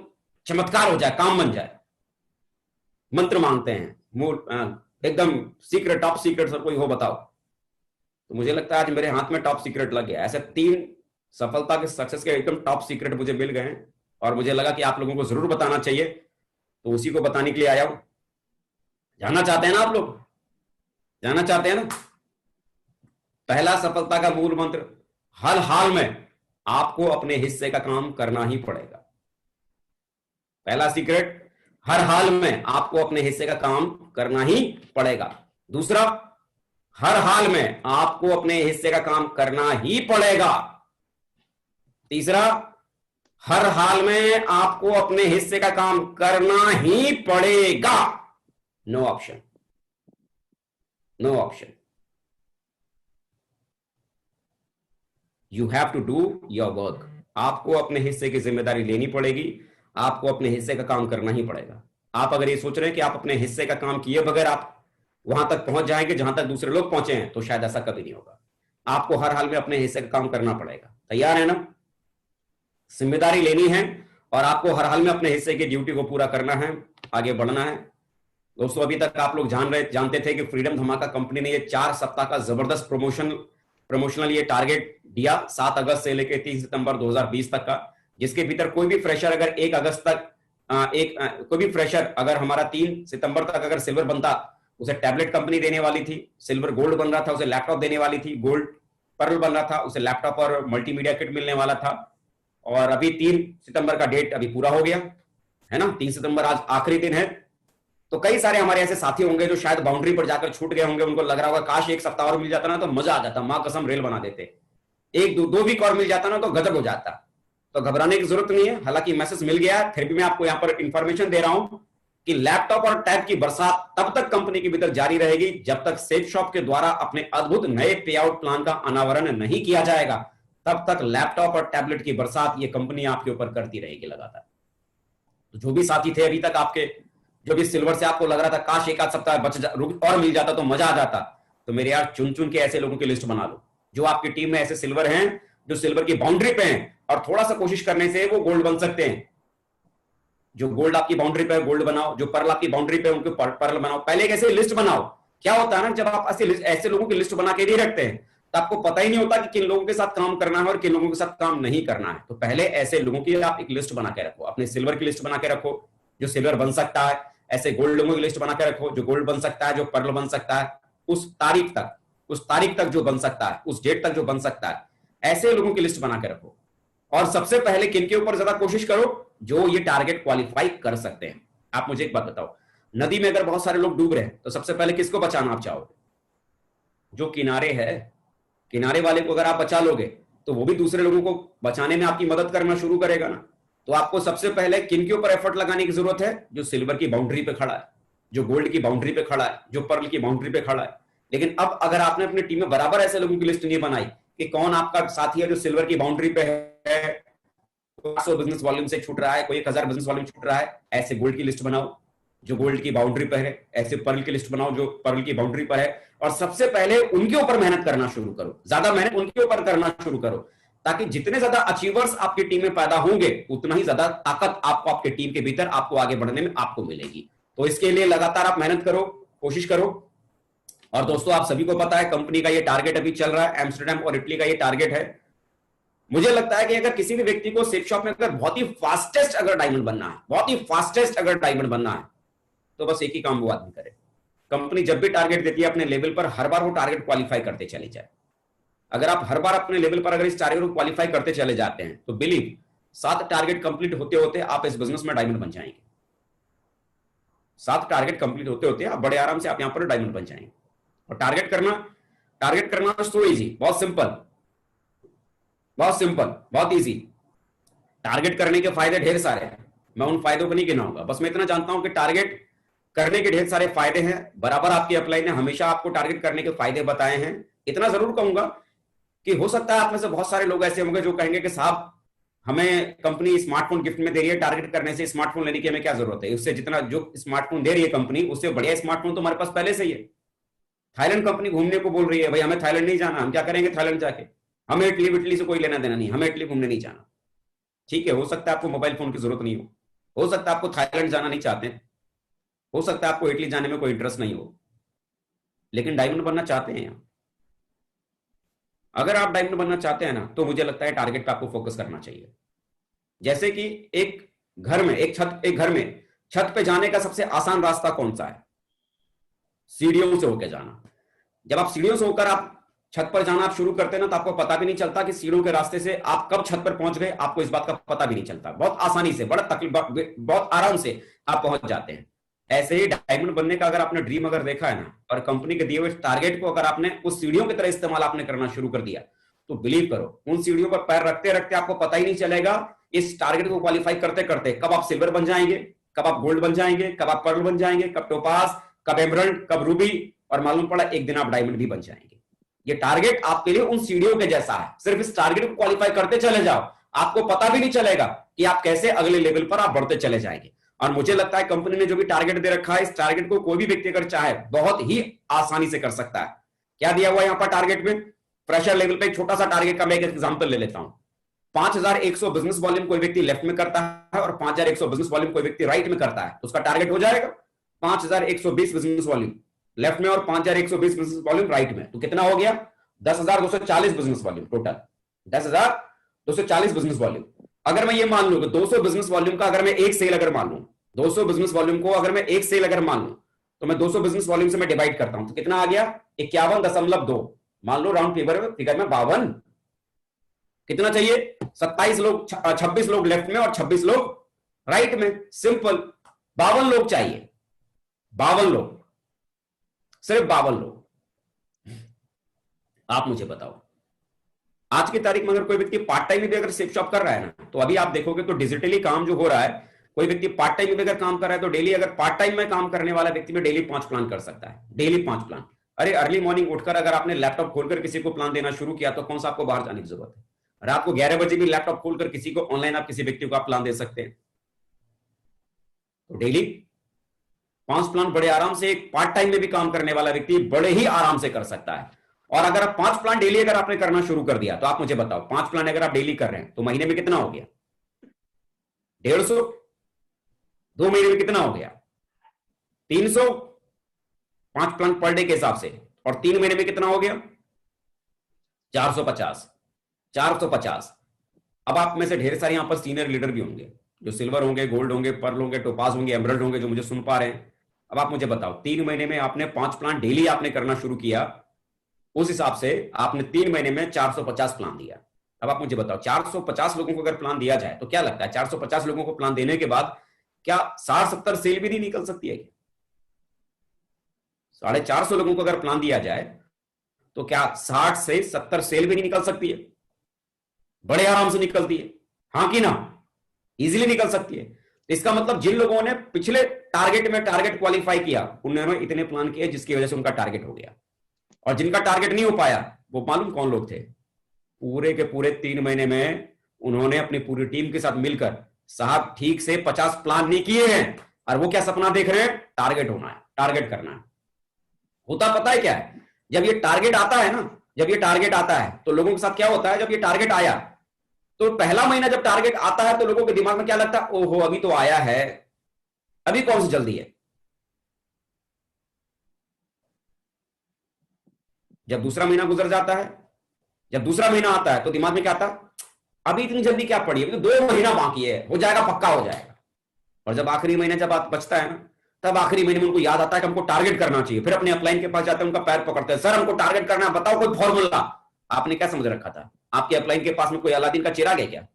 Speaker 1: चमत्कार हो जाए, काम बन जाए। मंत्र मांगते हैं, एकदम सीक्रेट, टॉप सीक्रेट सर कोई हो बताओ। तो मुझे लगता है आज मेरे हाथ में टॉप सीक्रेट लग गया। ऐसे 3 सफलता के, सक्सेस के एकदम टॉप सीक्रेट मुझे मिल गए हैं और मुझे लगा कि आप लोगों को जरूर बताना चाहिए, तो उसी को बताने के लिए आया हूं। जानना चाहते हैं ना आप लोग? जानना चाहते हैं ना? पहला सफलता का मूल मंत्र, हर हाल में आपको अपने हिस्से का काम करना ही पड़ेगा। पहला सीक्रेट, हर हाल में आपको अपने हिस्से का काम करना ही पड़ेगा। दूसरा, हर हाल में आपको अपने हिस्से का काम करना ही पड़ेगा। तीसरा, हर हाल में आपको अपने हिस्से का काम करना ही पड़ेगा। No option, no option. You have to do your work. आपको अपने हिस्से की जिम्मेदारी लेनी पड़ेगी, आपको अपने हिस्से का काम करना ही पड़ेगा। आप अगर ये सोच रहे हैं कि आप अपने हिस्से का काम किए बगैर आप वहां तक पहुंच जाएंगे जहां तक दूसरे लोग पहुंचे हैं, तो शायद ऐसा कभी नहीं होगा। आपको हर हाल में अपने हिस्से का काम करना पड़ेगा। तैयार है ना? जिम्मेदारी लेनी है और आपको हर हाल में अपने हिस्से की ड्यूटी को पूरा करना है, आगे बढ़ना है। दोस्तों, अभी तक आप लोग जानते थे कि फ्रीडम धमाका कंपनी ने ये 4 सप्ताह का जबरदस्त प्रमोशनल ये टारगेट दिया, 7 अगस्त से लेकर 3 सितंबर 2020 तक का, जिसके भीतर कोई भी फ्रेशर अगर 1 अगस्त तक कोई भी फ्रेशर अगर हमारा 3 सितंबर तक अगर सिल्वर बनता, उसे टैबलेट कंपनी देने वाली थी। सिल्वर गोल्ड बन रहा था, उसे लैपटॉप देने वाली थी। गोल्ड पर्ल बन रहा था, उसे लैपटॉप और मल्टीमीडिया किट मिलने वाला था। और अभी 3 सितंबर का डेट अभी पूरा हो गया है ना। 3 सितंबर आज आखिरी दिन है। तो कई सारे हमारे ऐसे साथी होंगे जो शायद बाउंड्री पर जाकर छूट गए होंगे। उनको लग रहा होगा काश 1 सप्ताह और मिल जाता ना तो मजा आ जाता, मां कसम रेल बना देते। 1-2 वीक और मिल जाता ना तो गजब हो जाता। तो घबराने की जरूरत नहीं है। हालांकि मैसेज मिल गया है, फिर भी मैं आपको यहां पर इंफॉर्मेशन दे रहा हूं कि लैपटॉप और टैब की बरसात तब तक कंपनी के भीतर जारी रहेगी जब तक सेफ शॉप के द्वारा अपने अद्भुत नए पे आउट प्लान का अनावरण नहीं किया जाएगा। तब तक लैपटॉप और टैबलेट की बरसात ये कंपनी आपके ऊपर करती रहेगी लगातार। तो जो भी साथी थे अभी तक आपके, जो भी सिल्वर से आपको लग रहा था काश 1 आध सप्ताह रुक और मिल जाता तो मजा आ जाता, तो मेरे यार चुन चुन के ऐसे लोगों की लिस्ट बना लो जो आपकी टीम में ऐसे सिल्वर हैं, जो सिल्वर की बाउंड्री पे हैं और थोड़ा सा कोशिश करने से वो गोल्ड बन सकते हैं। जो गोल्ड आपकी बाउंड्री पे है गोल्ड बनाओ, जो पर्ल आपकी बाउंड्री पे है उनको पर्ल बनाओ। पहले एक ऐसे लिस्ट बनाओ। क्या होता है ना, जब आप ऐसे लोगों की लिस्ट बना के नहीं रखते हैं तो आपको पता ही नहीं होता कि किन लोगों के साथ काम करना है और किन लोगों के साथ काम नहीं करना है। तो पहले ऐसे लोगों की आप एक लिस्ट बना के रखो, अपने सिल्वर की लिस्ट बना के रखो जो सिल्वर बन सकता है। ऐसे गोल्ड लोगों की लिस्ट बना के रखो जो गोल्ड बन सकता है, जो पर्ल बन सकता है उस तारीख तक जो बन सकता है, उस डेट तक जो बन सकता है, ऐसे लोगों की लिस्ट बना के रखो। और सबसे पहले किनके ऊपर ज्यादा कोशिश करो, जो ये टारगेट क्वालिफाई कर सकते हैं। आप मुझे एक बात बताओ, नदी में अगर बहुत सारे लोग डूब रहे हैं तो सबसे पहले किसको बचाना आप चाहोगे? जो किनारे है, किनारे वाले को अगर आप बचा लोगे तो वो भी दूसरे लोगों को बचाने में आपकी मदद करना शुरू करेगा ना। तो आपको सबसे पहले किनके ऊपर एफर्ट लगाने की जरूरत है? जो सिल्वर की बाउंड्री पे खड़ा है, जो गोल्ड की बाउंड्री पे खड़ा है, जो पर्ल की बाउंड्री पे खड़ा है। लेकिन अब अगर आपने अपनी टीम में बराबर ऐसे लोगों की लिस्ट नहीं बनाई कि कौन आपका साथी है जो सिल्वर की बाउंड्री पे है, 500 बिजनेस वॉल्यूम से छूट रहा है, कोई 1000 बिजनेस वॉल्यूम छूट रहा है, ऐसे गोल्ड की लिस्ट बनाओ जो गोल्ड की बाउंड्री पर है, ऐसे पर्ल की लिस्ट बनाओ जो पर्ल की बाउंड्री पर है। और सबसे पहले उनके ऊपर मेहनत करना शुरू करो, ज्यादा मेहनत उनके ऊपर करना शुरू करो, ताकि जितने ज्यादा अचीवर्स आपकी टीम में पैदा होंगे उतना ही ज्यादा ताकत आपको आपके टीम के भीतर आपको आगे बढ़ने में आपको मिलेगी। तो इसके लिए लगातार आप मेहनत करो, कोशिश करो। और दोस्तों, आप सभी को पता है कंपनी का ये टारगेट अभी चल रहा है, एम्स्टर्डम और इटली का ये टारगेट है। मुझे लगता है कि अगर किसी भी व्यक्ति को सेफ शॉप में अगर बहुत ही फास्टेस्ट अगर डायमंड बनना है, बहुत ही फास्टेस्ट अगर डायमंड बनना है, तो बस एक ही काम वो आदमी करे। कंपनी जब भी टारगेट देती है अपने लेवल पर, हर बार वो टारगेट क्वालिफाई करते चले जाए। अगर आप हर बार अपने लेवल पर अगर इस टारगेट को क्वालिफाई करते चले जाते हैं तो बिलीव 7 टारगेट कंप्लीट होते होते आप इस बिजनेस में डायमंड बन जाएंगे। 7 टारगेट कंप्लीट होते होते आप बड़े आराम से आप यहां पर डायमंड बन जाएंगे। और टारगेट करना तो इजी, बहुत सिंपल, बहुत इजी। टारगेट करने के फायदे ढेर सारे हैं, मैं उन फायदों को नहीं गिनाऊंगा। बस मैं इतना जानता हूं कि टारगेट करने के ढेर सारे फायदे हैं। बराबर आपकी अपलाइन ने हमेशा आपको टारगेट करने के फायदे बताए हैं। इतना जरूर कहूंगा कि हो सकता है आप में से बहुत सारे लोग ऐसे होंगे जो कहेंगे कि साहब हमें कंपनी स्मार्टफोन गिफ्ट में दे रही है, टारगेट करने से स्मार्टफोन लेने की हमें क्या जरूरत है? उससे जितना जो स्मार्टफोन दे रही है कंपनी, उससे बढ़िया स्मार्टफोन तो हमारे पास पहले से ही है। थाईलैंड कंपनी घूमने को बोल रही है, भाई हमें थाईलैंड नहीं जाना, हम क्या करेंगे थाईलैंड जाके? हमें इटली से कोई लेना देना नहीं, हमें इटली घूमने नहीं जाना। ठीक है, हो सकता है आपको मोबाइल फोन की जरूरत नहीं हो सकता है आपको थाईलैंड जाना नहीं चाहते, हो सकता है आपको इटली जाने में कोई इंटरेस्ट नहीं हो, लेकिन डायमंड बनना चाहते हैं। अगर आप डायमंड बनना चाहते हैं ना, तो मुझे लगता है टारगेट पे आपको फोकस करना चाहिए। जैसे कि एक घर में छत पे जाने का सबसे आसान रास्ता कौन सा है? सीढ़ियों से होकर जाना। जब आप सीढ़ियों से होकर आप छत पर जाना आप शुरू करते हैं ना, तो आपको पता भी नहीं चलता कि सीढ़ियों के रास्ते से आप कब छत पर पहुंच गए, आपको इस बात का पता भी नहीं चलता। बहुत आसानी से, बहुत आराम से आप पहुंच जाते हैं। ऐसे ही डायमंड बनने का अगर आपने ड्रीम अगर देखा है ना, और कंपनी के दिए हुए टारगेट को अगर आपने उस सीढ़ियों की तरह इस्तेमाल आपने करना शुरू कर दिया, तो बिलीव करो उन सीढ़ियों पर पैर रखते रखते आपको पता ही नहीं चलेगा इस टारगेट को क्वालिफाई करते करते कब आप सिल्वर बन जाएंगे, कब आप गोल्ड बन जाएंगे, कब आप पर्ल बन जाएंगे, कब टोपास, कब एमरल्ड, कब रूबी, और मालूम पड़ा एक दिन आप डायमंड भी बन जाएंगे। ये टारगेट आपके लिए उन सीढ़ियों के जैसा है, सिर्फ इस टारगेट को क्वालिफाई करते चले जाओ, आपको पता भी नहीं चलेगा कि आप कैसे अगले लेवल पर आप बढ़ते चले जाएंगे। और मुझे लगता है कंपनी ने जो भी टारगेट दे रखा है, इस टारगेट को कोई भी व्यक्ति अगर चाहे बहुत ही आसानी से कर सकता है। क्या दिया हुआ है यहां पर टारगेट में? फ्रेशर लेवल पे एक छोटा सा टारगेट का मैं एक एग्जांपल ले लेता हूं। 5100 बिजनेस वॉल्यूम कोई व्यक्ति लेफ्ट में करता है और 5100 बिजनेस वॉल्यूम कोई व्यक्ति राइट में करता है, उसका टारगेट हो जाएगा 5120 बिजनेस वॉल्यूम लेफ्ट में और 5120 बिजनेस वॉल्यूम राइट में, तो कितना हो गया? 10,240 business volume total, 10,240 business volume. अगर मैं ये मान लूं कि 200 बिजनेस वॉल्यूम का अगर मैं एक सेल अगर मान लूं, 200 बिजनेस वॉल्यूम को अगर मैं एक सेल अगर मान लूं, तो मैं 200 बिजनेस वॉल्यूम से मैं डिवाइड करता हूं तो कितना आ गया? 51.2, मान लो राउंड फिगर में 52। कितना चाहिए? 27 लोग, 26 लोग लेफ्ट में और 26 लोग राइट में, सिंपल। 52 लोग चाहिए, 52 लोग, सिर्फ 52 लोग। आप मुझे बताओ, आज की तारीख में अगर कोई व्यक्ति पार्ट टाइम में भी अगर सेफ शॉप कर रहा है ना, तो अभी आप देखोगे तो डिजिटली काम जो हो रहा है, कोई व्यक्ति पार्ट टाइम में भी अगर काम कर रहा है तो डेली, अगर पार्ट टाइम में काम करने वाला व्यक्ति में डेली 5 प्लान कर सकता है, डेली 5 प्लान। अरे अर्ली मॉर्निंग उठकर अगर आपने लैपटॉप खोलकर किसी को प्लान देना शुरू किया तो कौन सा आपको बाहर जाने की जरूरत है? रात को 11 बजे भी लैपटॉप खोलकर किसी को ऑनलाइन आप किसी व्यक्ति को आप प्लान दे सकते हैं। तो डेली 5 प्लान बड़े आराम से एक पार्ट टाइम में भी काम करने वाला व्यक्ति बड़े ही आराम से कर सकता है। और अगर आप 5 प्लान डेली अगर आपने करना शुरू कर दिया तो आप मुझे बताओ, 5 प्लान अगर आप डेली कर रहे हैं तो महीने में कितना हो गया? 150। 2 महीने में कितना हो गया? 300, 5 प्लान पर डे के हिसाब से। और 3 महीने में कितना हो गया? 450। 450। अब आप में से ढेर सारे यहां पर सीनियर लीडर भी होंगे जो सिल्वर होंगे, गोल्ड होंगे, पर्ल होंगे, टोपाज होंगे, एमरल्ड होंगे, जो मुझे सुन पा रहे हैं। अब आप मुझे बताओ, 3 महीने में आपने 5 प्लान डेली आपने करना शुरू किया, उस हिसाब से आपने 3 महीने में 450 प्लान दिया। अब आप मुझे बताओ, 450 लोगों को अगर प्लान दिया जाए तो क्या लगता है 450 लोगों को प्लान देने के बाद क्या 60-70 सेल भी नहीं निकल सकती है? 450 लोगों को अगर प्लान दिया जाए तो क्या 60 से 70 सेल भी नहीं निकल सकती है? बड़े आराम से निकलती है, हां कि ना? इजीली निकल सकती है। इसका मतलब जिन लोगों ने पिछले टारगेट में टारगेट क्वालिफाई किया, उन्होंने इतने प्लान किए जिसकी वजह से उनका टारगेट हो गया। और जिनका टारगेट नहीं हो पाया वो मालूम कौन लोग थे? पूरे के पूरे 3 महीने में उन्होंने अपनी पूरी टीम के साथ मिलकर साहब ठीक से 50 प्लान नहीं किए हैं, और वो क्या सपना देख रहे हैं? टारगेट होना है, टारगेट करना है। होता पता है क्या है? जब ये टारगेट आता है ना, जब ये टारगेट आता है तो लोगों के साथ क्या होता है? जब ये टारगेट आया तो पहला महीना जब टारगेट आता है तो लोगों के दिमाग में क्या लगता है? ओहो अभी तो आया है, अभी कौन सी जल्दी है। जब दूसरा महीना गुजर जाता है, जब दूसरा महीना आता है तो दिमाग में क्या आता है? अभी इतनी जल्दी क्या पड़ी है, अभी तो 2 महीना बाकी है, हो जाएगा, पक्का हो जाएगा। और जब आखिरी महीने जब बचता है ना, तब आखिरी महीने में उनको याद आता है कि हमको टारगेट करना चाहिए। फिर अपने अपलाइन के पास जाते हैं, उनका पैर पकड़ते हैं, सर हमको टारगेट करना है, बताओ कोई फॉर्मूला। आपने क्या समझ रखा था? आपके अपलाइन के पास में कोई अलादीन का चिराग है क्या?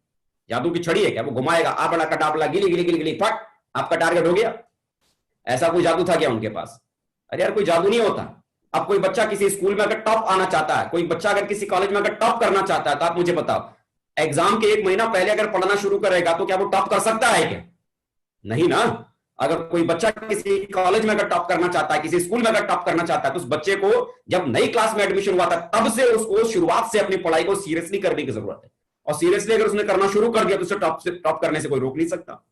Speaker 1: जादू की छड़ी है क्या? वो घुमाएगा, आ बड़ा कटाबला, गिली गिली गिली गिली, फट, आपका टारगेट हो गया। ऐसा कोई जादू था क्या उनके पास? अरे यार कोई जादू नहीं होता। अब कोई बच्चा किसी स्कूल में अगर टॉप आना चाहता है, कोई बच्चा अगर किसी कॉलेज में अगर टॉप करना चाहता है, तो आप मुझे बताओ, एग्जाम के 1 महीना पहले अगर पढ़ना शुरू करेगा तो क्या वो टॉप कर सकता है क्या? नहीं ना। अगर कोई बच्चा किसी कॉलेज में अगर टॉप करना चाहता है, किसी स्कूल में अगर टॉप करना चाहता है, तो उस बच्चे को जब नई क्लास में एडमिशन हुआ था तब से उसको शुरुआत से अपनी पढ़ाई को सीरियसली करने की जरूरत है। और सीरियसली अगर उसने करना शुरू कर दिया तो उसे टॉप करने से कोई रोक नहीं सकता।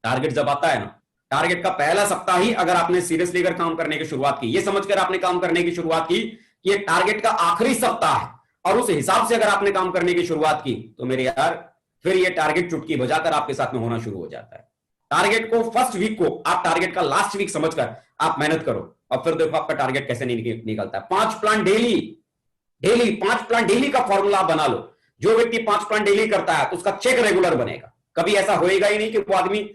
Speaker 1: टारगेट जब आता है ना, टारगेट का पहला सप्ताह ही अगर आपने सीरियसली अगर काम करने की शुरुआत की, ये समझकर आपने काम करने की शुरुआत की कि ये टारगेट का आखिरी सप्ताह है, और उस हिसाब से अगर आपने काम करने की शुरुआत की, तो मेरे यार फिर ये टारगेट चुटकी बजाकर आपके साथ में होना शुरू हो जाता है। टारगेट को फर्स्ट वीक को आप टारगेट का लास्ट वीक समझकर आप मेहनत करो, और फिर देखो आपका टारगेट कैसे निकलता है। 5 plan daily, daily 5 plan daily का फॉर्मूला आप बना लो। जो व्यक्ति 5 प्लान डेली करता है तो उसका चेक रेगुलर बनेगा। कभी ऐसा होएगा ही नहीं कि वो आदमी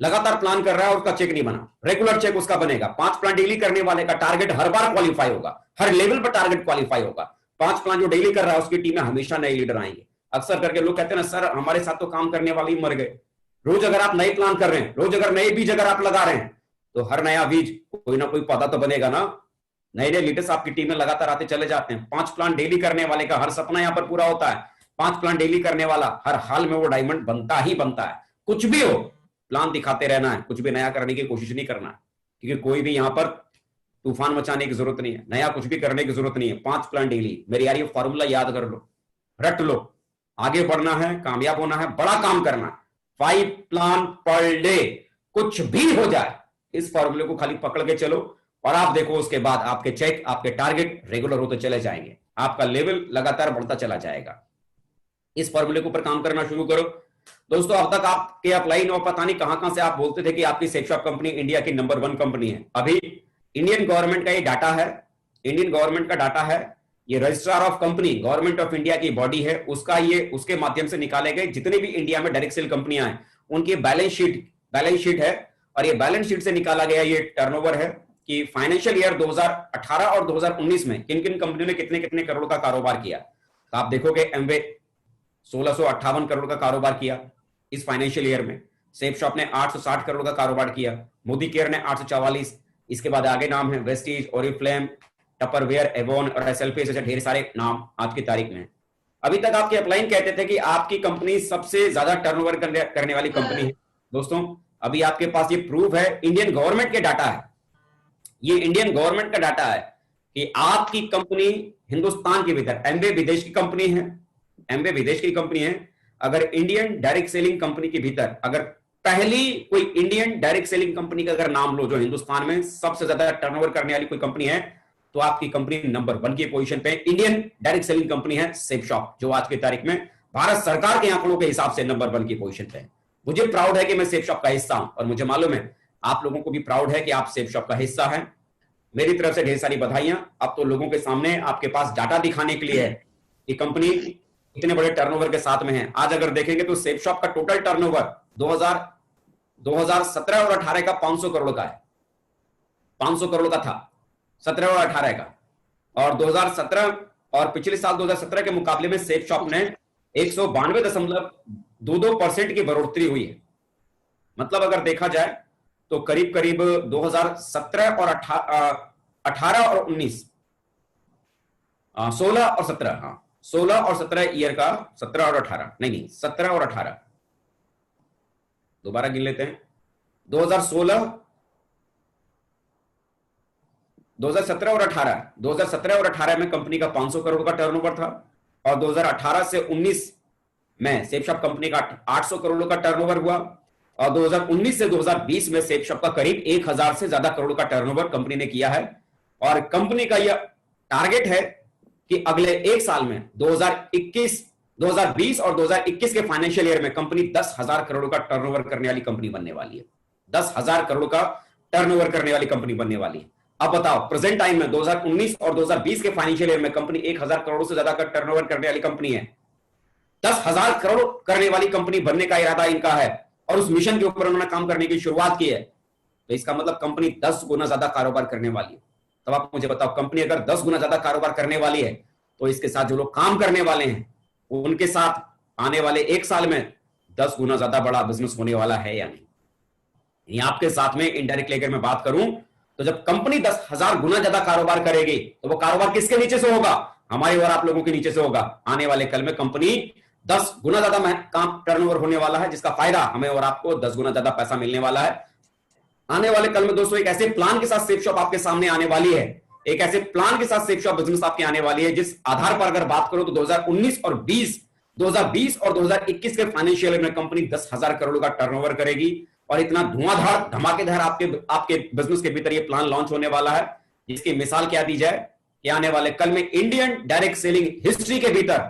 Speaker 1: लगातार प्लान कर रहा है और उसका चेक नहीं बना, रेगुलर चेक उसका बनेगा। 5 प्लान डेली करने वाले का टारगेट हर बार क्वालिफाई होगा, हर लेवल पर टारगेट क्वालिफाई होगा। 5 प्लान जो डेली कर रहा है उसकी टीम में हमेशा नए लीडर आएंगे। अक्सर करके लोग कहते हैं ना, सर हमारे साथ तो काम करने वाले ही मर गए। रोज अगर आप नए प्लान कर रहे हैं, रोज अगर नए बीज अगर आप लगा रहे हैं, तो हर नया बीज कोई ना कोई पौधा तो बनेगा ना। नए नए लीडर्स आपकी टीम में लगातार आते चले जाते हैं। 5 प्लान डेली करने वाले का हर सपना यहां पर पूरा होता है। 5 प्लान डेली करने वाला, हर हाल में वो डायमंड बनता ही बनता है। कुछ भी हो, प्लान दिखाते रहना है, कुछ भी नया करने की कोशिश नहीं करना है, क्योंकि कोई भी यहां पर तूफान मचाने की जरूरत नहीं है, नया कुछ भी करने की जरूरत नहीं है। 5 प्लान डेली, मेरी यार ये फॉर्मूला याद कर लो, रट लो। आगे बढ़ना है, कामयाब होना है, बड़ा काम करना है। 5 प्लान पर डे, कुछ भी हो जाए, इस फॉर्मूले को खाली पकड़ के चलो और आप देखो उसके बाद आपके चेक, आपके टारगेट रेगुलर होते चले जाएंगे, आपका लेवल लगातार बढ़ता चला जाएगा। इस फॉर्मूले के ऊपर काम करना शुरू करो दोस्तों। अब तक आपके अपलाइन और पता नहीं कहां से आप बोलते थे कि आपकी सेफशॉप कंपनी इंडिया की नंबर 1 कंपनी है। अभी इंडियन गवर्नमेंट का ये डाटा है, इंडियन गवर्नमेंट का डाटा है, ये registrar of company government of India की बॉडी है, उसका ये उसके माध्यम से निकाले गए जितने भी इंडिया में डायरेक्ट सेल कंपनियां हैं उनकी बैलेंस शीट है। और ये बैलेंस शीट से निकाला गया ये टर्नओवर है कि फाइनेंशियल ईयर 2018 और 2019 में किन किन कंपनियों ने कितने कितने करोड़ का कारोबार किया। तो आप देखोगे एमवे 1658 करोड़ का कारोबार किया इस फाइनेंशियल ईयर में, सेफ शॉप ने 860 करोड़ का कारोबार किया, मोदी केयर ने 844, इसके बाद आगे नाम है वेस्टीज, ओरिफ्लेम, टपरवेयर, एवोन और एसएलपी, जैसे ढेर सारे नाम आज की तारीख में। अभी तक आपके अपलाइन कहते थे कि आपकी कंपनी सबसे ज्यादा टर्नओवर करने वाली कंपनी है। दोस्तों अभी आपके पास ये प्रूफ है, इंडियन गवर्नमेंट के डाटा है, ये इंडियन गवर्नमेंट का डाटा है कि आपकी कंपनी हिंदुस्तान के भीतर, एमवे विदेश की कंपनी है, एमवे विदेश की कंपनी है, अगर इंडियन डायरेक्ट सेलिंग कंपनी के भीतर अगर पहली कोई इंडियन डायरेक्ट सेलिंग कंपनी का अगर नाम लो जो हिंदुस्तान में सबसे ज्यादा टर्नओवर करने वाली कोई कंपनी है, तो आपकी कंपनी नंबर 1 की पोजीशन पे इंडियन डायरेक्ट सेलिंग कंपनी है सेफ शॉप, जो आज की तारीख में भारत सरकार के आंकड़ों के हिसाब से नंबर 1 की पोजीशन पे है। मुझे प्राउड है कि मैं सेफ शॉप का हिस्सा हूं और मुझे मालूम है आप लोगों को भी प्राउड है कि आप सेफ शॉप का हिस्सा है। मेरी तरफ से ढेर सारी बधाइयां। अब तो लोगों के सामने आपके पास डाटा दिखाने के लिए है कि कंपनी इतने बड़े टर्नओवर के साथ में है। आज अगर देखेंगे तो सेफ शॉप का टोटल टर्नओवर 2017 और 18 का 500 करोड़ का है, 500 करोड़ का था 17 और 18 का, और 2017 और पिछले साल 2017 के मुकाबले में सेफ शॉप ने 192.22% की बढ़ोतरी हुई है। मतलब अगर देखा जाए तो करीब करीब 2017 और 18 और 19, 16 और 17, हाँ 16 और 17 ईयर का, 17 और 18 नहीं 17 और 18 दोबारा गिन लेते हैं। 2017 और 18 में कंपनी का 500 करोड़ का टर्नओवर था, और 2018 से 19 में सेफ शॉप कंपनी का 800 करोड़ का टर्नओवर हुआ, और 2019 से 2020 में सेफ शॉप का करीब 1000 से ज्यादा करोड़ का टर्नओवर कंपनी ने किया है। और कंपनी का यह टारगेट है कि अगले एक साल में 2020 और 2021 के फाइनेंशियल ईयर में कंपनी 10,000 करोड़ का टर्नओवर करने वाली कंपनी बनने वाली है। 10,000 करोड़ का टर्नओवर करने वाली कंपनी बनने वाली है। अब बताओ प्रेजेंट टाइम में 2019 और 2020 के फाइनेंशियल ईयर में कंपनी 1000 करोड़ से ज्यादा का टर्नओवर करने वाली कंपनी है। 10,000 करोड़ करने वाली कंपनी बनने का इरादा इनका है और उस मिशन के ऊपर उन्होंने काम करने की शुरुआत की है। तो इसका मतलब कंपनी 10 गुना ज्यादा कारोबार करने वाली है। तब आप मुझे बताओ, कंपनी अगर 10 गुना ज्यादा कारोबार करने वाली है तो इसके साथ जो लोग काम करने वाले हैं उनके साथ आने वाले एक साल में 10 गुना ज्यादा बड़ा बिजनेस होने वाला है या नहीं। आपके साथ में इनडायरेक्टली अगर मैं बात करूं तो जब कंपनी 10,000 गुना ज्यादा कारोबार करेगी तो वो कारोबार किसके नीचे से होगा? हमारे और आप लोगों के नीचे से होगा। आने वाले कल में कंपनी 10 गुना ज्यादा काम टर्नओवर होने वाला है, जिसका फायदा हमें और आपको 10 गुना ज्यादा पैसा मिलने वाला है। आने वाले कल में दोस्तों एक ऐसे प्लान के साथ सेफ शॉप आपके सामने आने वाली है, एक ऐसे प्लान के साथ सेफ शॉप बिजनेस आपके आने वाली है जिस आधार पर अगर बात करो तो 2019 और 2020 और 2021 के फाइनेंशियल में कंपनी 10,000 करोड़ का टर्नओवर करेगी। और इतना धुआंधार धमाकेदार आपके बिजनेस के भीतर ये प्लान लॉन्च होने वाला है, जिसकी मिसाल क्या दी जाए कि आने वाले कल में इंडियन डायरेक्ट सेलिंग हिस्ट्री के भीतर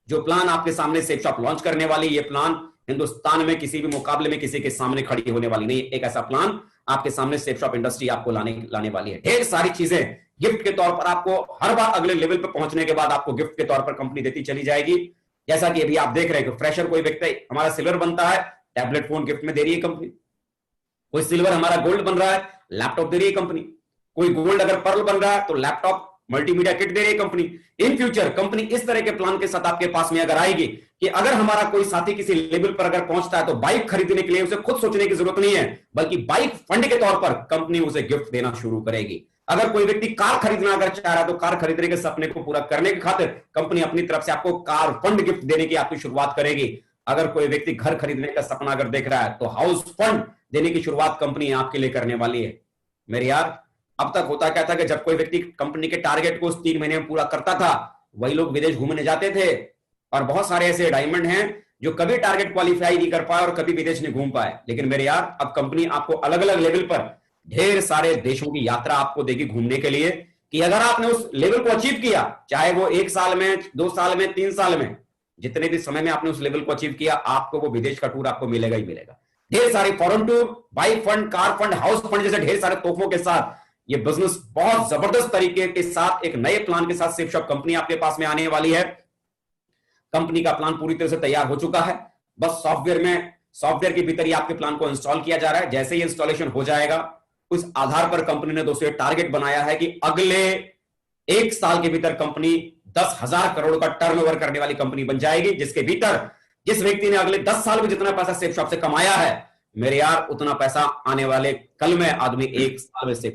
Speaker 1: जो प्लान आपके सामने सेफ शॉप लॉन्च करने वाली, ये प्लान हिंदुस्तान में किसी भी मुकाबले में किसी के सामने खड़ी होने वाली नहीं। एक ऐसा प्लान आपके सामने सेफ शॉप इंडस्ट्री आपको लाने वाली है। ढेर सारी चीजें गिफ्ट के तौर पर आपको हर बार अगले लेवल पर पहुंचने के बाद आपको गिफ्ट के तौर पर कंपनी देती चली जाएगी। जैसा कि अभी आप देख रहे हैं कि फ्रेशर कोई व्यक्ति हमारा सिल्वर बनता है, टैबलेट फोन गिफ्ट में दे रही है कंपनी। कोई सिल्वर हमारा गोल्ड बन रहा है, लैपटॉप दे रही है कंपनी। कोई गोल्ड अगर पर्ल बन रहा है तो लैपटॉप मल्टीमीडिया किट दे रही है कंपनी। इन फ्यूचर कंपनी इस तरह के प्लान के साथ आपके पास में अगर आएगी कि अगर हमारा कोई साथी किसी लेवल पर अगर पहुंचता है तो बाइक खरीदने के लिए उसे खुद सोचने की जरूरत नहीं है, बल्कि बाइक फंड के तौर पर कंपनी उसे गिफ्ट देना शुरू करेगी। अगर कोई व्यक्ति कार खरीदना अगर चाह रहा है, तो कार खरीदने के सपने को पूरा करने की खातिर कंपनी अपनी तरफ से आपको कार फंड गिफ्ट देने की आपकी शुरुआत करेगी। अगर कोई व्यक्ति घर खरीदने का सपना अगर देख रहा है, तो हाउस फंड देने की शुरुआत कंपनी आपके लिए करने वाली है। मेरे यार, अब तक होता क्या था कि जब कोई व्यक्ति कंपनी के टारगेट को 3 महीने में पूरा करता था, वही लोग विदेश घूमने जाते थे। और बहुत सारे ऐसे डायमंड हैं जो कभी टारगेट क्वालिफाई नहीं कर पाए और कभी विदेश नहीं घूम पाए। लेकिन मेरे यार, अब कंपनी आपको अलग अलग लेवल पर ढेर सारे देशों की यात्रा आपको देगी घूमने के लिए, कि अगर आपने उस लेवल को अचीव किया, चाहे वो 1 साल में, 2 साल में, 3 साल में, जितने भी समय में आपने उस लेवल को अचीव किया, आपको वो विदेश का टूर आपको मिलेगा ही मिलेगा। ढेर सारे foreign tour, bike fund, car fund, house fund जैसे ढेर सारे तोहफों के साथ ये बिजनेस बहुत जबरदस्त तरीके के साथ एक नए प्लान के साथ सेफशॉप कंपनी आपके पास में आने वाली है। कंपनी का प्लान पूरी तरह से तैयार हो चुका है, बस सॉफ्टवेयर के भीतर ही आपके प्लान को इंस्टॉल किया जा रहा है। जैसे ही इंस्टॉलेशन हो जाएगा, उस आधार पर कंपनी ने दोस्तों टारगेट बनाया है कि अगले 1 साल के भीतर कंपनी 10,000 करोड़ का टर्नओवर करने वाली कंपनी बन जाएगी, जिसके भीतर जिस व्यक्ति ने अगले 10 साल में जितना पैसा सेफशॉप से कमाया है, मेरे यार, उतना पैसा आने वाले कल में आदमी 1 साल में सेफ